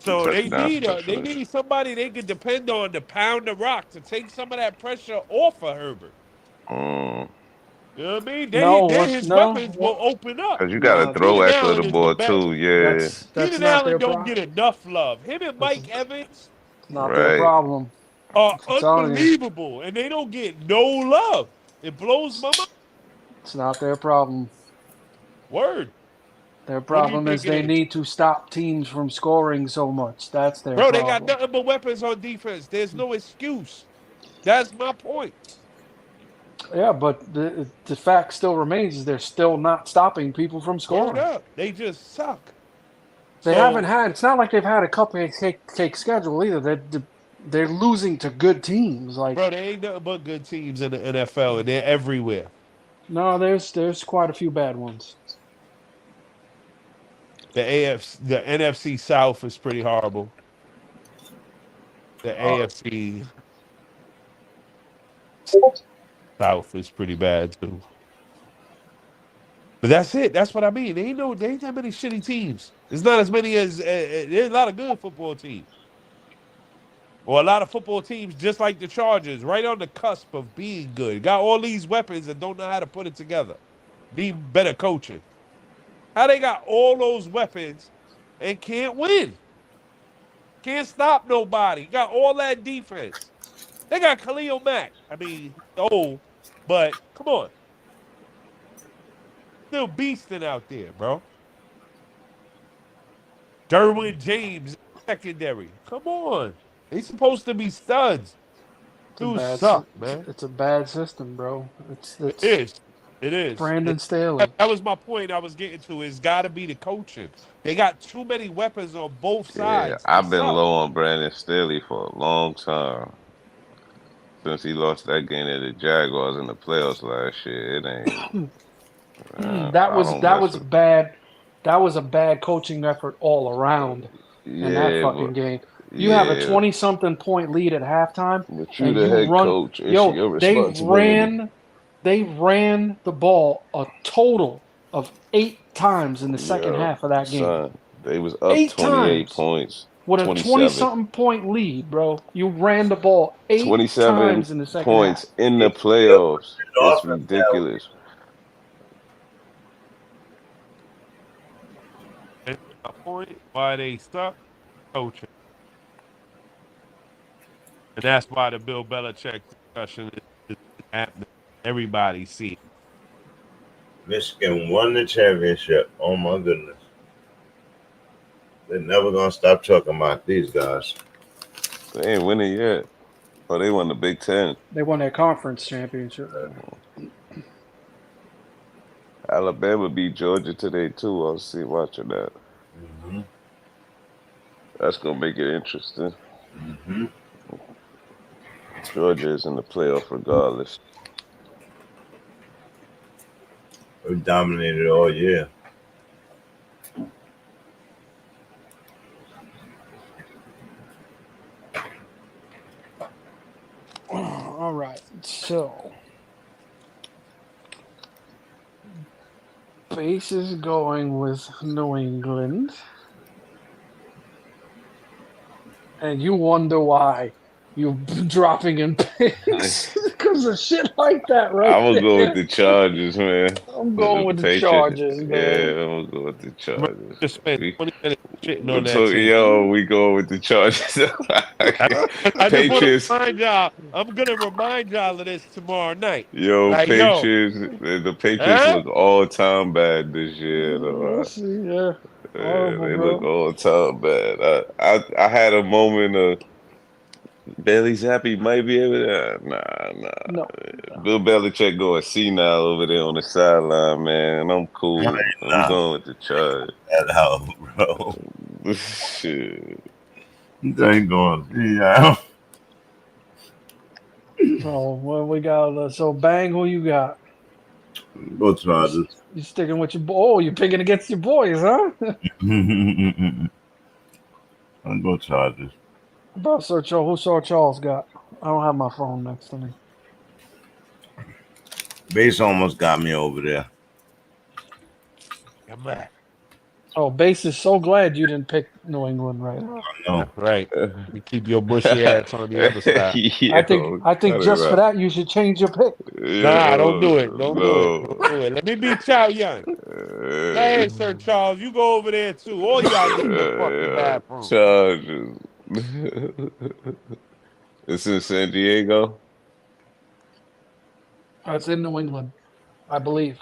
So Touchdown they specialist. need somebody they can depend on to pound the rock to take some of that pressure off of Herbert. Mm. You know what I mean? No, Then his weapons will open up. Cause you gotta No, throw Keenan after the Allen is the ball best. too. Yeah. that's Keenan not Allen their don't problem. get enough love. Him and That's Mike Evans not their Right. problem. are I'm telling you. unbelievable, and they don't get no love. It blows my mind. It's not their problem. Word. Their What do you problem think is it they is? need to stop teams from scoring so much. That's their Bro, problem. they got nothing but weapons on defense. There's no excuse. That's my point. Yeah, but the fact still remains is they're still not stopping people from Word scoring. up. They just suck. They haven't had. It's not like they've had a cupcake schedule either. They're losing to good teams. Like, bro, they ain't nothing but good teams in the NFL, and they're everywhere. no, there's quite a few bad ones. The NFC South is pretty horrible. The AFC South is pretty bad too. But that's it. That's what I mean. They ain't that many shitty teams. There's not as many as there's a lot of good football teams. Or a lot of football teams, just like the Chargers, right on the cusp of being good. Got all these weapons and don't know how to put it together. Need better coaching. How they got all those weapons and can't win? Can't stop nobody. Got all that defense. They got Khalil Mack. I mean, old, but come on. Still beasting out there, bro. Derwin James, secondary. Come on. They supposed to be studs. Dudes suck, man. It's a bad system, bro. It is. It is. Brandon Staley. That was my point I was getting to. It's got to be the coaching. They got too many weapons on both sides. Yeah, I've been low on Brandon Staley for a long time. Since he lost that game to the Jaguars in the playoffs last year, it ain't. That was bad. That was a bad coaching effort all around in that fucking game. You have a 20-something point lead at halftime, but you the head coach. It's your responsibility. They ran the ball a total of 8 times in the second half of that game. Son, they was up 28 points. With a 20-something point lead, bro. You ran the ball 8 times in the second points half. in the playoffs. It's ridiculous. That's my point. Why they suck coaching. And that's why the Bill Belichick discussion is happening. Everybody see. Michigan won the championship. Oh my goodness. They're never gonna stop talking about these guys. They ain't winning yet. Oh, they won the Big Ten. They won their conference championship. Alabama beat Georgia today too. I'll see watching that. Mm-hmm. That's gonna make it interesting. Mm-hmm. Georgia is in the playoff regardless. We dominated all year. All right, so base is going with New England, and you wonder why you're dropping in picks because of shit like that, right? I'm gonna go with the Chargers, man. I'm going with the Chargers, man. Yeah, I'm gonna go with the Chargers. Just spent 20 minutes shitting on that team. Yo, we go with the Chargers. I just want to remind y'all. I'm gonna remind y'all of this tomorrow night. Yo, like, Patriots. The Patriots look all time bad this year. Yeah. They look all time bad. I had a moment of Bailey Zappi might be able to. Nah. Bill Belichick going senile over there on the sideline, man. I'm cool. I'm going with the Chargers. That hell, bro. Shit. They ain't going. Yeah. So what we got? So Bang, who you got? Go Chargers. You sticking with your boy? Oh, you picking against your boys, huh? I'll go Chargers. About Sir Charles, who Sir Charles got? I don't have my phone next to me. Base almost got me over there. Come on. Oh, Base is so glad you didn't pick New England right now. No. Right. You keep your bushy ass on the other side. I think cut just it for out. that you should change your pick. Nah, don't do it. Don't do it. No. Don't do it. Let me be Chow Young. Go ahead, Sir Charles. You go over there too. All y'all get in the fucking bathroom. Chargers. It's in San Diego. It's in New England, I believe.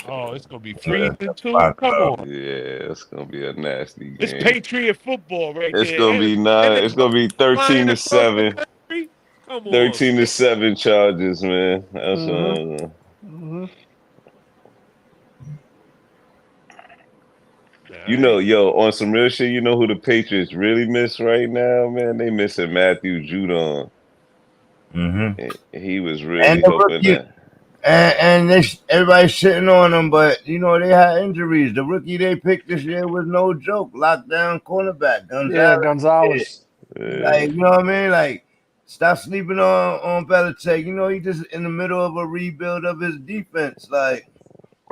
Oh, it's gonna be freezing too. Fuck Come up. on. Yeah, it's gonna be a nasty game. It's Patriot football right It's there. gonna be nine. It's gonna be 13-7. come on. 13-7 Chargers, man. That's Mm-hmm. You know, yo, on some real shit, you know who the Patriots really miss right now, man? They missing Matthew Judon. Mm-hmm. He was really And the hoping rookie, that. and everybody's shitting on him, but you know they had injuries. The rookie they picked this year was no joke. Lockdown cornerback, Gonzalez. Like, you know what I mean? Like, stop sleeping on Belichick. You know, he just in the middle of a rebuild of his defense. Like,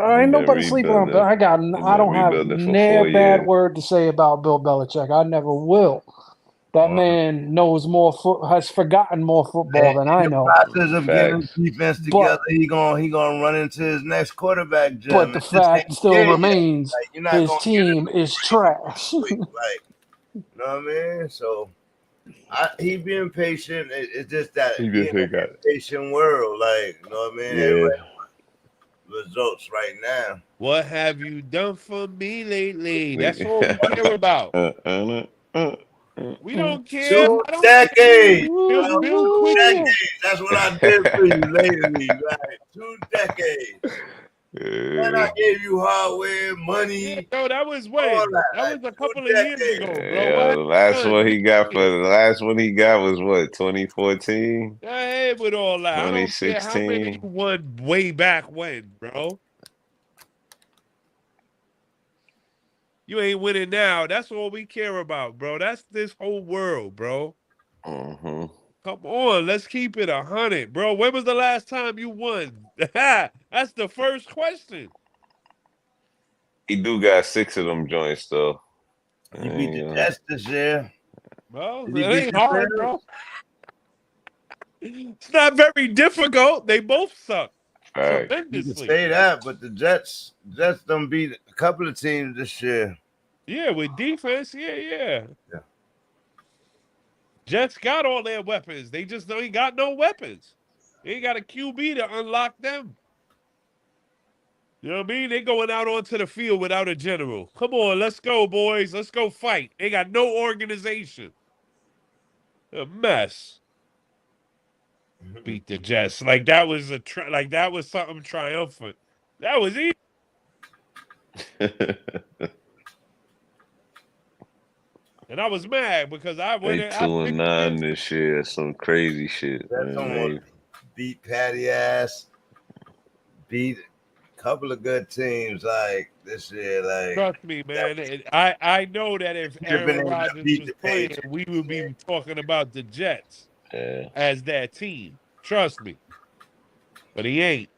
ain't nobody sleeping on Bill. I don't have near bad word to say about Bill Belichick. I never will. That man knows has forgotten more football than I know. In the process of getting defense together, he gonna run into his next quarterback. Jim, but the fact still remains, like, his team is trash. Like, you know what I mean? So he being patient. It's just that patient world. Like, you know what I mean? Everybody results right now. What have you done for me lately? That's all we care about. We don't care. 2 decades. 2 decades. That's what I did for you lately. Like 2 decades. And I gave you hardware, money. Yeah, no, that was when? That was a couple of years ago, bro. Yeah, the last one he got was what, 2014? Go ahead with all that. 2016. I don't care how many you won way back when, bro. You ain't winning now. That's all we care about, bro. That's this whole world, bro. Mm-hmm. Come on, let's keep it 100, bro. When was the last time you won? That's the first question. He do got 6 of them joints, though. He beat the Jets this year. Well, it ain't hard, bro. It's not very difficult. They both suck. Tremendously. You can say that, but the Jets done beat a couple of teams this year. Yeah, with defense, yeah. Jets got all their weapons. They just ain't got no weapons. They ain't got a QB to unlock them. You know what I mean? They going out onto the field without a general. Come on, let's go, boys. Let's go fight. They got no organization. A mess. Beat the Jets like that was that was something triumphant. That was easy. And I was mad because I went. They 2-9 this year. Some crazy shit. That's almost beat Patty ass. Beat a couple of good teams like this year. Like, trust me, man. I know that if Aaron Rodgers was playing, we would be talking about the Jets as that team. Trust me. But he ain't.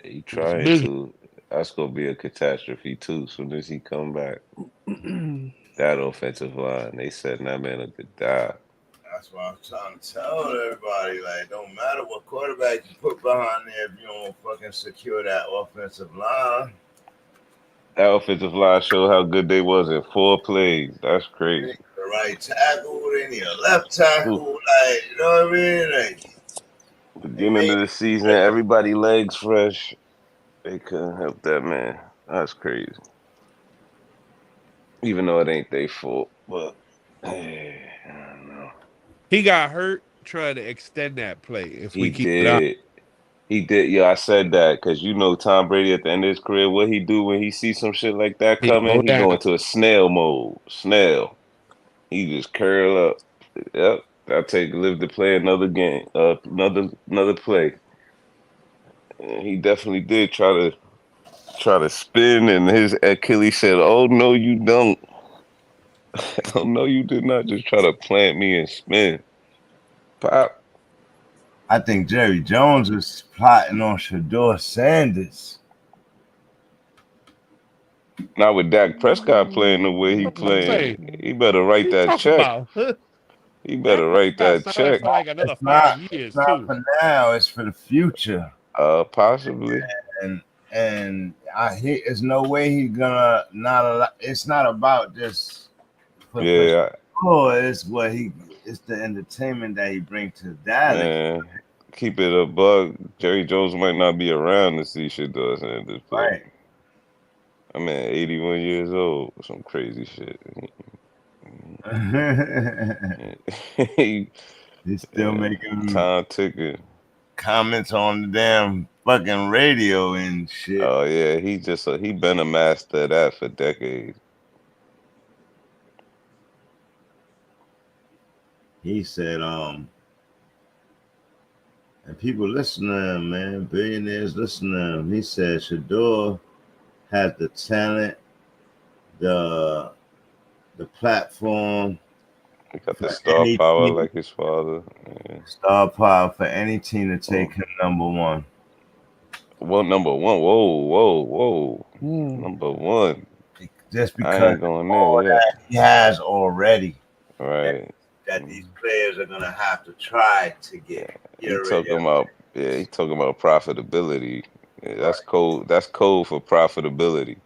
He trying to. That's gonna be a catastrophe too. Soon as he come back, that offensive line, they said that man could die. That's why I'm trying to tell everybody, like, don't matter what quarterback you put behind there if you don't fucking secure that offensive line. That offensive line showed how good they was in 4 plays. That's crazy. The right tackle, they need a left tackle, like, you know what I mean? Like, beginning of the season, everybody legs fresh. They couldn't help that man. That's crazy. Even though it ain't their fault, but I don't know. He got hurt trying to extend that play. If we keep it up. He did. Yeah, I said that because you know Tom Brady at the end of his career, what he do when he sees some shit like that coming? He go into a snail mode. Snail. He just curl up. Yep. Live to play another game. Another play. And he definitely did try to spin, and his Achilles said, "Oh no, you don't. Oh no, you did not just try to plant me and spin." Pop. I think Jerry Jones is plotting on Shador Sanders. Not with Dak Prescott playing the way he Say, playing. He better write what you that talking check. about? He better Dak write Prescott that signed check. for like another It's 5 not, years it's not too. for now. It's for the future. Possibly. And there's no way he's gonna not allow. It's not about just Yeah, it's it's the entertainment that he brings to Dallas. man. Keep it a bug. Jerry Jones might not be around to see Shador Sanders play. Right. I mean, 81 years old. Some crazy shit. He's still making time ticking. comments on the damn fucking radio and shit. Oh yeah, he been a master of that for decades. He said, and people listen to him, man. Billionaires listen to him. He said Shador has the talent, the platform. He got the star power like his father. Yeah. Star power for any team to take him number one. Well, number one. Whoa. Number one. Just because I ain't going there yet. He has already. Right. That these players are gonna have to try to get. He talking about profitability. Yeah, that's code. That's code for profitability.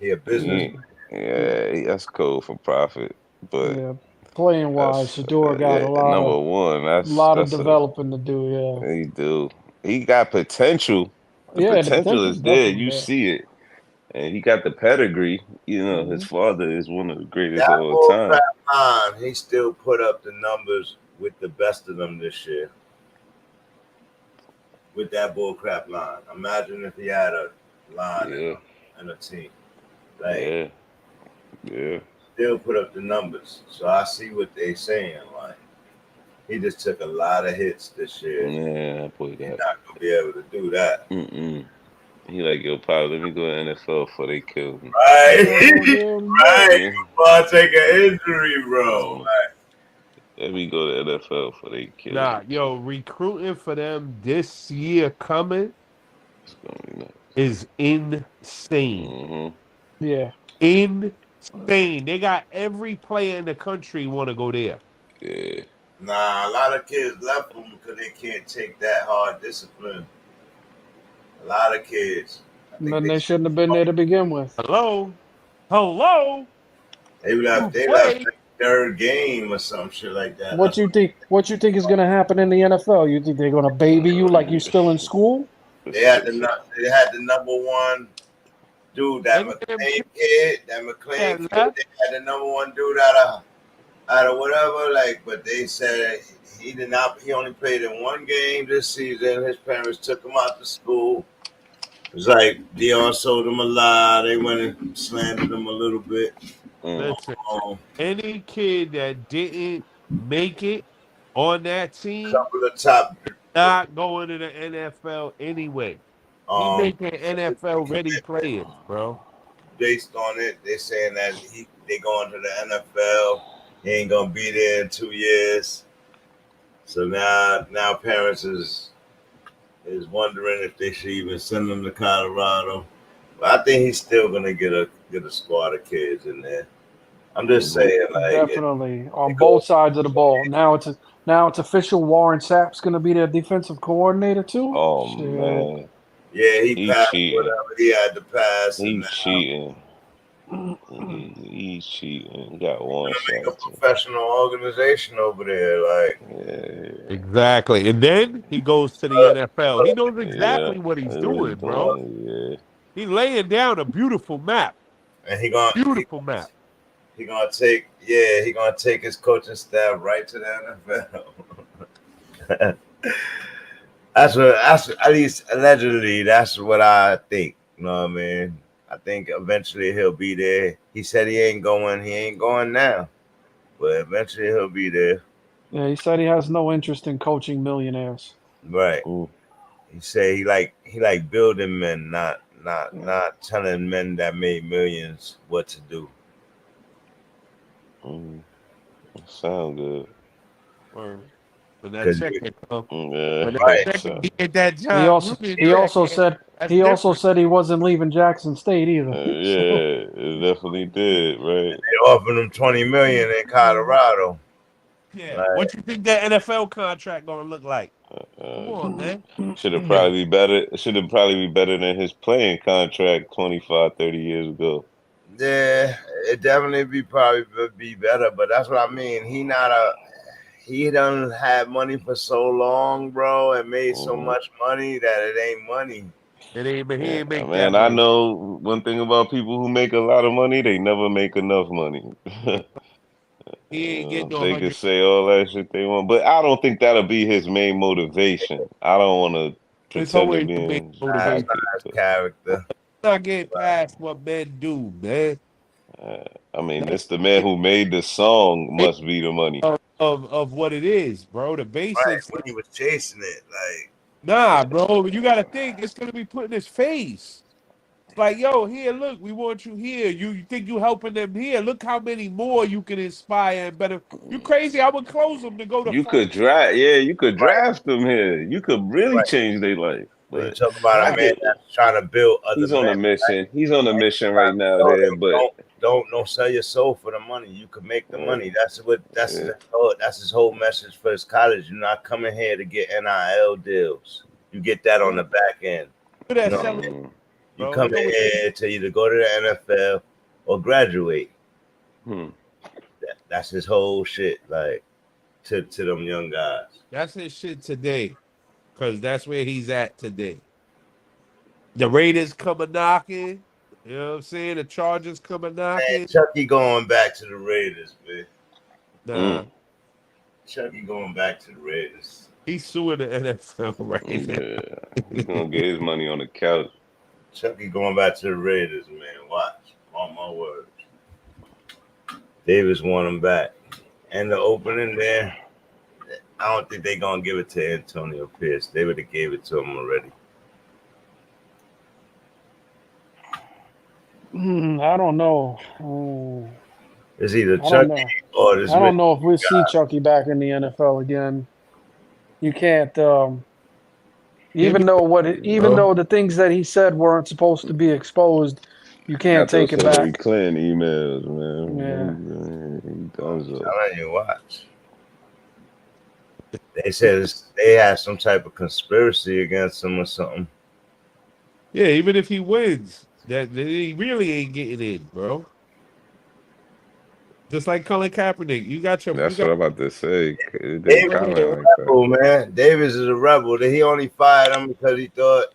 Yeah, business. Yeah, that's code for profit. But yeah, playing wise, Shador got a lot number of one. That's of developing to do. Yeah, he do. He got potential. The potential is there. You see it. And he got the pedigree. You know, his father is one of the greatest of all time. He still put up the numbers with the best of them this year. With that bullcrap line. Imagine if he had a line and a team. Like, yeah. Still put up the numbers. So I see what they saying. Like, he just took a lot of hits this year. Yeah, boy, he's not gonna be able to do that. He like, yo, Pop, let me go to NFL before they kill me. Right. Right. Before I take an injury, bro. Let me go to NFL before they kill me. Yo, recruiting for them this year coming is insane. Yeah. Insane. They got every player in the country want to go there. Yeah. Nah, a lot of kids left them because they can't take that hard discipline. A lot of kids. Then they shouldn't have been there to begin with. Hello. They left the third game or some shit like that. What you think is going to happen in the NFL? You think they're going to baby you like you're still in school? They had the number one dude, that McLean kid. They had the number one dude out of whatever. Like, but they said he only played in one game this season. His parents took him out to school. It was like Dion sold him a lie. They went and slandered him a little bit. Listen, any kid that didn't make it on that team, not going to the NFL anyway. He's making NFL ready players, bro. Based on it, they're saying that they going to the NFL. He ain't gonna be there in 2 years. So now parents is wondering if they should even send him to Colorado. But I think he's still gonna get a squad of kids in there. I'm just saying, like, definitely on both sides of the ball. Now it's official. Warren Sapp's gonna be their defensive coordinator too. Oh man. Yeah, he passed whatever he had to pass. He's cheating. He's cheating. He got one shot. Make a professional organization over there, like. Yeah. Exactly. And then he goes to the NFL. He knows exactly what he's doing, bro. Yeah. He's laying down a beautiful map. And He gonna take his coaching staff right to the NFL. That's at least allegedly, that's what I think. You know what I mean? I think eventually he'll be there. He said he ain't going now. But eventually he'll be there. Yeah, he said he has no interest in coaching millionaires. Right. He said he like building men, not telling men that made millions what to do. Sound good. When that 'Cause check you- can come. Yeah, When that Right. check so, can get that He John also Gruden he also check, said that's he also different. said he wasn't leaving Jackson State either. So, yeah, it definitely did, right? They offered him $20 million in Colorado. Yeah. Like, What you think that NFL contract gonna look like? Come on, man. Should have probably be better. Should have probably be better than his playing contract 25, 30 years ago. yeah, it definitely probably be better, but that's what I mean. He done had money for so long, bro, and made so much money that it ain't money. He ain't Yeah, make that man, I money. know one thing about people who make a lot of money, they never make enough money. He ain't getting no They can 100. say all that shit they want, but I don't think that'll be his main motivation. I don't want to It's pretend to always the be big in That's motivation. not his character. Not getting past what men do, man. I mean, it's the man who made the song must be the money. Of what it is, bro. The Right, basics. when he was chasing it, like, Nah, bro. You gotta think it's gonna be put in his face. It's like, yo, here, look, we want you here. You think you helping them here? Look how many more you can inspire and better. You crazy? I would close them to go to. You could draft, yeah, you could draft them here. You could really Right. change their life. when you But talk about a man that's trying to build other he's on a men, mission. He's on a mission right now there. But don't sell your soul for the money. You can make the money. That's his whole message for his college. You're not coming here to get NIL deals. You get that on the back end. Look at You that know, selling. you come in here to either go to the NFL or graduate. That's his whole shit. Like to them young guys. That's his shit today, because that's where he's at today. The Raiders coming knocking. You know what I'm saying? The Chargers coming knocking. Man, Chucky going back to the Raiders, man. Nah, Chucky going back to the Raiders. he's suing the NFL right now. yeah, he's gonna get his money on the couch. Chucky going back to the Raiders, man. Watch. On my words. Davis won him back. And the opening there, I don't think they're going to give it to Antonio Pierce. They would have gave it to him already. I don't know. It's either I don't Chucky know. or this. I don't know if we'll see Chucky back in the NFL again. You can't, even though the things that he said weren't supposed to be exposed, you can't take it back. Clinton emails, man. Yeah. He does it. I'm letting you watch. They said they had some type of conspiracy against him or something. Yeah, even if he wins, that he really ain't getting in, bro. Just like Colin Kaepernick, you got your. That's what I'm about to say. Davis is a rebel, man. Davis is a rebel. He only fired him because he thought,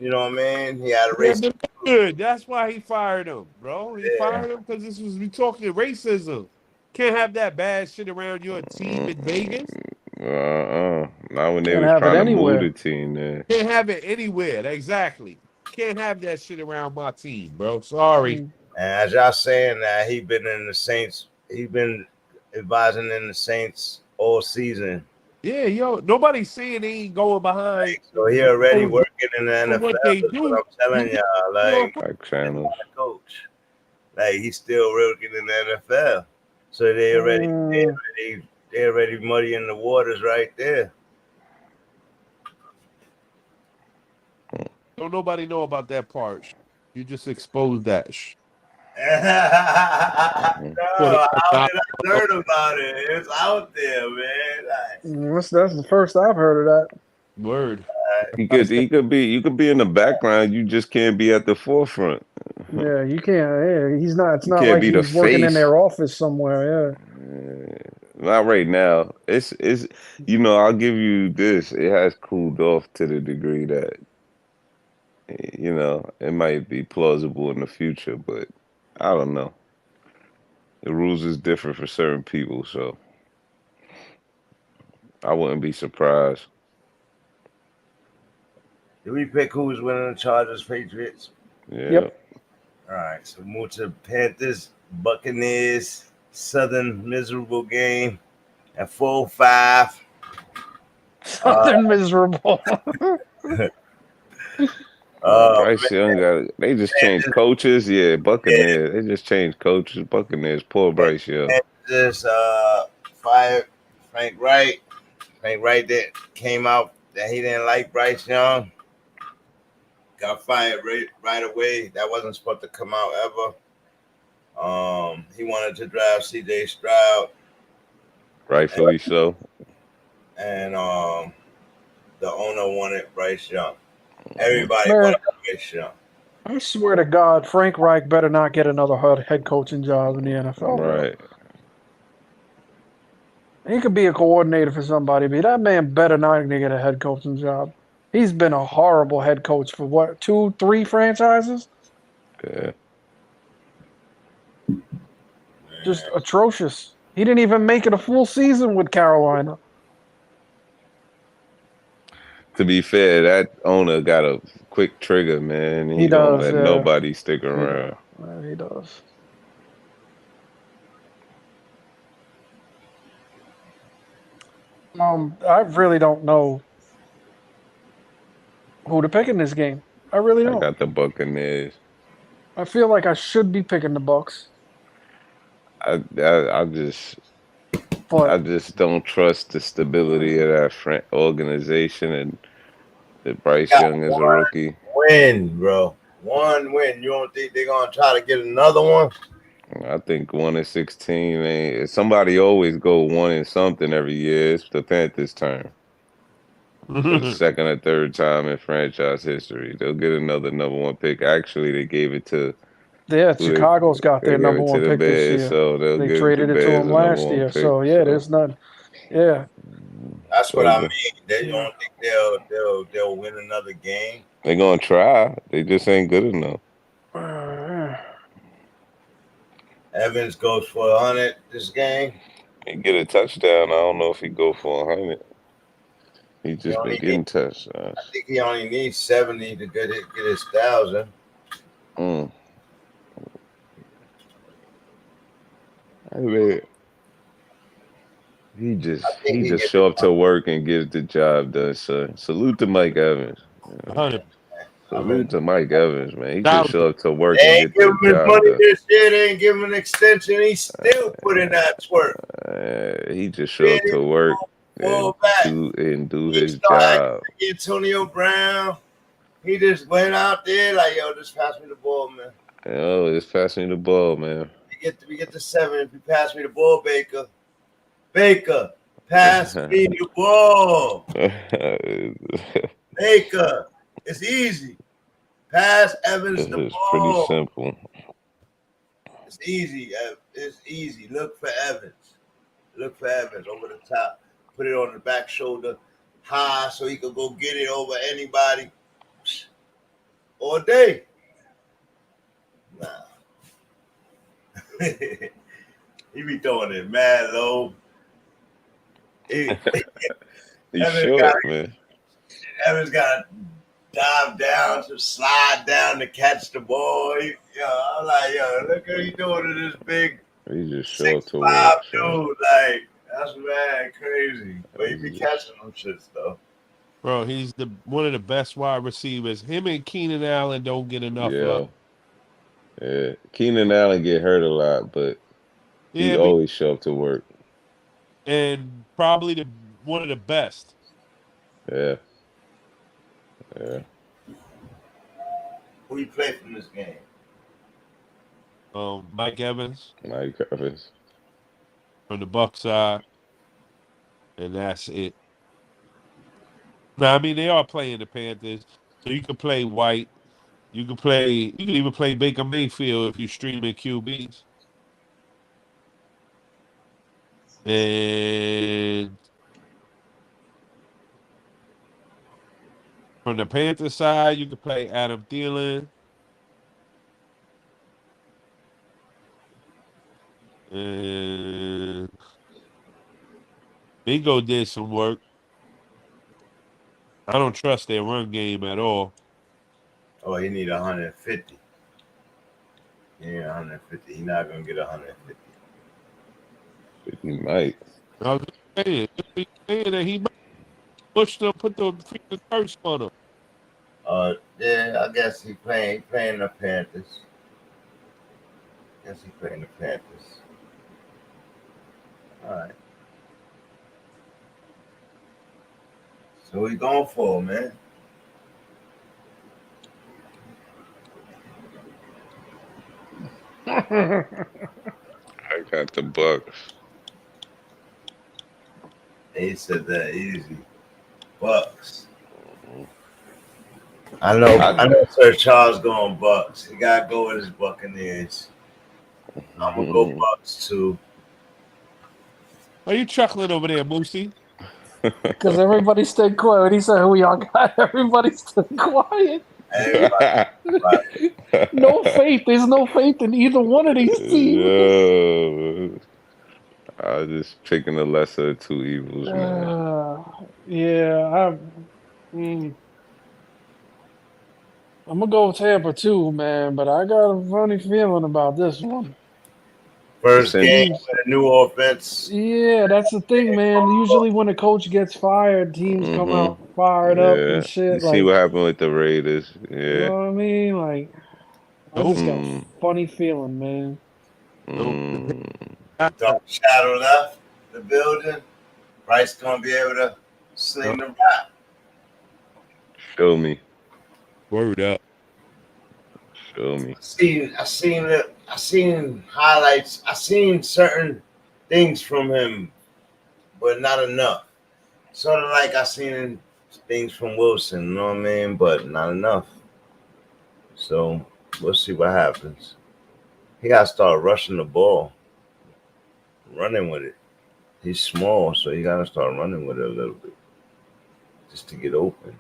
you know what I mean? He had a race. Good. That's why he fired him, bro. He fired him because we talking racism. Can't have that bad shit around your team in Vegas. Not when they Can't was have it trying to anywhere. move the team there. Can't have it anywhere. Exactly. Can't have that shit around my team, bro. Sorry. And as y'all saying that, he been in the Saints. He been advising in the Saints all season. Yeah, yo, nobody's saying he ain't going behind. So he already working in the NFL. What they That's do. what I'm telling y'all. Like channels. Coach. Like he's still working in the NFL. So they already muddying the waters right there. Don't nobody know about that part. You just exposed that. No, I heard about it. It's out there, man. That's the first I've heard of that. Word. You could be in the background. You just can't be at the forefront. Yeah, you can't. Yeah, he's not. It's not can't like be the he's working in face. their office somewhere. Yeah. Not right now. It's I'll give you this. It has cooled off to the degree that it might be plausible in the future, but I don't know. The rules is different for certain people, so I wouldn't be surprised. Did we pick who was winning the Chargers, Patriots? Yeah. Yep. All right, so move to Panthers, Buccaneers, Southern miserable game at 4-5. Something miserable. Bryce Young they just changed coaches. Yeah, Buccaneers. They just changed coaches. Buccaneers. Poor Bryce Young. Just fired Frank Wright. Frank Wright that came out that he didn't like Bryce Young. Got fired right away. That wasn't supposed to come out ever. He wanted to draft C.J. Stroud. Rightfully so. And the owner wanted Bryce Young. Everybody Man, wanted Bryce Young. I swear to God, Frank Reich better not get another head coaching job in the NFL. Right. He could be a coordinator for somebody, but that man better not get a head coaching job. He's been a horrible head coach for what, 2, 3 franchises? Yeah. Just atrocious. He didn't even make it a full season with Carolina. To be fair, that owner got a quick trigger, man. He don't does, let nobody stick around. He does. I really don't know who to pick in this game. I really I don't. got the Buccaneers. I feel like I should be picking the Bucks. I just But don't trust the stability of that organization, and that Bryce Got Young is a rookie. Win, bro. One win. You don't think they're gonna try to get another one? I think 1-16, man. Somebody always go 1-something every year. It's the Panthers' turn. For the second or third time in franchise history. They'll get another number 1 pick. Actually, they gave it to Chicago's got their number 1 pick this year. so they'll They give traded the it to Bears him a number last 1 year. pick. So yeah, there's none. Yeah. That's what I mean. They Yeah. don't think they'll win another game. They're gonna try. They just ain't good enough. Evans goes for 100 this game. He get a touchdown. I don't know if he go for 100. He just been getting touchdowns. I think he only needs 70 to get his 1,000. I mean, he just show up to work and gets the job done, son. Salute to Mike Evans. 100. Salute to Mike Evans, man. He just show up to work They and ain't get give him the his job money done. this year. They ain't give him an extension. He still put in that twerk. He just show up to work and do his job. Antonio Brown, he just went out there like, yo, just pass me the ball, man. Oh, just pass me the ball, man. We get to 7 if you pass me the ball, Baker. Baker, pass me the ball. Baker, it's easy. Pass Evans the ball. It's pretty simple. It's easy. It's easy. Look for Evans. Look for Evans over the top. Put it on the back shoulder high so he could go get it over anybody all day. Nah. He be throwing it mad low. He short, man. Evans got to dive down to slide down to catch the ball. I'm like, look what he doing to this big He just short to 6'5" work. dude. Like, that's mad crazy. But he be catching them shits though. Bro, he's one of the best wide receivers. Him and Keenan Allen don't get enough love. Yeah. Keenan Allen get hurt a lot, but he always show up to work. And probably one of the best. Yeah. Who you play from this game? Mike Evans. Mike Evans. From the Bucs side. And that's it. Now, I mean, they are playing the Panthers. So you can play White. You can even play Baker Mayfield if you're streaming QBs. And from the Panthers side, you can play Adam Thielen. And Bingo did some work. I don't trust their run game at all. Oh, he need 150. Yeah, 150. He's not gonna get 150. He might. I was saying that he might push them, put the freaking curse on him. Yeah, I guess he playing the Panthers. All right. So what you going for, man? I got the Bucks. He said that easy. Bucks. I know Sir Charles going Bucks. He gotta go with his Buccaneers. I'm gonna go Bucks too. Are you chuckling over there, Moosey? Because everybody stayed quiet. He said, "Who y'all got?" Everybody stayed quiet. No faith. There's no faith in either one of these teams. Yo, I was just picking the lesser of two evils, man. Yeah, I'm gonna go with Tampa too, man. But I got a funny feeling about this one. First game with a new offense. Yeah, that's the thing, man. Usually when a coach gets fired, teams come out fired up and shit. You see what happened with the Raiders. Yeah. You know what I mean? Like, I just got a funny feeling, man. Dark Shadow left the building. Bryce gonna be able to sling the rock. Show me. Word up. Show me. I seen highlights. I seen certain things from him, but not enough. Sort of like I seen things from Wilson, you know what I mean? But not enough. So we'll see what happens. He gotta start rushing the ball, running with it. He's small, so you gotta start running with it a little bit, just to get open.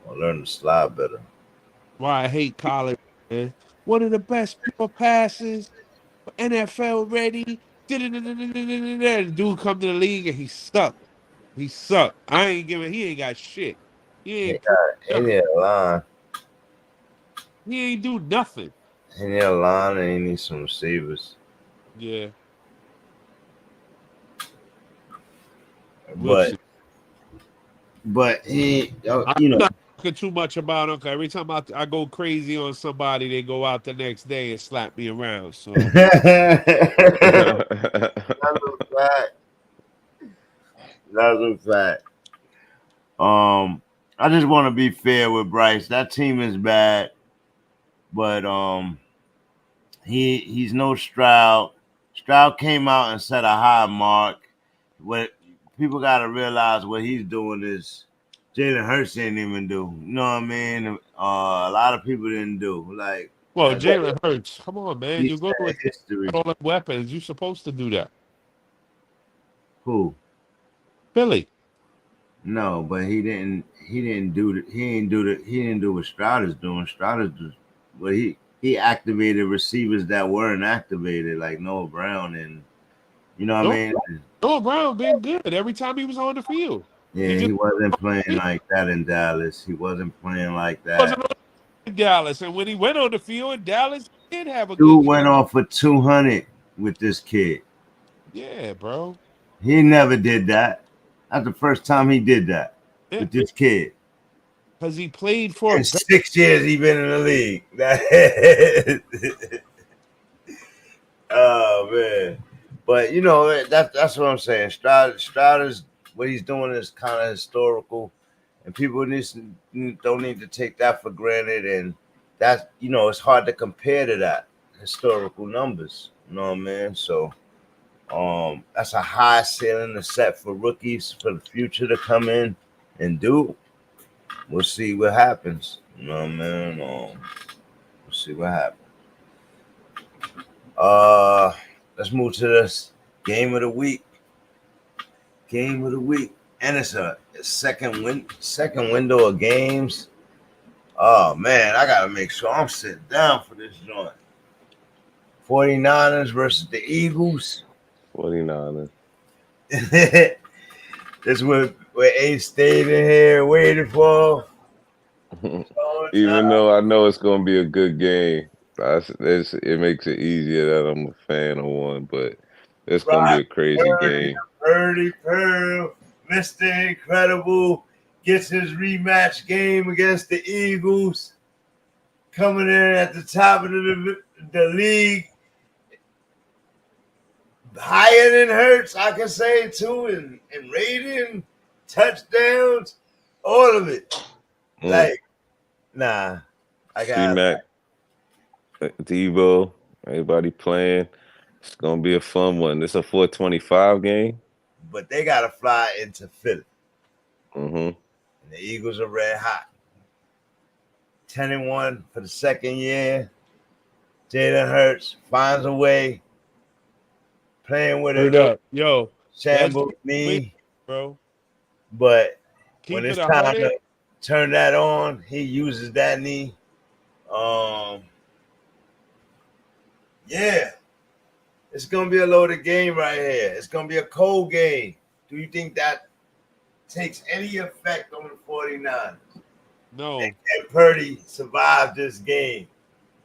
Or learn to slide better. Why I hate college, man. One of the best pure passes, NFL ready. The dude come to the league and he sucked. He sucked. I ain't giving. He ain't got shit. He ain't a line. He ain't do nothing. He need a line and he needs some receivers. Yeah. But he, I'm not talking too much about him. Every time I go crazy on somebody, they go out the next day and slap me around. So that's a fact. That's a fact. I just want to be fair with Bryce. That team is bad, but he's no Stroud. Stroud came out and set a high mark. What people got to realize, what he's doing is Jalen Hurts didn't even do. You know what I mean? A lot of people didn't do. Like, well, Jalen Hurts, come on, man. You go with history. All the weapons. You're supposed to do that. Who? Philly. No, but he didn't do what Stroud is doing. Stroud is just, well, he activated receivers that weren't activated, like Noah Brown, and you know what I mean? Noah Brown been good every time he was on the field. Yeah, he wasn't playing like that in Dallas. He wasn't playing like that. Wasn't in Dallas, and when he went on the field in Dallas, he did have a Dude good went off for 200 with this kid. Yeah, bro. He never did that. That's the first time he did that with this kid. Because he played for in 6 years he been in the league. Oh man. But you know, that's what I'm saying. Stroud is, what he's doing is kind of historical, and people don't need to take that for granted. And that, you know, it's hard to compare to that historical numbers. You know what I mean? So that's a high ceiling to set for rookies for the future to come in and do. We'll see what happens. You know what I mean? We'll see what happens. Let's move to this game of the week. Game of the week. And it's a second window of games. Oh man, I gotta make sure I'm sitting down for this joint. 49ers versus the Eagles. 49ers. This what Ace stayed in here waiting for. Even though I know it's gonna be a good game, it makes it easier that I'm a fan of one, but it's gonna be a crazy game. Purdy, Mr. Incredible gets his rematch game against the Eagles, coming in at the top of the league. higher than Hurts, I can say too, and rating, touchdowns, all of it. Like, nah, I got C-Mac, Debo, everybody playing. It's gonna be a fun one. It's a 425 game. but they gotta fly into Philly. Mm-hmm. And the Eagles are red hot. 10-1 for the second year. Jalen Hurts finds a way, playing with Heard it. up. Yo, Shambles knee, bro. but Keep when it it's 100. time to turn that on, he uses that knee. Yeah, it's gonna be a loaded game right here. It's gonna be a cold game. Do you think that takes any effect on the 49ers? No. Can Purdy survive this game?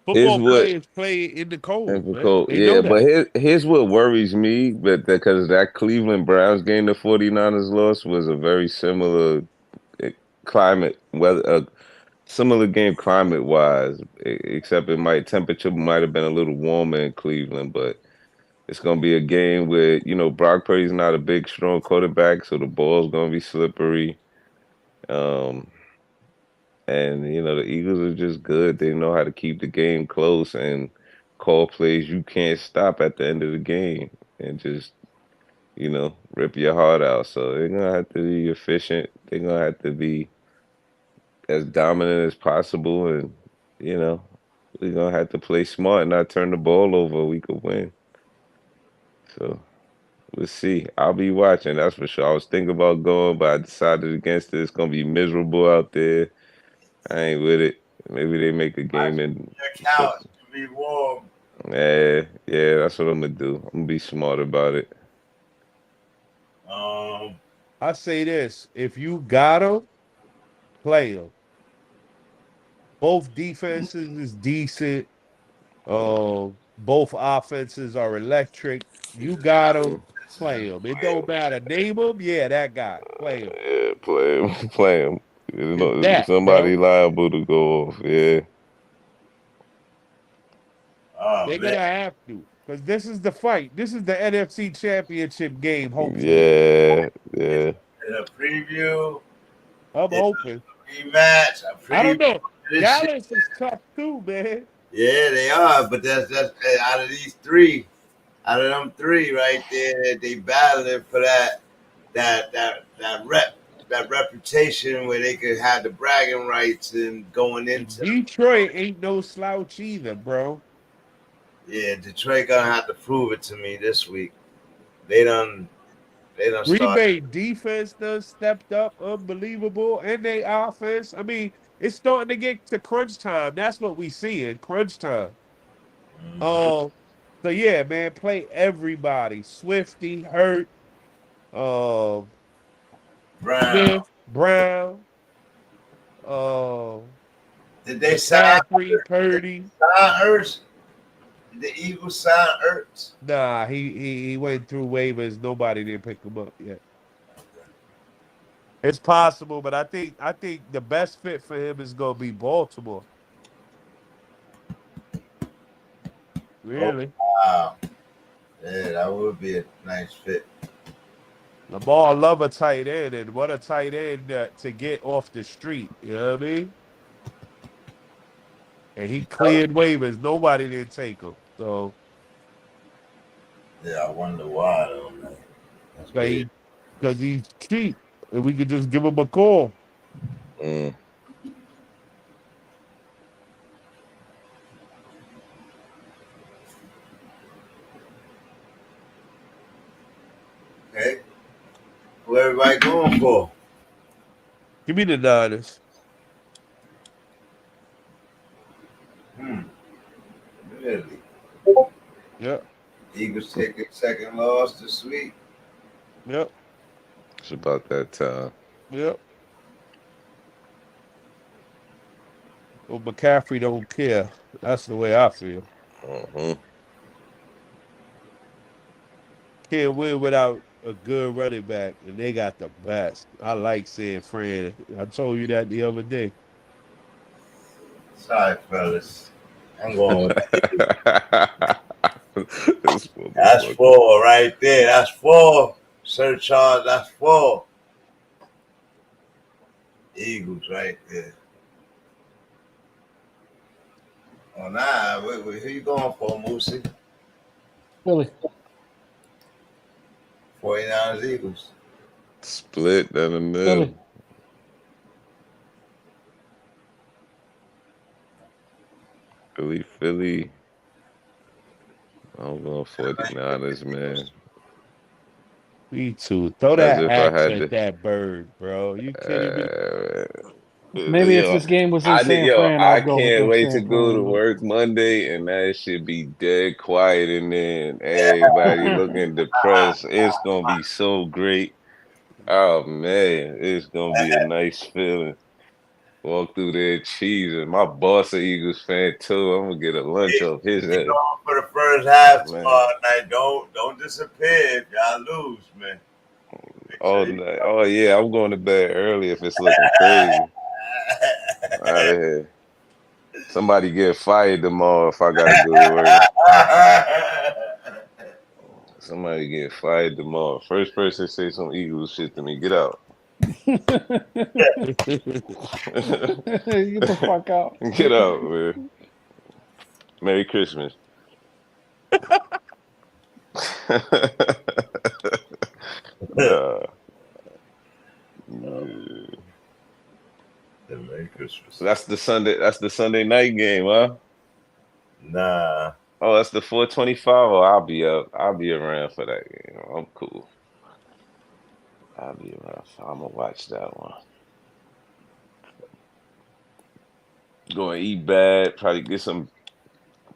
Football players play in the cold, man. They know Yeah, that. but here's what worries me, but because that Cleveland Browns game the 49ers lost was a very similar climate, weather, similar game climate wise, except temperature might have been a little warmer in Cleveland, but it's gonna be a game where Brock Purdy's not a big, strong quarterback, so the ball's gonna be slippery. And the Eagles are just good. They know how to keep the game close and call plays you can't stop at the end of the game and just rip your heart out. So they're gonna have to be efficient. They're gonna have to be as dominant as possible, and we're gonna have to play smart and not turn the ball over. We could win. So we'll see. I'll be watching, that's for sure. I was thinking about going, but I decided against it. It's gonna be miserable out there. I ain't with it. Maybe they make a game in your couch to be warm. Yeah, that's what I'm gonna do. I'm gonna be smart about it. I say this: if you got them, play them. Both defenses is decent. Both offenses are electric. You got them, play them. It don't matter. Name them, yeah, that guy. Play him. Yeah, play him, play him. Somebody bro. liable to go off. Yeah. They're gonna have to, because this is the fight. This is the NFC Championship game. Hopefully, Yeah. In a preview, I'm hoping. Rematch. I don't know. Dallas is tough too, man. Yeah, they are, but that's out of these three, out of them three right there, they battling for that reputation where they could have the bragging rights and going into Detroit ain't no slouch either, bro. Yeah, Detroit gonna have to prove it to me this week. They done Green Bay defense done stepped up, unbelievable, and they offense. I mean, it's starting to get to crunch time. That's what we see in crunch time. So yeah, man, play everybody. Swifty, Hurt, Brown, Smith, Brown. did they sign Purdy? Hurts? Did the Eagles sign Hurts? Nah, he went through waivers. Nobody didn't pick him up yet. It's possible, but I think the best fit for him is gonna be Baltimore. Really? Oh, wow. Yeah, that would be a nice fit. Lamar love a tight end, and what a tight end to get off the street. You know what I mean? And he cleared waivers. Nobody didn't take him. So yeah, I wonder why though. Because he's cheap, and we could just give him a call. Mm. Okay. Who everybody going for? Give me the Niners. Really? Yep. Eagles taking second loss this week. Yep. It's about that time. Yep. Well, McCaffrey don't care. That's the way I feel. Can't win without a good running back, and they got the best. I like San Fran. I told you that the other day. Sorry, fellas. I'm going with That's 4 right there. That's 4. Surcharge, that's 4. Eagles right there. Oh, nah. Wait, who you going for, Moosey? Philly. 49ers, Eagles. Split down the middle. Philly. Philly. I'm going 49ers, man. Me too. Throw As that if I axe had at to. that bird, bro. You kidding me? Maybe if this game was in San Fran, I I'd go with can't the wait to San go to Fran. work Monday and that should be dead quiet in there and everybody looking depressed. It's gonna be so great. Oh man, it's gonna be a nice feeling. Walk through there cheesing. My boss an Eagles fan too. I'm gonna get a lunch off his Going head. for the first half Man. tomorrow night. Don't disappear if y'all lose, man. Oh yeah, I'm going to bed early if it's looking crazy. Out of here. Somebody get fired tomorrow if I gotta go to work. Somebody get fired tomorrow. First person say some Eagles shit to me, get out. Get the fuck out. Get out, man. Merry Christmas. Nah. Yeah. Merry Christmas. That's the Sunday night game, huh? Nah. Oh, that's the 425. Oh, I'll be up. I'll be around for that game. I'm cool. I'll be around. I'm gonna watch that one. Go and eat bad. Probably get some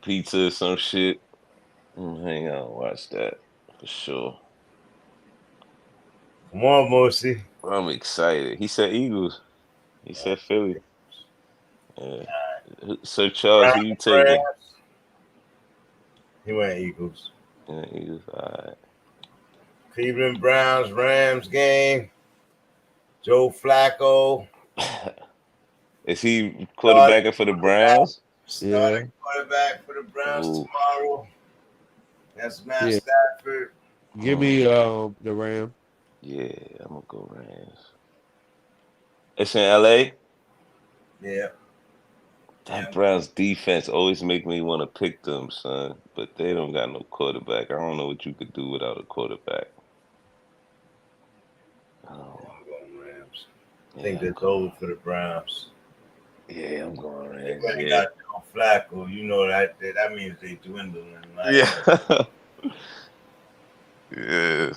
pizza or some shit. Hang out and watch that for sure. Come on, Moosey. I'm excited. He said Eagles. He said Philly. Yeah. So Charles, who you taking? He went Eagles. Yeah, Eagles. All right. Cleveland Browns, Rams game. Joe Flacco. Is he quarterbacking for the Browns? Starting quarterback for the Browns tomorrow. That's Matt Stafford. Give me the Ram. Yeah, I'm gonna go Rams. It's in LA? Yeah. That Browns defense always make me want to pick them, son. But they don't got no quarterback. I don't know what you could do without a quarterback. I'm going Rams. I Yeah, think that's over for the Browns. Yeah, I'm going Rams. They got Joe Flacco. You know that means they dwindling. Like, yeah. Yeah.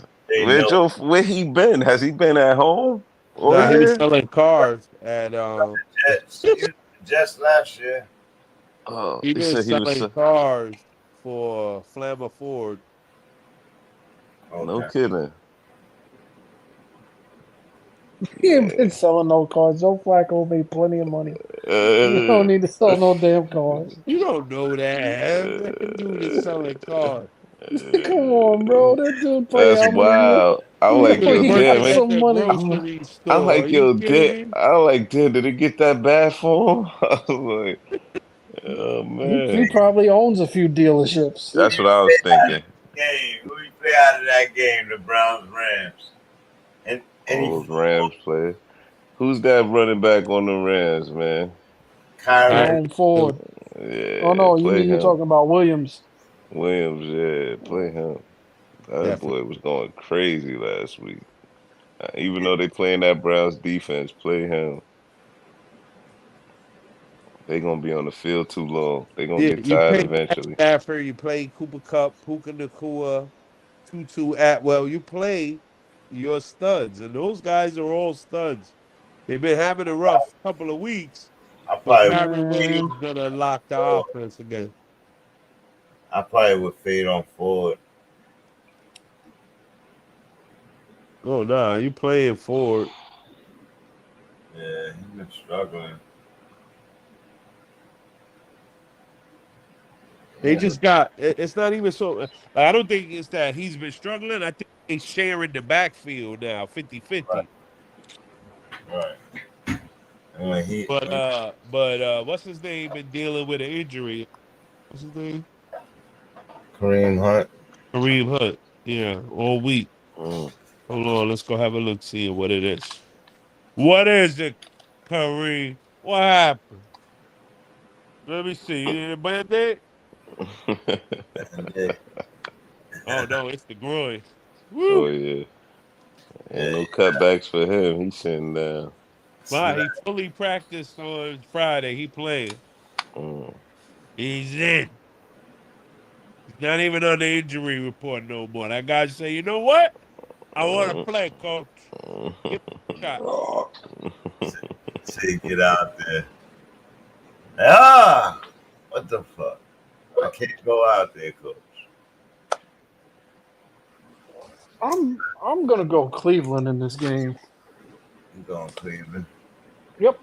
Where he been? Has he been at home? Nah, he was selling cars at Jets. He was the Jets last year. Oh, he was selling cars for Lambaugh Field. Okay. No kidding. He ain't been selling no cars. Joe Flacco made plenty of money. You don't need to sell no damn cars. You don't know that. That dude is selling cars. Come on, bro. That dude play That's wild. I'm like, yo, damn it. some money. I'm like, yo, damn. I'm like, damn, did it get that bad for him? I was like, oh, man. He probably owns a few dealerships. That's what I was thinking. Who you play out of that game? The Browns, Rams. And those Rams players. Who's that running back on the Rams, man? Kyron Ford. Yeah. Oh, no, you're talking about Williams. Williams, yeah, play him. That boy was going crazy last week. Even though they playing that Browns defense, play him. They gonna be on the field too long. They gonna get tired eventually. Stafford, you play Cooper Kupp, Puka Nacua, Tutu Atwell. You play your studs, and those guys are all studs. They've been having a rough couple of weeks. But Kyron Williams gonna lock the offense again. I probably would fade on Ford. Oh no, you playing Ford? Yeah, he's been struggling. They just got. It's not even so. I don't think it's that he's been struggling. I think they're sharing the backfield now, 50-50. Right. But what's his name? Been dealing with an injury. What's his name? Kareem Hunt. Kareem Hunt. Yeah, all week. Mm. Hold on, let's go have a look, see what it is. What is it, Kareem? What happened? Let me see. You need a band-aid? And then, Oh no, it's the groin. Oh Woo! yeah, ain't yeah, no cutbacks for him. He's sitting down. Wow, Slack. he fully practiced on Friday. He playing. Mm. He's in. He's not even on the injury report no more. That guy say, you know what? I want to Mm. play, coach. Give me a shot. Oh, say get out there. Ah, what the fuck? I can't go out there, coach. I'm gonna go Cleveland in this game. I'm going Cleveland. Yep.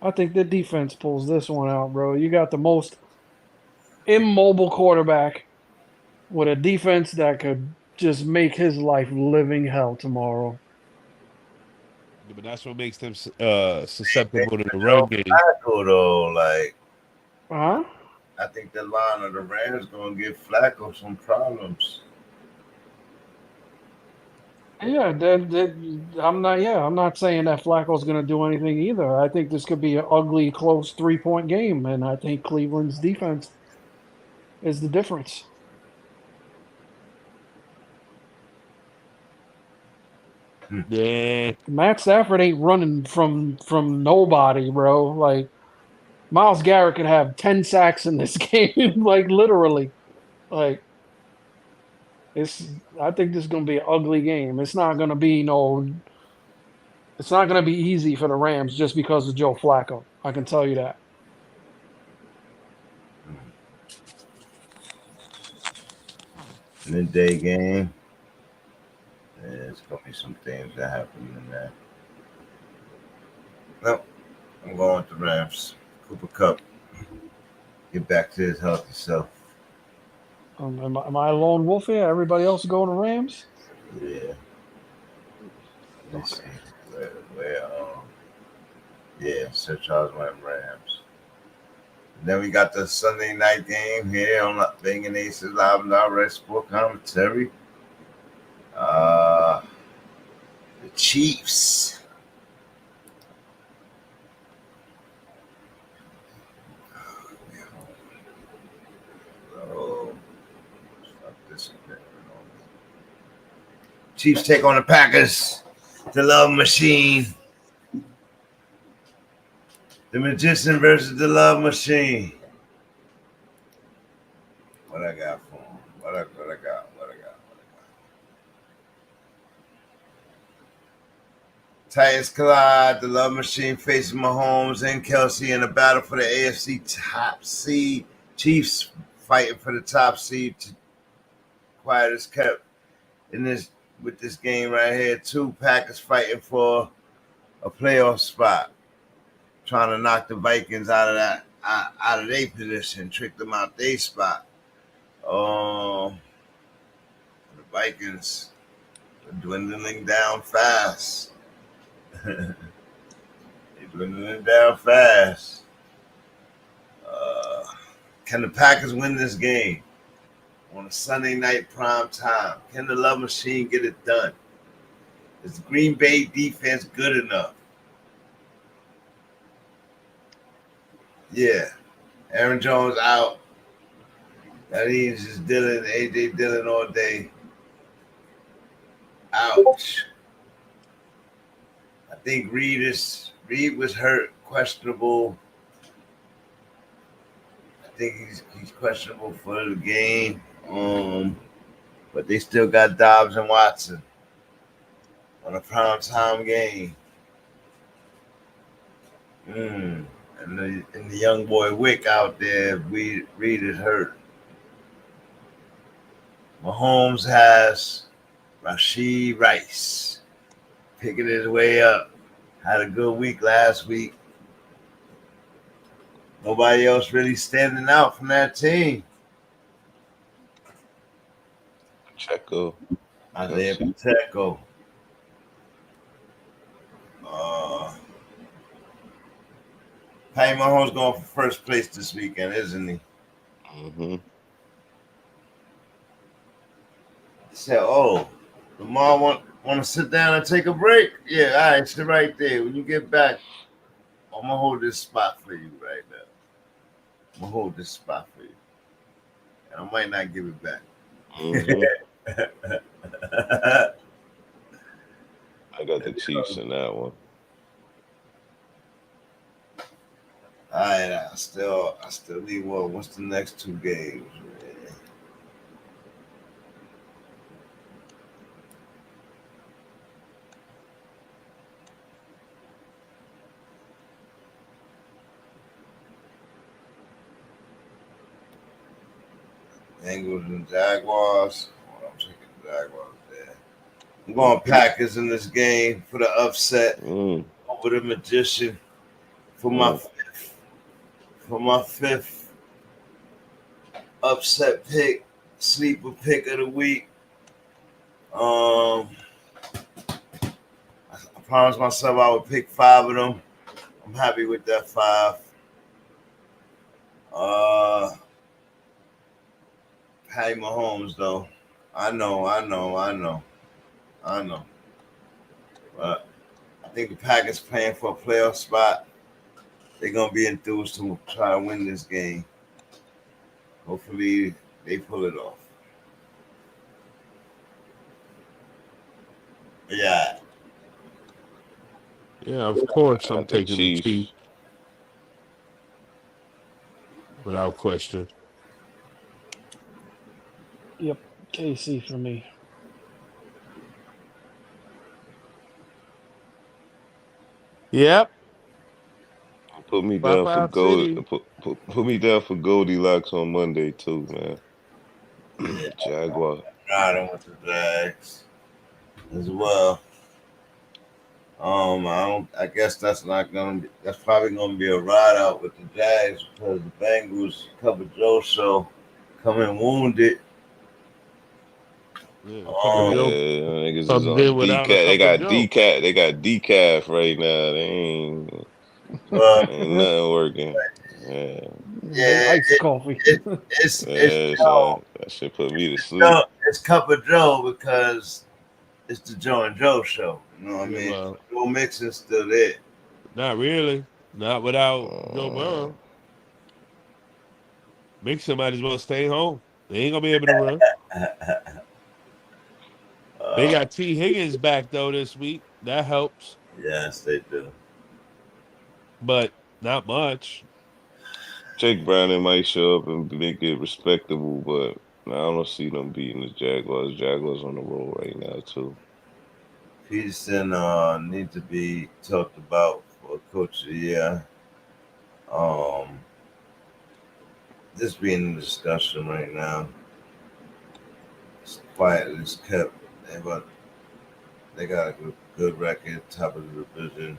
I think the defense pulls this one out, bro. You got the most immobile quarterback with a defense that could just make his life living hell tomorrow. But that's what makes them Hey, susceptible to the run Joe game. Flacco though, like Huh? I think the line of the Rams gonna give Flacco some problems. Yeah, I'm not. Yeah, I'm not saying that Flacco's going to do anything either. I think this could be an ugly, close 3-point game, and I think Cleveland's defense is the difference. Yeah. Matt Stafford ain't running from nobody, bro. Like Miles Garrett could have 10 sacks in this game, like literally. Like it's. I think this is going to be an ugly game. It's not going to be no. It's not going to be easy for the Rams just because of Joe Flacco. I can tell you that. Midday game. Yeah, there's gonna be some things that happen in that. Nope, I'm going with the Rams. Cooper Cup. Get back to his healthy self. Am I a lone wolf here? Everybody else going to Rams? Yeah. Let's see. Okay. Where yeah, Sir Charles went Rams. And then we got the Sunday night game here on BANGn'ACES LIVenDIRECT Sport Commentary. Uh, the Chiefs. Oh, fuck this. Chiefs take on the Packers. The Love Machine. The Magician versus the Love Machine. What I got for him? What I got? Titans collide. The Love Machine faces Mahomes and Kelce in a battle for the AFC top seed. Chiefs fighting for the top seed. Quiet as kept in this with this game right here. Two Packers fighting for a playoff spot, trying to knock the Vikings out of that out of their position, trick them out their spot. The Vikings are dwindling down fast. They're dwindling down fast. Can the Packers win this game on a Sunday night prime time? Can the Love Machine get it done? Is the Green Bay defense good enough? Yeah. Aaron Jones out. That means just Dillon, AJ Dillon all day. Ouch. I think Reed was hurt, questionable. I think he's questionable for the game. But they still got Dobbs and Watson on a prime time game. And the young boy Wick out there, Reed is hurt. Mahomes has Rashee Rice picking his way up. Had a good week last week. Nobody else really standing out from that team. Checo. Isaiah Pacheco. Patty Mahomes going for first place this weekend, isn't he? Mm-hmm. said, "Oh, Lamar want to sit down and take a break? Yeah, all right, sit right there. When you get back, I'm gonna hold this spot for you right now. I'm gonna hold this spot for you, and I might not give it back." Mm-hmm. I got the Chiefs in that one. All right, I still need one. What's the next two games, man? Bengals and Jaguars. Oh, I'm taking the Jaguars there. I'm going Packers in this game for the upset over the Magician for my fifth upset pick, sleeper pick of the week. I promised myself I would pick 5 of them. I'm happy with that 5. Patty Mahomes, though. I know. But I think the Packers playing for a playoff spot. They're going to be enthused to try to win this game. Hopefully, they pull it off. Yeah. Yeah, of course I'm taking the Chiefs. Without question. Yep, KC for me. Yep. Put me down for Put me down for Goldilocks on Monday too, man. Yeah. Jaguar. I with the Jags as well. I guess that's probably gonna be a ride out with the Jags because the Bengals cover Joe show coming wounded. Yeah, niggas is on decaf. They got decaf right now. They ain't nothing working. Yeah, iced coffee. It's Joe. That shit put me to sleep. It's Cup of Joe because it's the Joe and Joe show. You know what I mean? Well, Joe Mixon's still there. Not really. Not without Joe Burrow. Mixon might as well stay home. They ain't gonna be able to run. They got T. Higgins back though this week. That helps. Yes, they do. But not much. Jake Browning might show up and make it respectable, but I don't see them beating the Jaguars. Jaguars on the roll right now too. Peterson needs to be talked about for Coach of the Year. This being the discussion right now. It's quietly kept, but they got a good record, top of the division.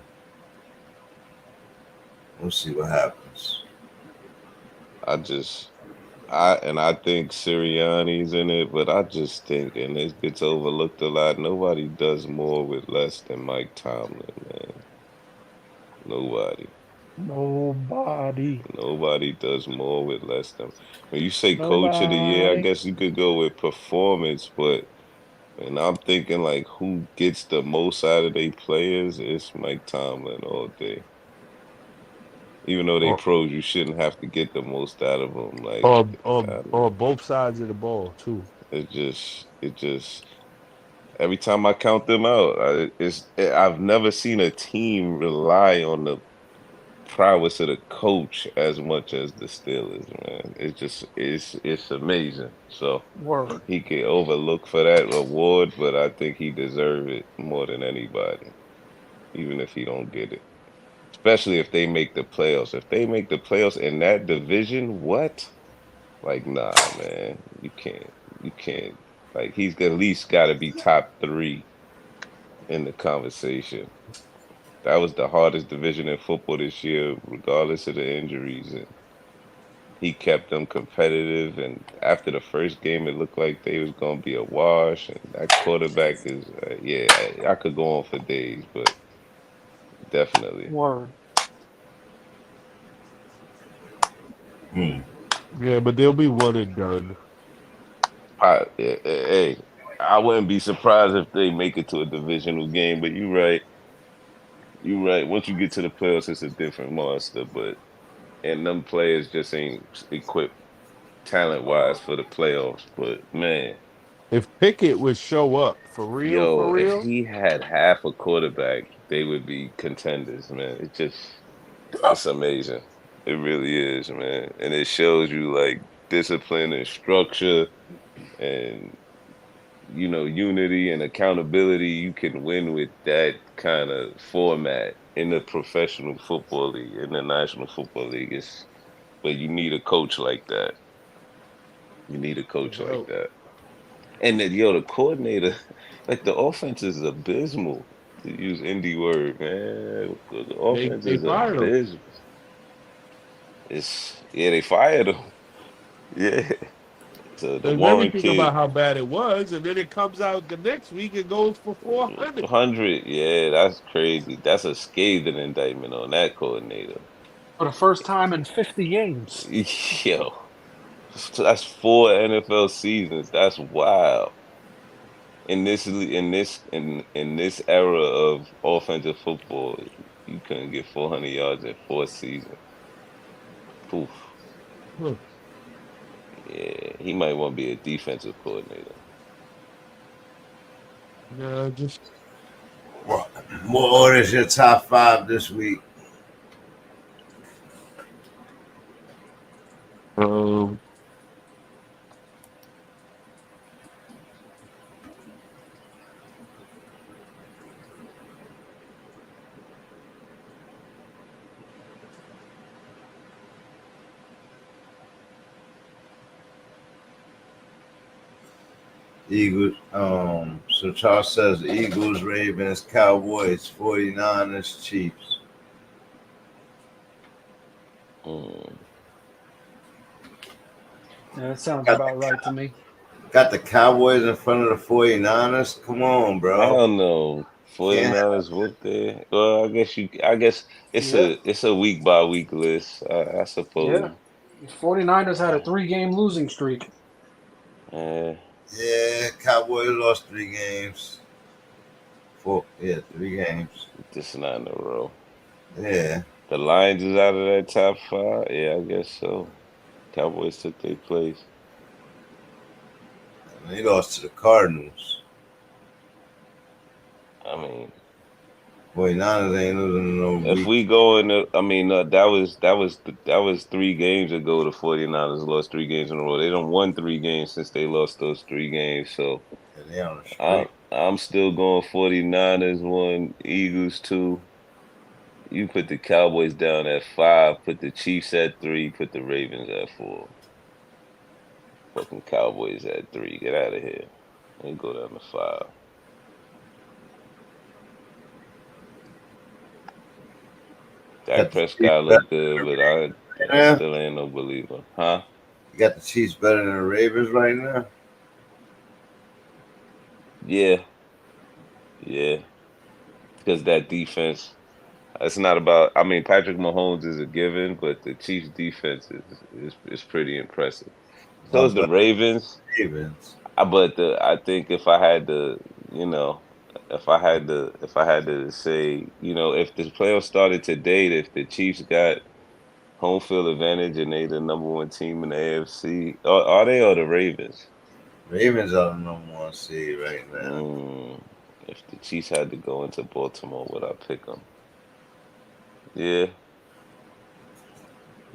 We'll see what happens. I think Sirianni's in it, but I just think, and it gets overlooked a lot, nobody does more with less than Mike Tomlin, man. Nobody does more with less than. When you say Coach of the Year, I guess you could go with performance, but and I'm thinking like who gets the most out of their players, it's Mike Tomlin all day. Even though they pros, you shouldn't have to get the most out of them. Like or both sides of the ball too. It just every time I count them out, I've never seen a team rely on the prowess of the coach as much as the Steelers, man. It's amazing. So he can overlook for that award, but I think he deserves it more than anybody, even if he don't get it. Especially if they make the playoffs. If they make the playoffs in that division, what? Like, nah, man, you can't. Like, he's at least got to be top 3 in the conversation. That was the hardest division in football this year, regardless of the injuries. And he kept them competitive. And after the first game, it looked like they was going to be a wash. And that quarterback is, I could go on for days, but definitely. Word. Yeah, but they'll be one and done. Hey, I wouldn't be surprised if they make it to a divisional game. But you're right. You're right. Once you get to the playoffs, it's a different monster. And them players just ain't equipped talent wise for the playoffs. But man, If Pickett would show up for yo, if real, he had half a quarterback, they would be contenders, man. It's amazing. It really is, man. And it shows you like discipline and structure and unity and accountability. You can win with that kind of format in the professional football league, in the National Football League. But you need a coach like that. You need a coach like yo, that. And the coordinator, like the offense is abysmal. To use indie word, man. The offense they is fired him. abysmal. They fired him. Yeah. So the There's Warren everything kid, about how bad it was, and then it comes out the next week and goes for 400. 100. Yeah, that's crazy. That's a scathing indictment on that coordinator. For the first time in 50 games. Yo, that's 4 NFL seasons. That's wild. In this era of offensive football, you couldn't get 400 yards in 4 seasons. Poof. Hmm. Yeah, he might want to be a defensive coordinator. Just What orders your top 5 this week? um, Eagles. So Charles says Eagles, Ravens, Cowboys, 49ers, Chiefs. Mm. Yeah, that sounds about right to me. Got the Cowboys in front of the 49ers. Come on, I bro. don't know. Can't 49ers whooped there. Well, I guess it's Yeah. a week by week list, I Yeah. suppose. The 49ers had a 3-game losing streak. Yeah, Cowboys lost 3 games. 3 games. Just not in a row. Yeah. The Lions is out of that top 5. Yeah, I guess so. Cowboys took their place. And they lost to the Cardinals. I mean, 49ers ain't losing no if week. we go in, that was 3 games ago. The 49ers lost 3 games in a row. They done won 3 games since they lost those 3 games. So And they on the I, street. I'm still going 49ers 1, Eagles 2. You put the Cowboys down at 5, put the Chiefs at 3, put the Ravens at 4. Fucking Cowboys at 3. Get out of here. And go down to 5. Dak Got the Chiefs Prescott better looked good, but I right I now. still ain't no believer. Huh? You got the Chiefs better than the Ravens right now. Yeah. Yeah. Because that defense, it's not about, I mean, Patrick Mahomes is a given, but the Chiefs defense is pretty impressive. A So lot is the better Ravens. than the Ravens. I think if I had to, if I had to say, if the playoffs started today, if the Chiefs got home field advantage and they the number 1 team in the AFC, are they or the Ravens? Ravens are the number 1 seed right now. If the Chiefs had to go into Baltimore, would I pick them? Yeah,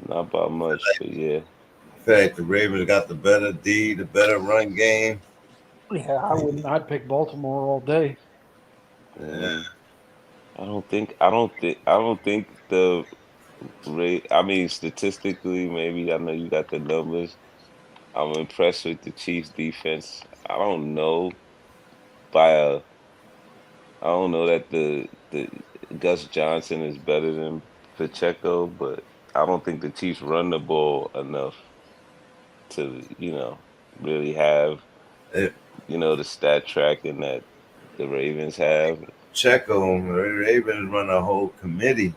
not by much, but yeah. In fact, the Ravens got the better D, the better run game. Yeah, I'd pick Baltimore all day. Yeah. Mm, I don't think the rate. I mean, statistically, maybe I know you got the numbers. I'm impressed with the Chiefs defense. I don't know by a. I don't know that the Gus Johnson is better than Pacheco, but I don't think the Chiefs run the ball enough to really have Eh, the stat tracking that the Ravens have. Checo, the Ravens run a whole committee.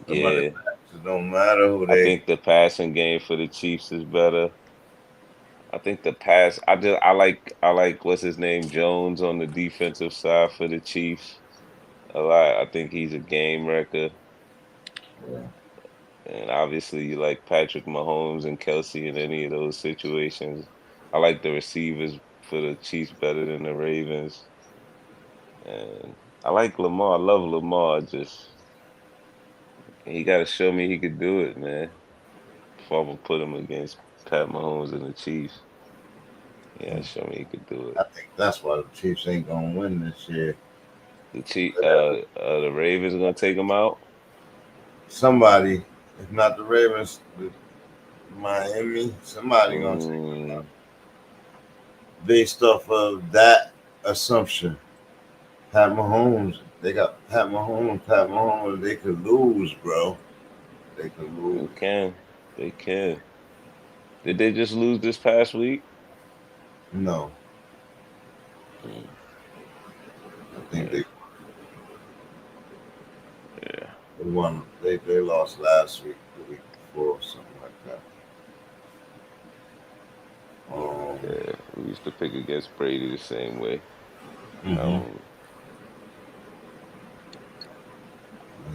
The running Yeah, backs. It don't matter who I they. think the passing game for the Chiefs is better. I think the pass. I like what's his name, Jones, on the defensive side for the Chiefs a lot. I think he's a game wrecker, Yeah. and obviously you like Patrick Mahomes and Kelce in any of those situations. I like the receivers for the Chiefs better than the Ravens, and I like Lamar. I love Lamar. Just he got to show me he could do it, man. Before I'm gonna put him against Pat Mahomes and the Chiefs. Yeah, show me he could do it. I think that's why the Chiefs ain't gonna win this year. The Ravens gonna take him out. Somebody, if not the Ravens, the Miami, somebody gonna take Mm, based off of that assumption. Pat Mahomes, they got Pat Mahomes. Pat Mahomes, they could lose, bro. They could lose. they can, they can. Did they just lose this past week? No, Mm, I think yeah, they yeah, won. They lost last week, the week before, something like that. yeah. We used to pick against Brady the same way. Mhm. Um,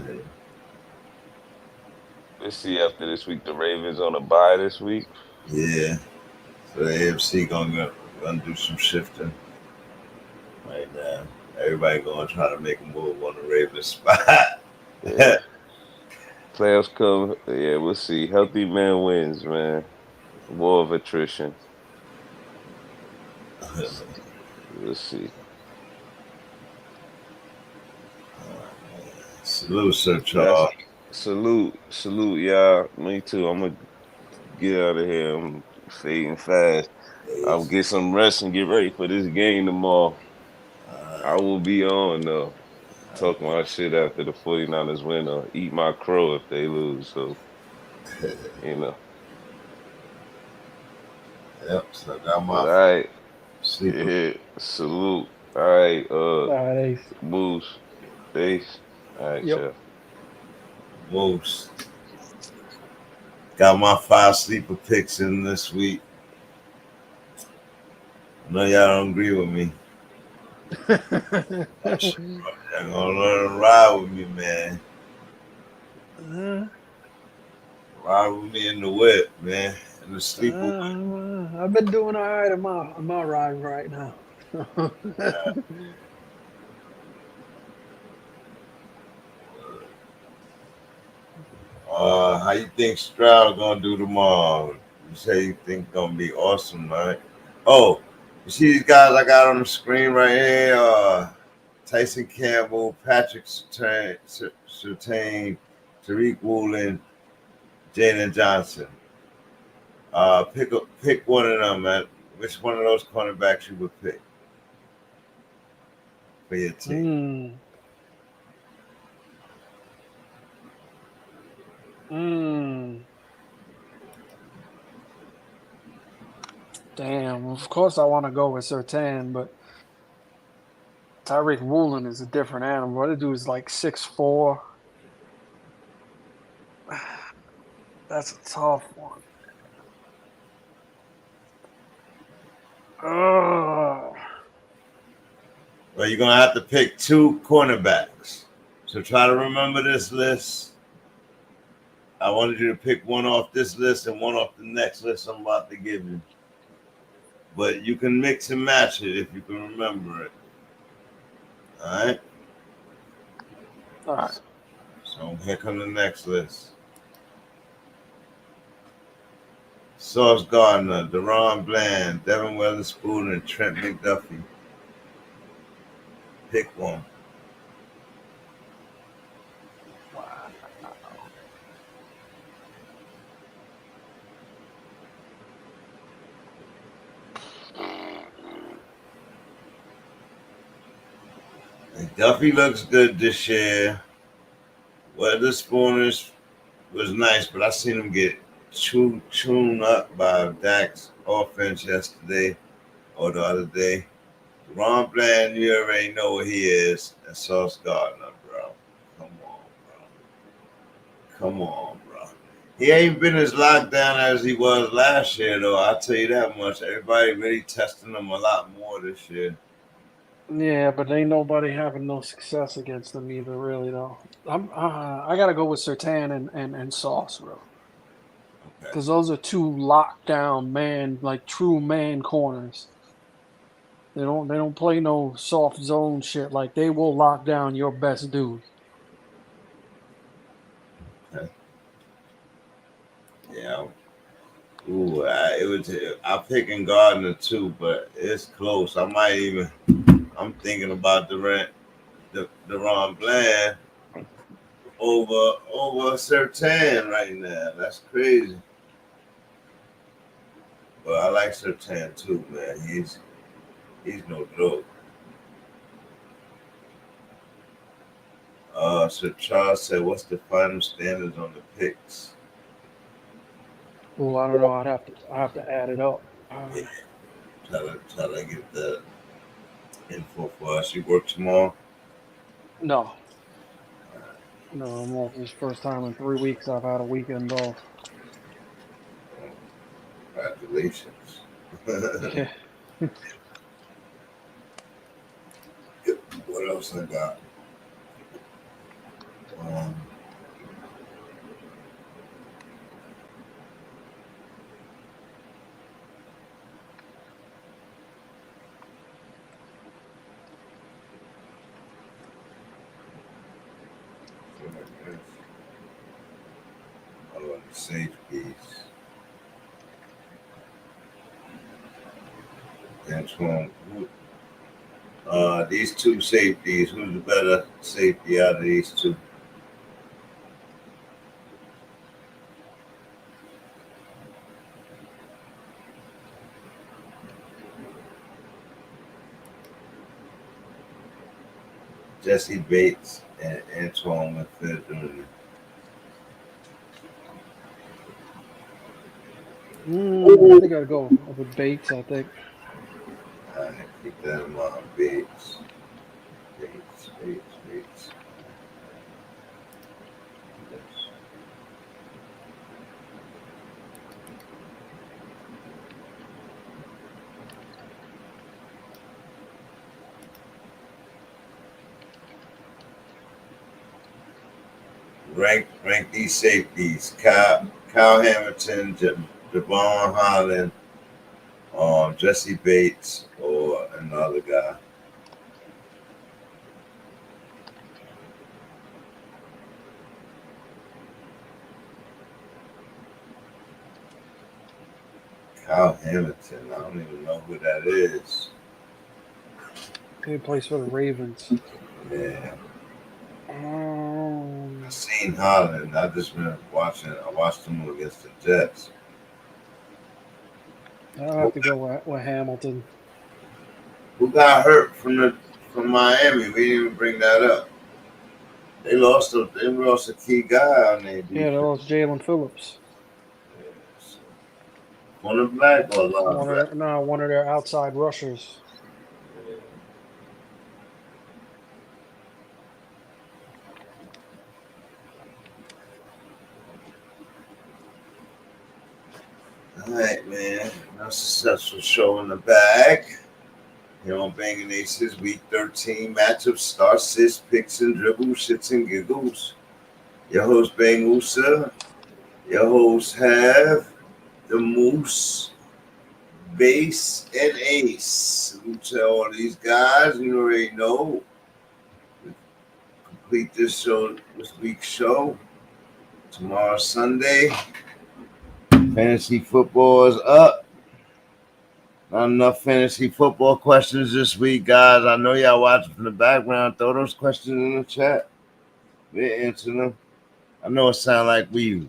Yeah. let's see after this week. The Ravens on a bye this week. Yeah. So the AFC gonna do some shifting right now. Everybody gonna try to make a move on the Ravens spot. Yeah, playoffs come. Yeah, we'll see. Healthy man wins, man. War of attrition. We'll see. Salute, Sir That's Charles. salute, y'all. Me too. I'm gonna get out of here. I'm fading fast. I'll get some rest and get ready for this game tomorrow. I will be on though. Talk my shit after the 49ers win or eat my crow if they lose. So, you know. Yep, so I got But my all right. sleeper. Yeah. Salute. All right, All right, Ace. Moose. Ace. All right, Yep. chef. Moose. Got my 5 sleeper picks in this week. I know y'all don't agree with me. Y'all gonna learn to ride with me, man. Ride with me in the whip, man. In the sleeper whip. I've been doing all right in my ride right now. How you think Stroud gonna do tomorrow? You say you think gonna be awesome, right? Oh, you see these guys I got on the screen right here? Tyson Campbell, Patrick Surtain, Tariq Woolen, Jalen Johnson. Pick one of them, man. Which one of those cornerbacks you would pick for your team? Mm. Mm. Damn. Of course, I want to go with Sertan, but Tyreek Woolen is a different animal. What dude is like 6'4". That's a tough one. Ugh. Well, you're gonna have to pick 2 cornerbacks. So try to remember this list. I wanted you to pick one off this list and one off the next list I'm about to give you. But you can mix and match it if you can remember it. All right. All right. So here comes the next list. Sauce Gardner, Deron Bland, Devin Weatherspoon, and Trent McDuffie. Pick one. McDuffie looks good this year. Weatherspoon was nice, but I seen him get chewed up by Dak's offense yesterday or the other day. Ron Bland, you already know what he is. And Sauce Gardner, bro. Come on, bro. He ain't been as locked down as he was last year, though. I'll tell you that much. Everybody really testing him a lot more this year. Yeah, but ain't nobody having no success against them either, really though. I gotta go with Sertan and Sauce, bro, Okay. because those are two lockdown man, like true man corners. They don't play no soft zone shit. Like they will lock down your best dude. Okay. Yeah. Ooh, I'm picking Gardner too, but it's close. I might even. I'm thinking about Deron Bland over Sertan right now. That's crazy. But I like Sertan too, man. He's no joke. Sir Charles said, "What's the final standards on the picks?" Well, I don't know. I have to add it up. Yeah, try to get the info for us. You work tomorrow? No, no, I'm off. This first time in 3 weeks I've had a weekend off. Congratulations. Yeah. What else I got? Um, I want the safeties. Antoine, these two safeties. Who's the better safety out of these two? Jesse Bates and Antoine McPherson. I think I'd go with Bates. I think. I keep that in mind. Bates. Bates. Rank these safeties: Kyle Hamilton, Javon Holland, Jesse Bates, or another guy. Kyle Hamilton. I don't even know who that is. He plays for the Ravens. Yeah. I seen Holland. I just been watching. I watched him against the Jets. I'll have to go with Hamilton. Who got hurt from Miami? We didn't even bring that up. They lost a key guy on their defense. Yeah, that was Jalen Phillips. Yes. One of black or black? One of their outside rushers. All right, man. Another successful show in the bag. Here on Banging Aces, Week 13 matchup, star sits, picks and dribbles, shits and giggles. Your host BANGn'ACES. Your hosts have the Moose, Base, and Ace. Salute to all these guys. You already know. We complete this week's show. Tomorrow, Sunday. Fantasy football is up. Not enough fantasy football questions this week, guys. I know y'all watching from the background. Throw those questions in the chat. We'll answer them. I know it sounds like we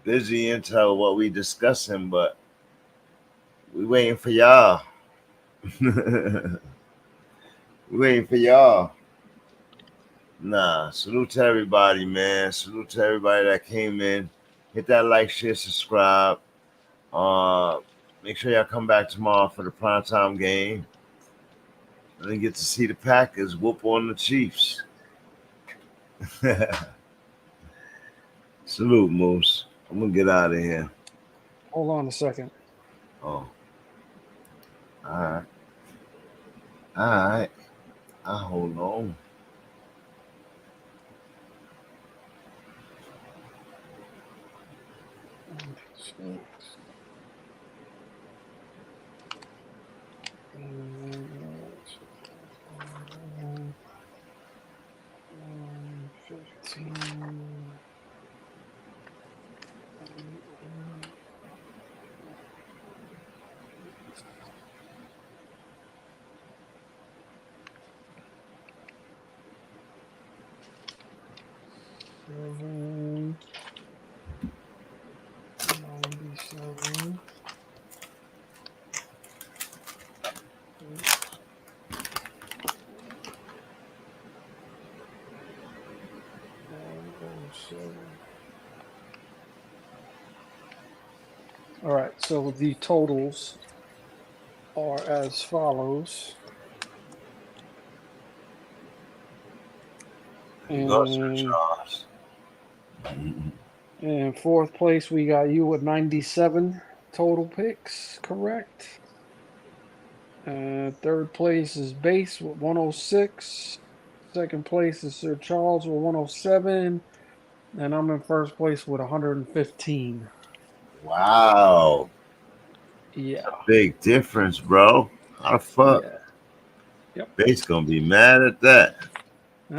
busy into what we discussing, but we waiting for y'all. We waiting for y'all. Nah, salute to everybody, man. Salute to everybody that came in. Hit that like, share, subscribe. Make sure y'all come back tomorrow for the primetime game. And then get to see the Packers whoop on the Chiefs. Salute, Moose. I'm gonna get out of here. Hold on a second. Oh. Alright. Alright. I'll hold on. $97. All right, so the totals are as follows. In fourth place, we got you with 97 total picks, correct? Third place is Base with 106. Second place is Sir Charles with 107. And I'm in first place with 115. Wow. Yeah. Big difference, bro. How the fuck? Yeah. Yep. Bates gonna be mad at that.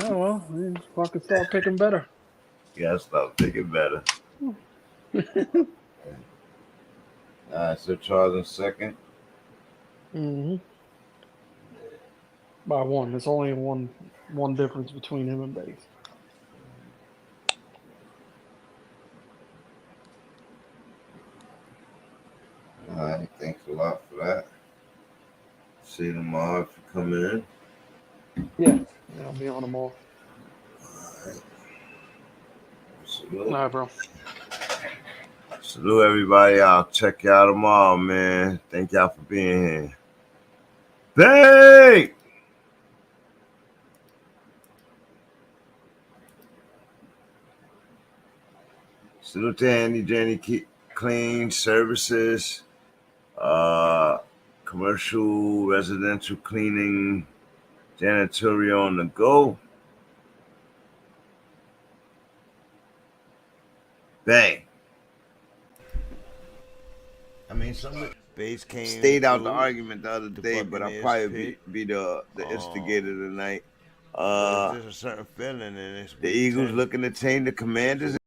Oh, well, we fucking start picking better. You gotta stop picking better. Alright, so Charles in second. Mm-hmm. By one. There's only one difference between him and Base. Alright, thanks a lot for that. See you tomorrow if you come in. Yeah, I'll be on tomorrow. Alright. All right, bro. Salute everybody. I'll check y'all tomorrow, man. Thank y'all for being here. Bang! Salute to Andy Jenny Clean Services, commercial, residential cleaning, janitorial on the go. Bang. I mean, somebody stayed out the argument the other day, but I'll probably be the instigator tonight. There's a certain feeling in this. The Eagles looking to change the Commanders.